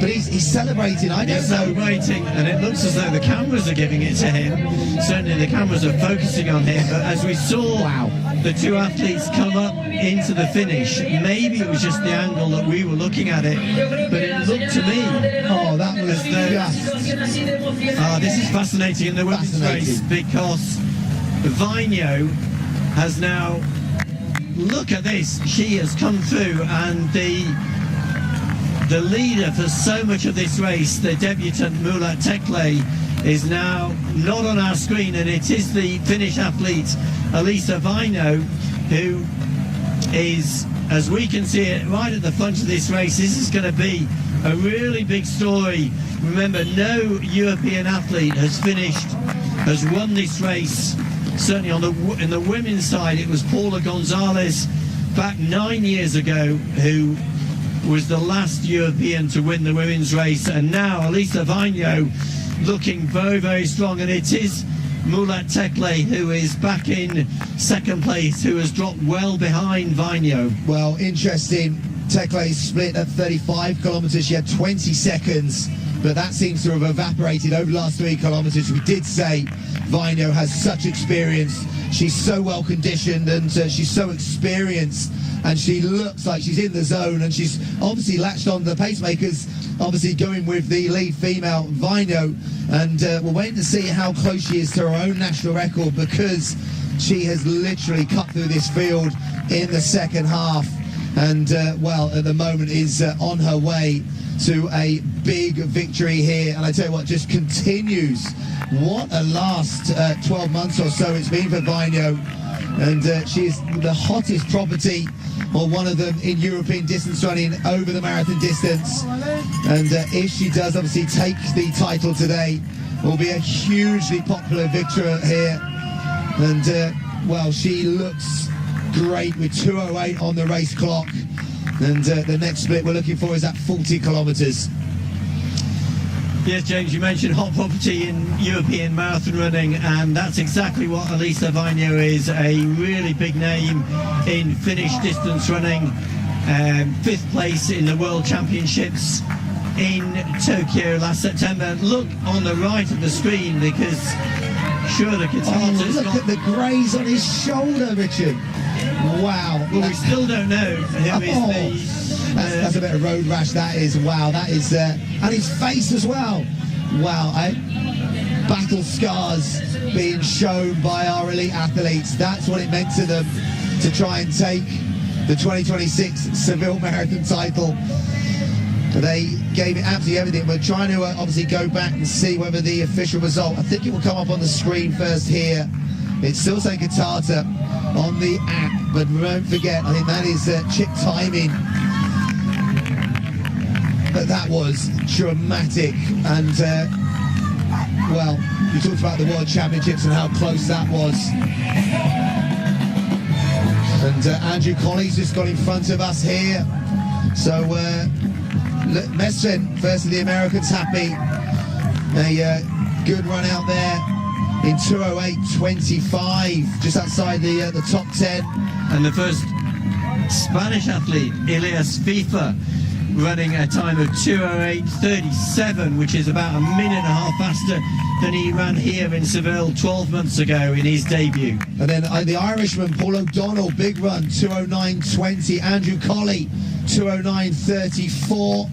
But he's celebrating, I don't know. Celebrating, and it looks as though the cameras are giving it to him. Certainly the cameras are focusing on him, but as we saw the two athletes come up into the finish, maybe it was just the angle that we were looking at it, but it looked to me, oh, that was this is fascinating in the women's race, because Vainio has now, look at this, she has come through, and the leader for so much of this race, the debutant Mulat Tekle, is now not on our screen, and it is the Finnish athlete Elisa Vainio who is, as we can see it, right at the front of this race. This is going to be a really big story. Remember, no European athlete has won this race. Certainly in the women's side, it was Paula Gonzalez back 9 years ago who was the last European to win the women's race, and now Elisa Vainio looking very, very strong, and it is Mulat Tekle who is back in second place, who has dropped well behind Vainio. Well, interesting. Tekle split at 35 kilometers. She had 20 seconds but that seems to have evaporated over the last 3 kilometres. We did say Vainio has such experience. She's so well conditioned, and she's so experienced, and she looks like she's in the zone, and she's obviously latched on the pacemakers, obviously going with the lead female, Vainio, and we're waiting to see how close she is to her own national record, because she has literally cut through this field in the second half, and well, at the moment is on her way to a big victory here. And I tell you what, just continues. What a last 12 months or so it's been for Vainio, and she is the hottest property, or one of them, in European distance running over the marathon distance. And if she does obviously take the title today, it will be a hugely popular victory here. And well, she looks great with 2:08 on the race clock, and the next split we're looking for is at 40 kilometres. Yes, James, you mentioned hot property in European marathon running, and that's exactly what Elisa Vainio is. A really big name in Finnish distance running, 5th place in the World Championships in Tokyo last September. Look on the right of the screen, because sure, the Katata's look at the graze on his shoulder, Richard. Wow. Well, we still don't know who is the... That's a bit of road rash, that is. Wow, that is... and his face as well. Wow, battle scars being shown by our elite athletes. That's what it meant to them to try and take the 2026 Seville Marathon title. They gave it absolutely everything. We're trying to obviously go back and see whether the official result, I think it will come up on the screen first here. It's still saying Katata on the app, but don't forget, I think that is chip timing. But that was dramatic, and well, you talked about the World Championships and how close that was. And Andrew Colley's just got in front of us here. So Mesrin, first of the Americans, happy. A good run out there in 2:08.25, just outside the top 10. And the first Spanish athlete, Elias FIFA, running a time of 2:08.37, which is about a minute and a half faster than he ran here in Seville 12 months ago in his debut. And then the Irishman, Paul O'Donnell, big run, 2:09.20. Andrew Colley, 2:09.34.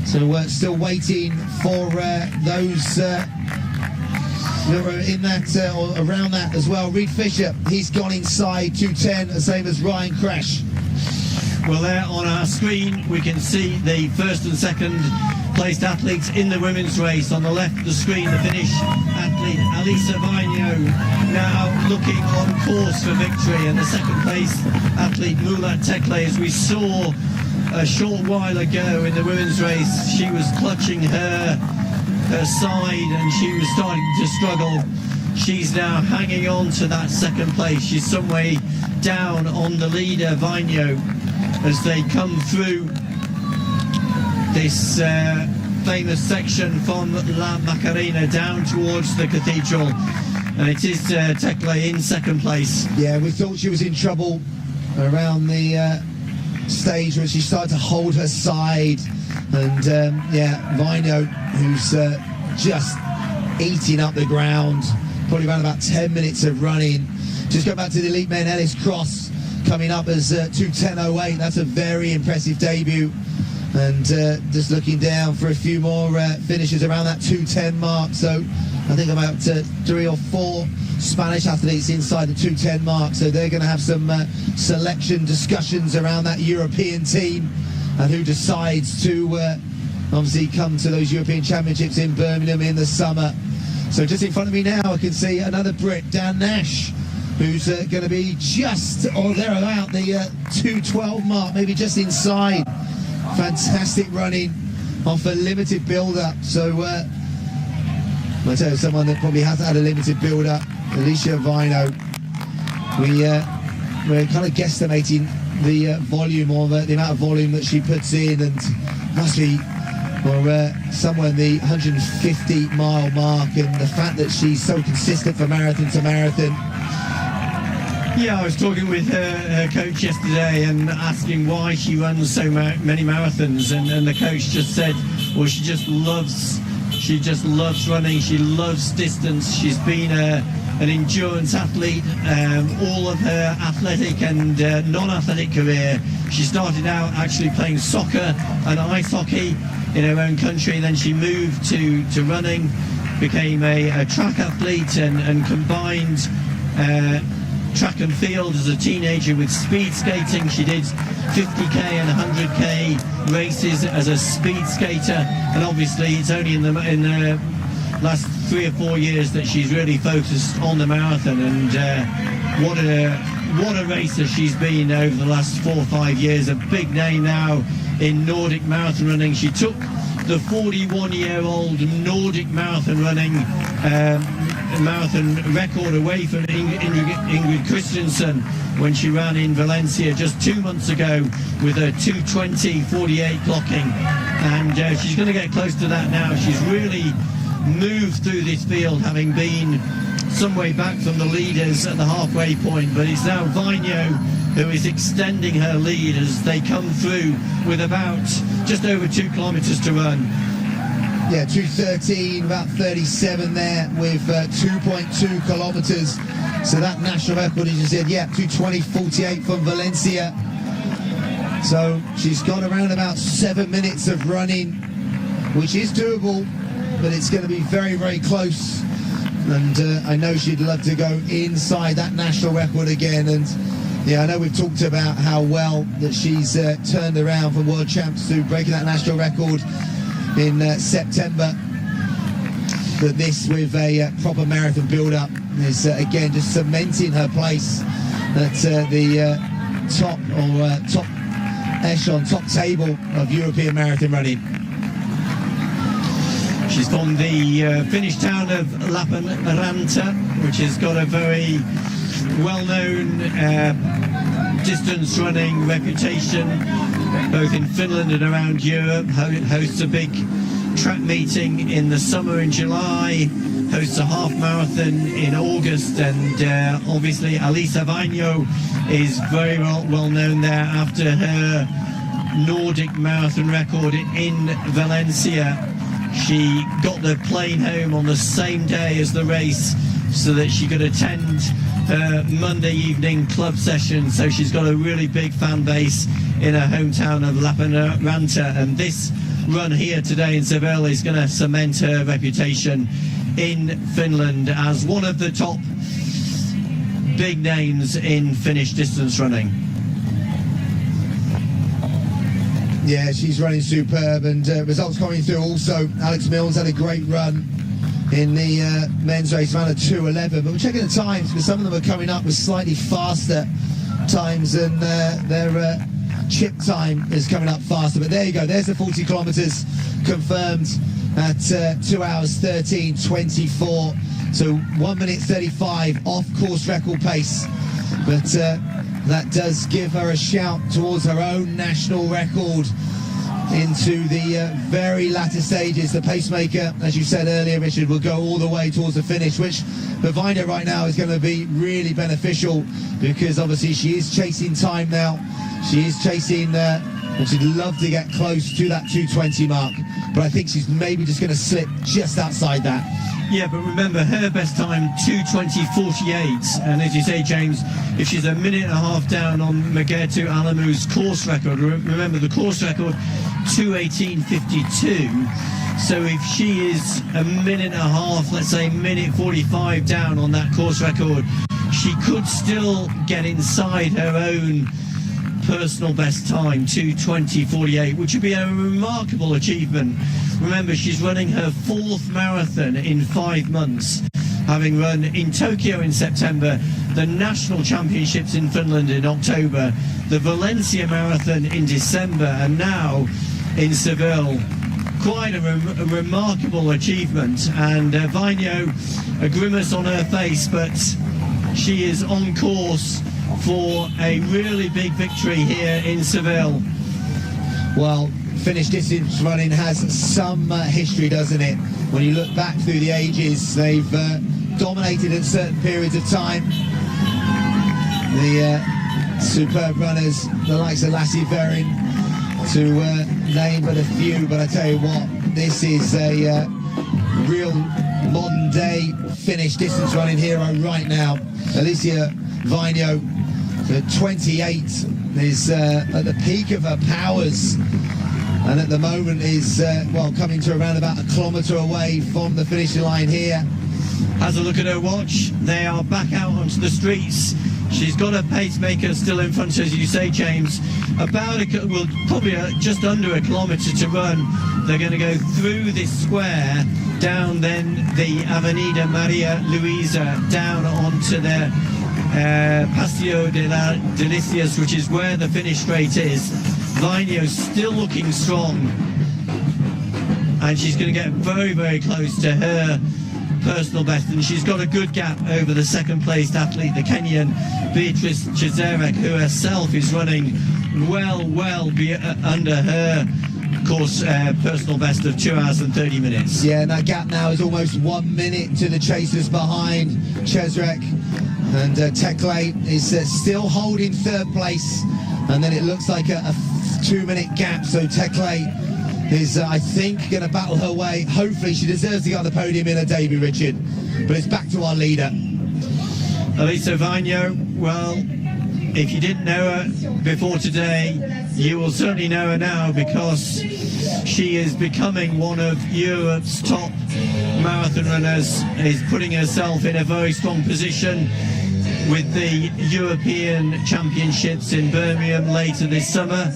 So we're still waiting for those that were in that or around that as well. Reed Fisher, he's gone inside 2:10, the same as Ryan Crash. Well, there on our screen we can see the first and second placed athletes in the women's race. On the left of the screen, the Finnish athlete Elisa Vainio, now looking on course for victory, and the second place athlete Mulat Tekle, as we saw a short while ago in the women's race, she was clutching her side and she was starting to struggle. She's now hanging on to that second place. She's some way down on the leader, Vainio, as they come through this famous section from La Macarena down towards the cathedral. And it is Tekle in second place. Yeah, we thought she was in trouble around the stage where she started to hold her side. And yeah, Vainio, who's just eating up the ground, probably around about 10 minutes of running. Just go back to the elite men, Ellis Cross coming up as 2:10.08. That's a very impressive debut. And just looking down for a few more finishes around that 2:10 mark. So I think about 3 or 4 Spanish athletes inside the 2:10 mark. So they're going to have some selection discussions around that European team and who decides to obviously come to those European Championships in Birmingham in the summer. So just in front of me now, I can see another Brit, Dan Nash, who's going to be just or thereabout the 2:12 mark, maybe just inside. Fantastic running off a limited build-up. So I'll tell you, someone that probably hasn't had a limited build-up, Elisa Vainio. We're kind of guesstimating the volume, or the amount of volume that she puts in, and must be somewhere in the 150-mile mark. And the fact that she's so consistent from marathon to marathon, Yeah, I was talking with her coach yesterday and asking why she runs so many marathons, and the coach just said, well, she just loves running. She loves distance. She's been an endurance athlete all of her athletic and non-athletic career. She started out actually playing soccer and ice hockey in her own country. Then she moved to running, became a track athlete, and combined track and field as a teenager with speed skating. She did 50k and 100k races as a speed skater, and obviously it's only in the last 3 or 4 years that she's really focused on the marathon. And what a racer she's been over the last 4 or 5 years. A big name now in Nordic marathon running. She took the 41-year-old Nordic marathon running marathon record away from Ingrid Christensen when she ran in Valencia just 2 months ago with a 2:20:48 clocking, and she's going to get close to that now. She's really moved through this field, having been some way back from the leaders at the halfway point, but it's now VaiTavares who is extending her lead as they come through with about just over 2 kilometers to run. Yeah, 2:13, about 37 there with 2.2 kilometers. So that national record, as you said, yeah, 2:20:48 from Valencia. So she's got around about 7 minutes of running, which is doable, but it's going to be very, very close. And I know she'd love to go inside that national record again. And yeah, I know we've talked about how well that she's turned around from world champs to breaking that national record in September. But this, with a proper marathon build-up, is again just cementing her place at the top echelon, top table of European marathon running. She's from the Finnish town of Lappeenranta, which has got a very well-known distance running reputation, both in Finland and around Europe. Hosts a big track meeting in the summer in July, hosts a half marathon in August, and obviously Alisa Vainio is very well known there after her Nordic marathon record in Valencia. She got the plane home on the same day as the race so that she could attend her Monday evening club session. So she's got a really big fan base in her hometown of Lappeenranta, and this run here today in Seville is going to cement her reputation in Finland as one of the top big names in Finnish distance running. Yeah, she's running superb, and results coming through also. Alex Mills had a great run in the men's race, around a 2:11, but we're checking the times because some of them are coming up with slightly faster times, and their chip time is coming up faster. But there you go, there's the 40 kilometers confirmed at 2 hours 13:24, so 1 minute 35 off course record pace, but that does give her a shout towards her own national record into the very latter stages. The pacemaker, as you said earlier, Richard, will go all the way towards the finish, which for Vainio right now is going to be really beneficial, because obviously she is chasing time now. She is chasing, and she'd love to get close to that 2:20 mark, but I think she's maybe just going to slip just outside that. Yeah, but remember, her best time, 2:20:48, and as you say, James, if she's a minute and a half down on Magertu Alamu's course record, remember the course record, 2:18:52, so if she is a minute and a half, let's say minute 45 down on that course record, she could still get inside her own personal best time, 2:20:48, which would be a remarkable achievement. Remember, she's running her 4th marathon in 5 months, having run in Tokyo in September, the national championships in Finland in October, the Valencia marathon in December, and now in Seville. Quite a remarkable achievement, and Vainio, a grimace on her face, but she is on course for a really big victory here in Seville. Well, Finnish distance running has some history, doesn't it? When you look back through the ages, they've dominated at certain periods of time. the superb runners, the likes of Lassie Verin, to name but a few. But I tell you what, this is a real modern day Finnish distance running hero right now. Alicia Vainio, the 28, is at the peak of her powers, and at the moment is well, coming to around about a kilometre away from the finishing line here. Has a look at her watch. They are back out onto the streets. She's got a pacemaker still in front, as you say, James. About probably just under a kilometre to run. They're going to go through this square, down then the Avenida Maria Luisa, down onto the Paseo de la Delicias, which is where the finish straight is. Vainio's still looking strong, and she's going to get very, very close to her personal best, and she's got a good gap over the second placed athlete, the Kenyan Beatrice Chizerek, who herself is running well under her course personal best of 2 hours and 30 minutes. Yeah, and that gap now is almost 1 minute to the chasers behind Chezrek, and Tekle is still holding third place, and then it looks like a 2 minute gap, so Tekle is, I think, going to battle her way. Hopefully she deserves to get on the podium in her debut, Richard. But it's back to our leader. Alicia Vainio, well, if you didn't know her before today, you will certainly know her now, because she is becoming one of Europe's top marathon runners, is putting herself in a very strong position with the European Championships in Birmingham later this summer.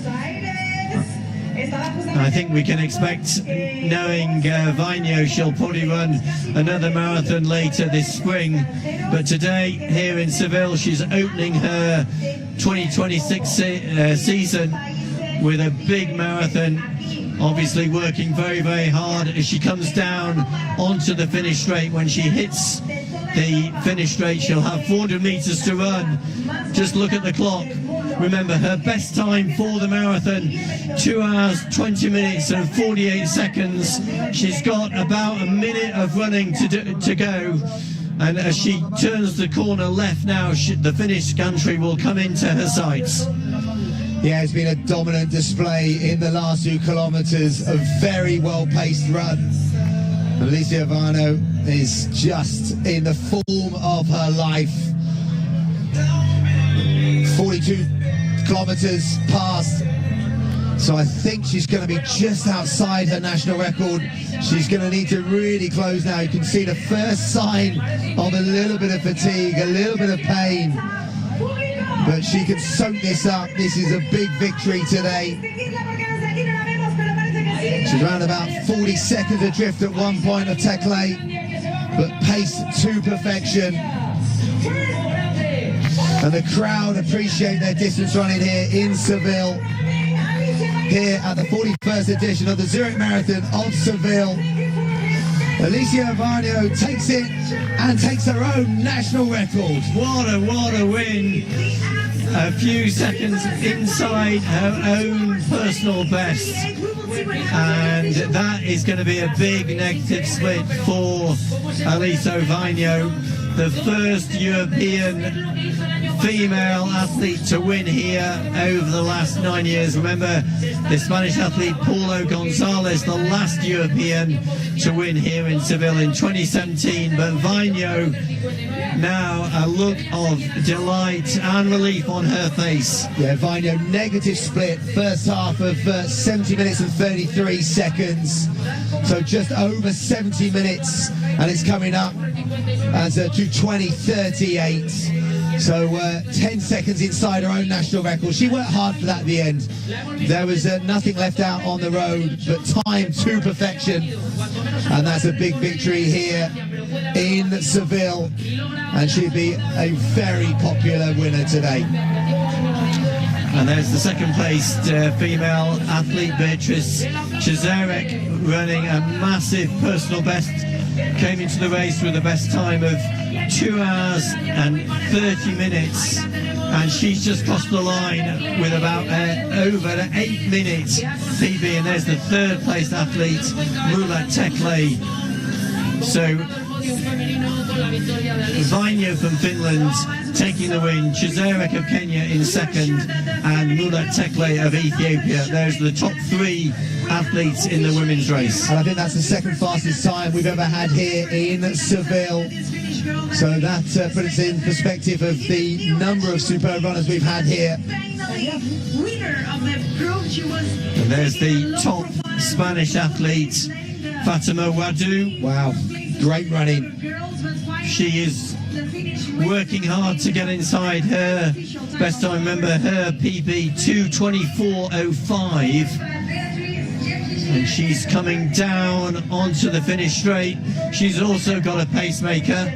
I think we can expect, knowing Vainio, she'll probably run another marathon later this spring. But today, here in Seville, she's opening her 2026 season with a big marathon, obviously working very, very hard as she comes down onto the finish straight. When she hits the finish straight, she'll have 400 meters to run. Just look at the clock. Remember, her best time for the marathon, 2 hours, 20 minutes and 48 seconds. She's got about a minute of running to go. And as she turns the corner left now, the finish gantry will come into her sights. Yeah, it's been a dominant display in the last 2 kilometres, a very well-paced run. Alicia Vainio is just in the form of her life. 42 kilometres past, so I think she's going to be just outside her national record. She's going to need to really close now. You can see the first sign of a little bit of fatigue, a little bit of pain, but she can soak this up. This is a big victory today. She's around about 40 seconds adrift at one point of Tekle, but paced to perfection. And the crowd appreciate their distance running here in Seville, here at the 41st edition of the Zurich Marathon of Seville. Alicia Vainio takes it and takes her own national record. What a win. A few seconds inside her own personal best. And that is going to be a big negative split for Alicia Vainio, the first European female athlete to win here over the last 9 years. Remember, the Spanish athlete Paulo Gonzalez, the last European to win here in Seville in 2017. But Vainio, now a look of delight and relief on her face. Yeah, Vainio, negative split, first half of 70 minutes and 33 seconds. So just over 70 minutes, and it's coming up as to 20:38. So 10 seconds inside her own national record. She worked hard for that at the end. There was nothing left out on the road, but time to perfection. And that's a big victory here in Seville. And she'd be a very popular winner today. And there's the second placed female athlete, Beatrice Chizerek, running a massive personal best. Came into the race with a best time of 2 hours and 30 minutes, and she's just crossed the line with about over 8 minutes PB. And there's the third placed athlete, Murat Tekle. So Vainio from Finland taking the win, Chizerek of Kenya in second, and Mulat Tekle of Ethiopia. Those are the top three athletes in the women's race. And I think that's the second fastest time we've ever had here in Seville. So that puts in perspective of the number of superb runners we've had here. And there's the top Spanish athlete, Fatima Wadu. Wow, great running. She is working hard to get inside her best time. Remember her PB 2:24.05, and she's coming down onto the finish straight. She's also got a pacemaker.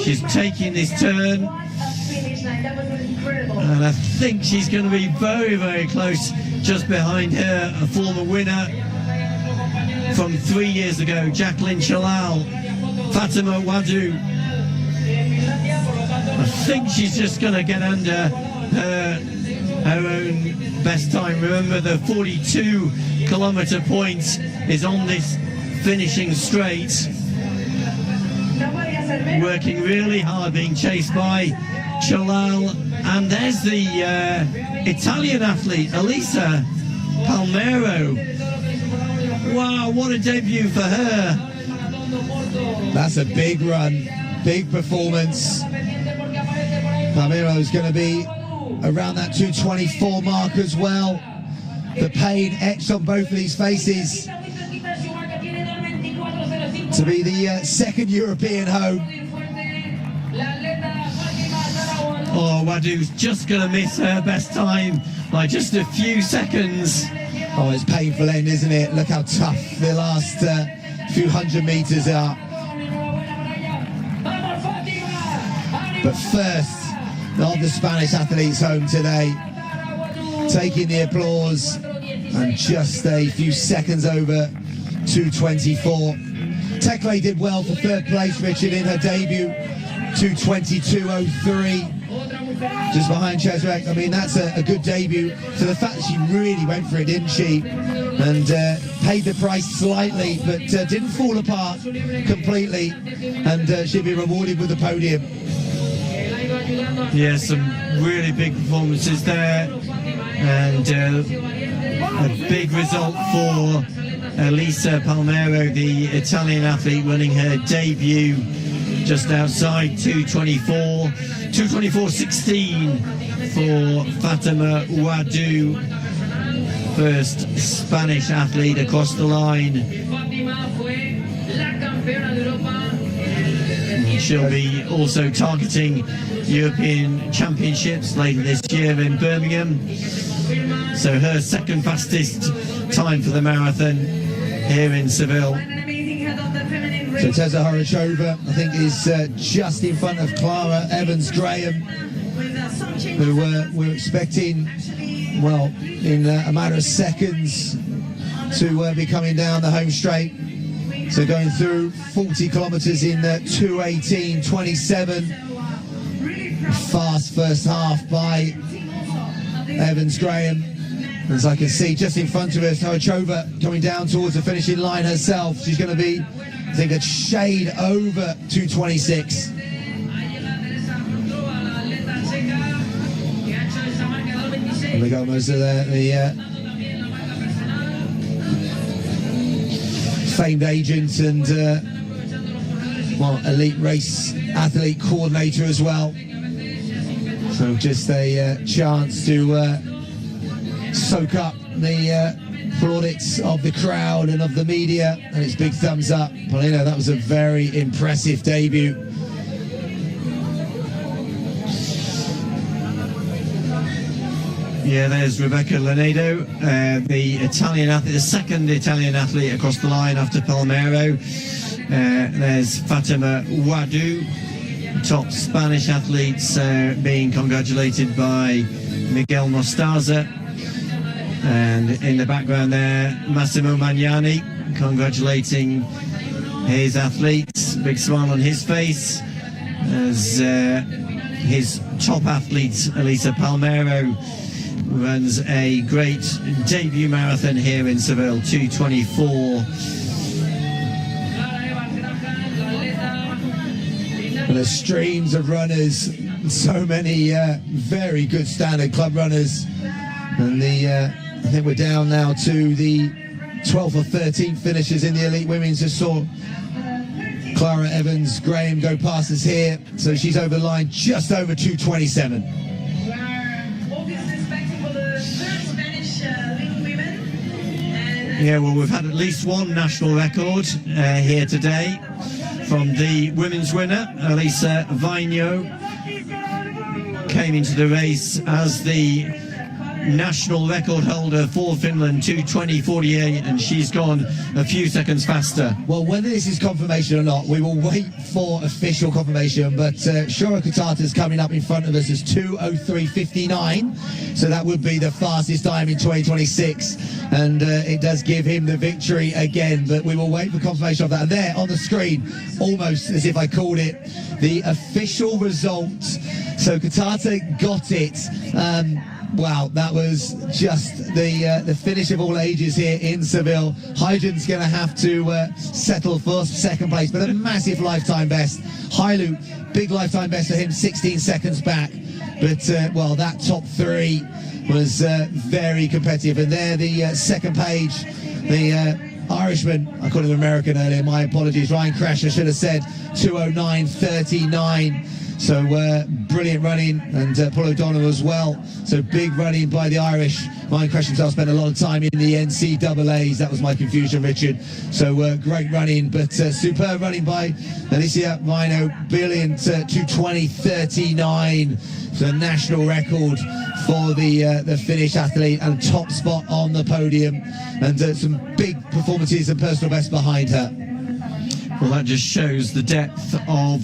She's taking this turn, and I think she's going to be very, very close, just behind her, a former winner from 3 years ago, Jacqueline Chalal. Fatima Wadu, I think she's just going to get under her own best time. Remember, the 42-kilometer point is on this finishing straight. Working really hard, being chased by Chalal. And there's the Italian athlete, Elisa Palmero. Wow, what a debut for her. That's a big run, big performance. Palmero is going to be around that 2:24 mark as well. The pain etched on both of these faces. To be the second European home. Oh, Wadu's just going to miss her best time by just a few seconds. Oh, it's painful end, isn't it? Look how tough the last few hundred meters are. But first of the Spanish athletes home today, taking the applause, and just a few seconds over 2:24. Tekle did well for third place, Richard, in her debut, 2:22.03. Just behind Chezrek. I mean, that's a good debut. So the fact that she really went for it, didn't she? And paid the price slightly, but didn't fall apart completely. And she'll be rewarded with the podium. Yeah, some really big performances there. And a big result for Elisa Palmero, the Italian athlete, winning her debut just outside 2:24. 2:24.16 for Fatima Wadu, first Spanish athlete across the line. She'll be also targeting European Championships later this year in Birmingham. So her second fastest time for the marathon here in Seville. So Tessa Horachova, I think, is just in front of Clara Evans-Graham, who we're expecting, well, in a matter of seconds to be coming down the home straight. So going through 40 kilometres in 2:18.27. Fast first half by Evans-Graham. As I can see, just in front of us, Horachova coming down towards the finishing line herself. She's going to be, I think, a shade over 2:26. And we got most of the famed agent and well, elite race athlete coordinator as well. So just a chance to soak up the plaudits of the crowd and of the media, and it's big thumbs up. Paulino, that was a very impressive debut. Yeah, there's Rebecca Lanedo, the Italian athlete, the second Italian athlete across the line after Palmero. There's Fatima Wadu, top Spanish athletes being congratulated by Miguel Mostaza. And in the background there, Massimo Magnani congratulating his athletes. Big smile on his face as his top athlete, Elisa Palmero, runs a great debut marathon here in Seville, 2:24. And the streams of runners, so many very good standard club runners. And I think we're down now to the 12th or 13th finishers in the elite women's. Just saw Clara Evans Graham go past us here, so she's over the line just over 2:27. Yeah, well, we've had at least one national record here today from the women's winner, Elisa Vainio. Came into the race as the national record holder for Finland, 2:20.48, and she's gone a few seconds faster. Well, whether this is confirmation or not, we will wait for official confirmation, but Shura Katata's coming up in front of us as 2:03.59, so that would be the fastest time in 2026, and it does give him the victory again, but we will wait for confirmation of that. And there on the screen, almost as if I called it, the official results. So Katata got it. Wow, that was just the finish of all ages here in Seville. Hyden's going to have to settle for second place, but a massive lifetime best. Hailu, big lifetime best for him, 16 seconds back. But, well, that top three was very competitive. And there, the second page, the Irishman, I called him American earlier, my apologies, Ryan Crash, I should have said 2:09.39. So brilliant running, and Paul O'Donnell as well. So big running by the Irish. Ryan Crash himself spent a lot of time in the NCAAs. That was my confusion, Richard. So great running, but superb running by Alicia Vainio, brilliant 2:20.39. So national record for the Finnish athlete, and top spot on the podium, and some big performances and personal best behind her. Well, that just shows the depth of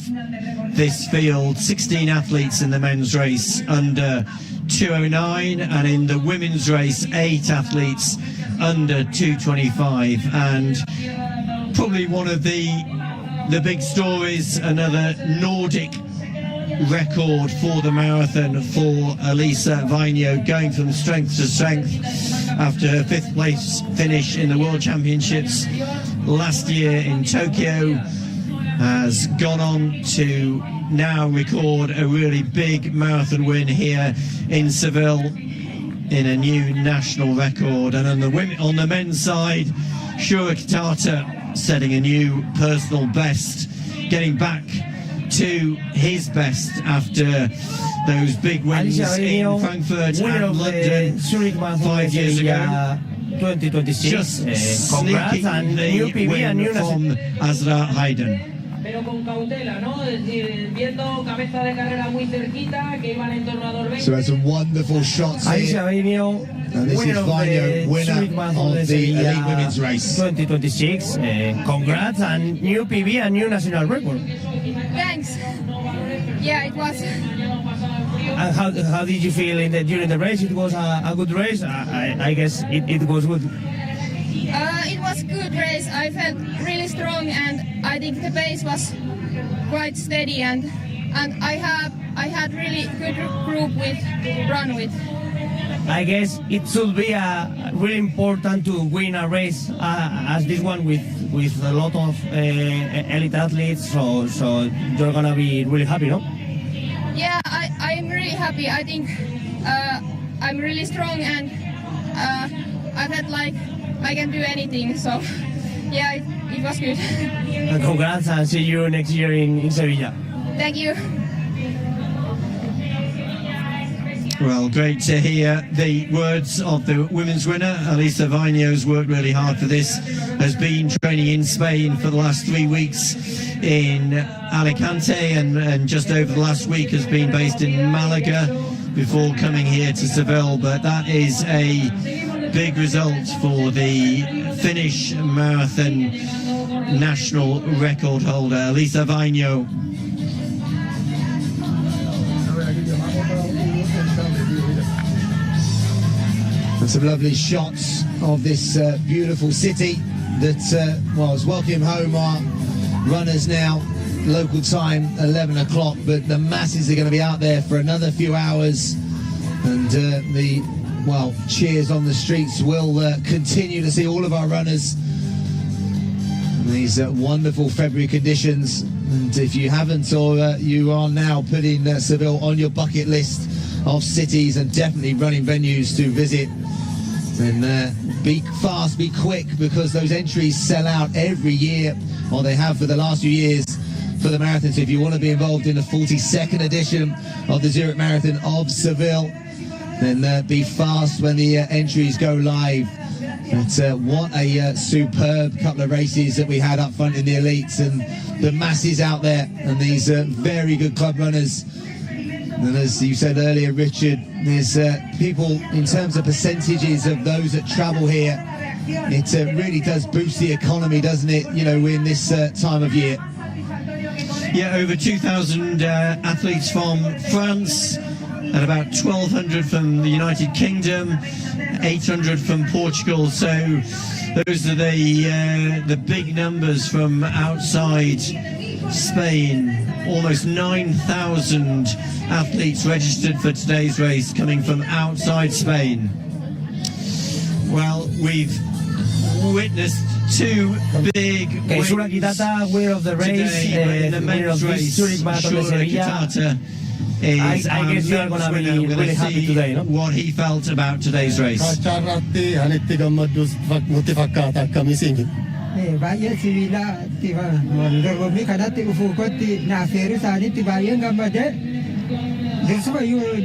this field. 16 athletes in the men's race under 2:09, and in the women's race 8 athletes under 2:25. And probably one of the big stories, another Nordic record for the marathon for Elisa Vainio, going from strength to strength after her 5th place finish in the World Championships last year in Tokyo. Has gone on to now record a really big marathon win here in Seville in a new national record. And on the men's side, Shura Katata setting a new personal best, getting back to his best after those big wins in Frankfurt and London 5 years ago. 2026. Just Congrats, sneaking and new the PB win and new from Azra Hayden. Pero con cautela, ¿no? Es decir, viendo cabeza de carrera muy cerquita, que iban en torno a 2:20. So some wonderful shots Alicia here. Vainio, And this is Vainio, winner of the elite women's race. 2026. Congrats, and new PB and new national record. Thanks. Yeah, it was. And how did you feel during the race? It was a good race. I guess it was good. It was a good race. I felt really strong, and I think the pace was quite steady, and I had really good group with run with. I guess it should be really important to win a race as this one with a lot of elite athletes. So you're gonna be really happy, no? Yeah, I'm really happy. I think I'm really strong, and I felt like I can do anything. So yeah, it was good. And congrats, and see you next year in Sevilla. Thank you. Well, great to hear the words of the women's winner. Elisa Vainio's worked really hard for this, has been training in Spain for the last 3 weeks in Alicante, and just over the last week has been based in Malaga before coming here to Seville. But that is a big result for the Finnish marathon national record holder, Elisa Vainio. And some lovely shots of this beautiful city that, well, is welcome home our runners now. Local time, 11 o'clock, but the masses are going to be out there for another few hours. And the, well, cheers on the streets will continue to see all of our runners. these wonderful February conditions. And if you haven't, or you are now putting Seville on your bucket list of cities and definitely running venues to visit, then be fast, be quick, because those entries sell out every year, or they have for the last few years for the marathon. So if you want to be involved in the 42nd edition of the Zurich Marathon of Seville, then be fast when the entries go live. But what a superb couple of races that we had up front in the elites, and the masses out there, and these very good club runners. And as you said earlier, Richard, there's people, in terms of percentages of those that travel here, it really does boost the economy, doesn't it, you know, in this time of year. Yeah, over 2,000 athletes from France, and about 1,200 from the United Kingdom, 800 from Portugal. So those are the big numbers from outside Spain. Almost 9,000 athletes registered for today's race coming from outside Spain. Well, we've witnessed two big wins winner of the race, today, in the men's race. Zurich Maratón de Sevilla. Is I guess you're going to be really happy today, no? What he felt about today's race. Baay'ee sibiilatti dorgommii kanatti dhufuu kootti naafeeru isaaniitti baay'een gammadee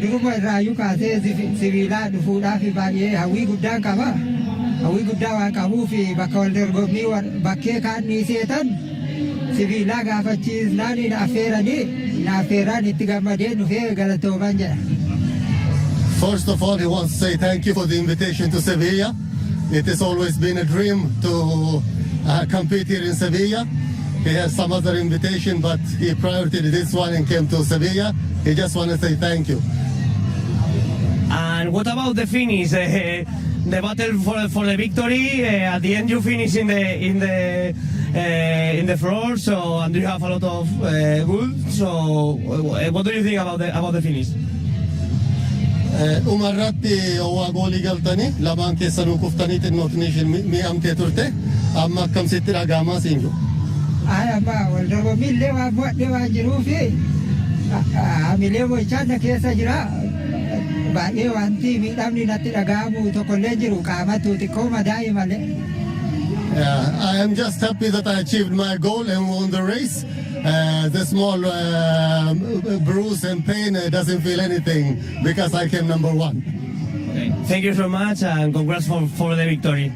duruma irraayyuu kaasee sibiilaa dhufuudhaaf baay'ee hawwii guddaa qaba. Hawwii guddaa waan qabuuf bakka wal dorgommii bakkee kaan ni seetan sibiilaa gaafachiisnaan naafeeraan itti gammadee dhufee galatooman jedha. First of all, he wants to say thank you for the invitation to Sevilla. It has always been a dream to compete here in Sevilla. He has some other invitation, but he prioritized this one and came to Sevilla. He just want to say thank you. And what about the finish? The battle for the victory. At the end, you finish in the floor. So, and you have a lot of good. So, what do you think about the finish? Umarratti waa goolii galtanii lamaan keessanuu kuftaniitti notification mi'amtee turte amma akkamsitti dhagaamaa siin jiru. Amma wal dorgommii illee waan bu'adhee waan jiruufi hamilee mo'ichaanna keessa jira. Baay'ee wanti miidhamni natti dhaga'amu tokkollee jiru qaamatu xiqqoo madaa'e malee. I am just happy that I achieved my goal and won the race. The small bruise and pain doesn't feel anything because I came number one. Okay. Thank you so much and congrats for the victory.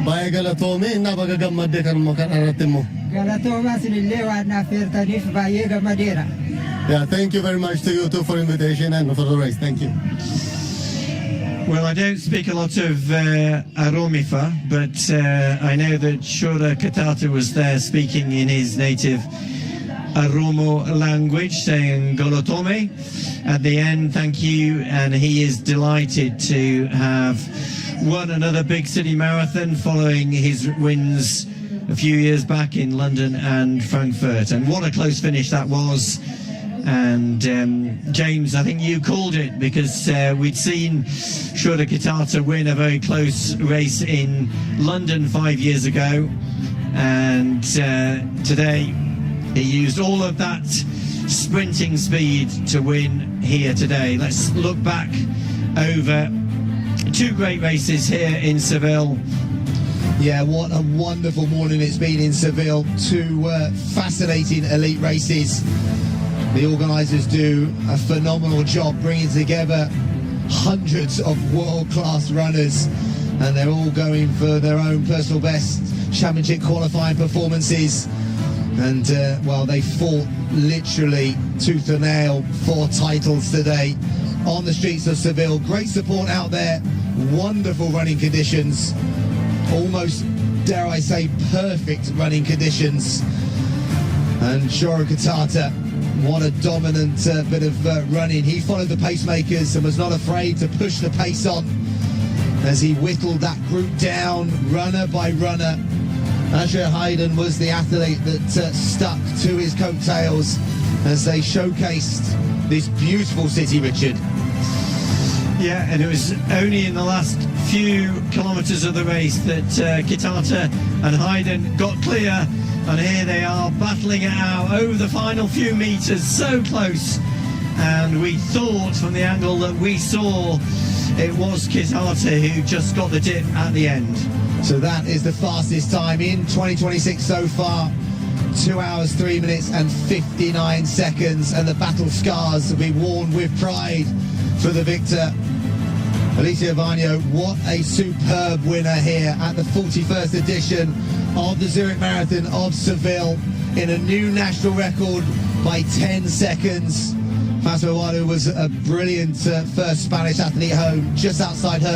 Baay'ee galatoomii na baga gammadde kanuma kan irratti immoo. Galatoomaa sinillee waan affeertaniif baay'ee gammadeera. Yeah, thank you very much to you too for invitation and for the race. Thank you. Well, I don't speak a lot of Aromifa, but I know that Shura Katata was there speaking in his native Aromo language, saying Golotome. At the end, thank you, and he is delighted to have won another big city marathon following his wins a few years back in London and Frankfurt. And what a close finish that was. And James, I think you called it, because we'd seen Shura Kitata win a very close race in London 5 years ago, and today he used all of that sprinting speed to win here today. Let's look back over two great races here in Seville. Yeah, what a wonderful morning it's been in Seville. Two fascinating elite races. The organisers do a phenomenal job bringing together hundreds of world-class runners, and they're all going for their own personal best championship qualifying performances. And well, they fought literally tooth and nail for titles today on the streets of Seville. Great support out there, wonderful running conditions, almost, dare I say, perfect running conditions. And Shura Kitata, what a dominant bit of running. He followed the pacemakers and was not afraid to push the pace on as he whittled that group down, runner by runner. Asher Hayden was the athlete that stuck to his coattails as they showcased this beautiful city, Richard. Yeah, and it was only in the last few kilometres of the race that Kitata and Hayden got clear, and here they are battling it out over the final few metres, so close. And we thought from the angle that we saw it was Kitata who just got the dip at the end. So that is the fastest time in 2026 so far. 2 hours, 3 minutes and 59 seconds, and the battle scars to be worn with pride for the victor. Alicia Varnio, what a superb winner here at the 41st edition of the Zurich Marathon of Seville in a new national record by 10 seconds. Massimo was a brilliant first Spanish athlete home just outside her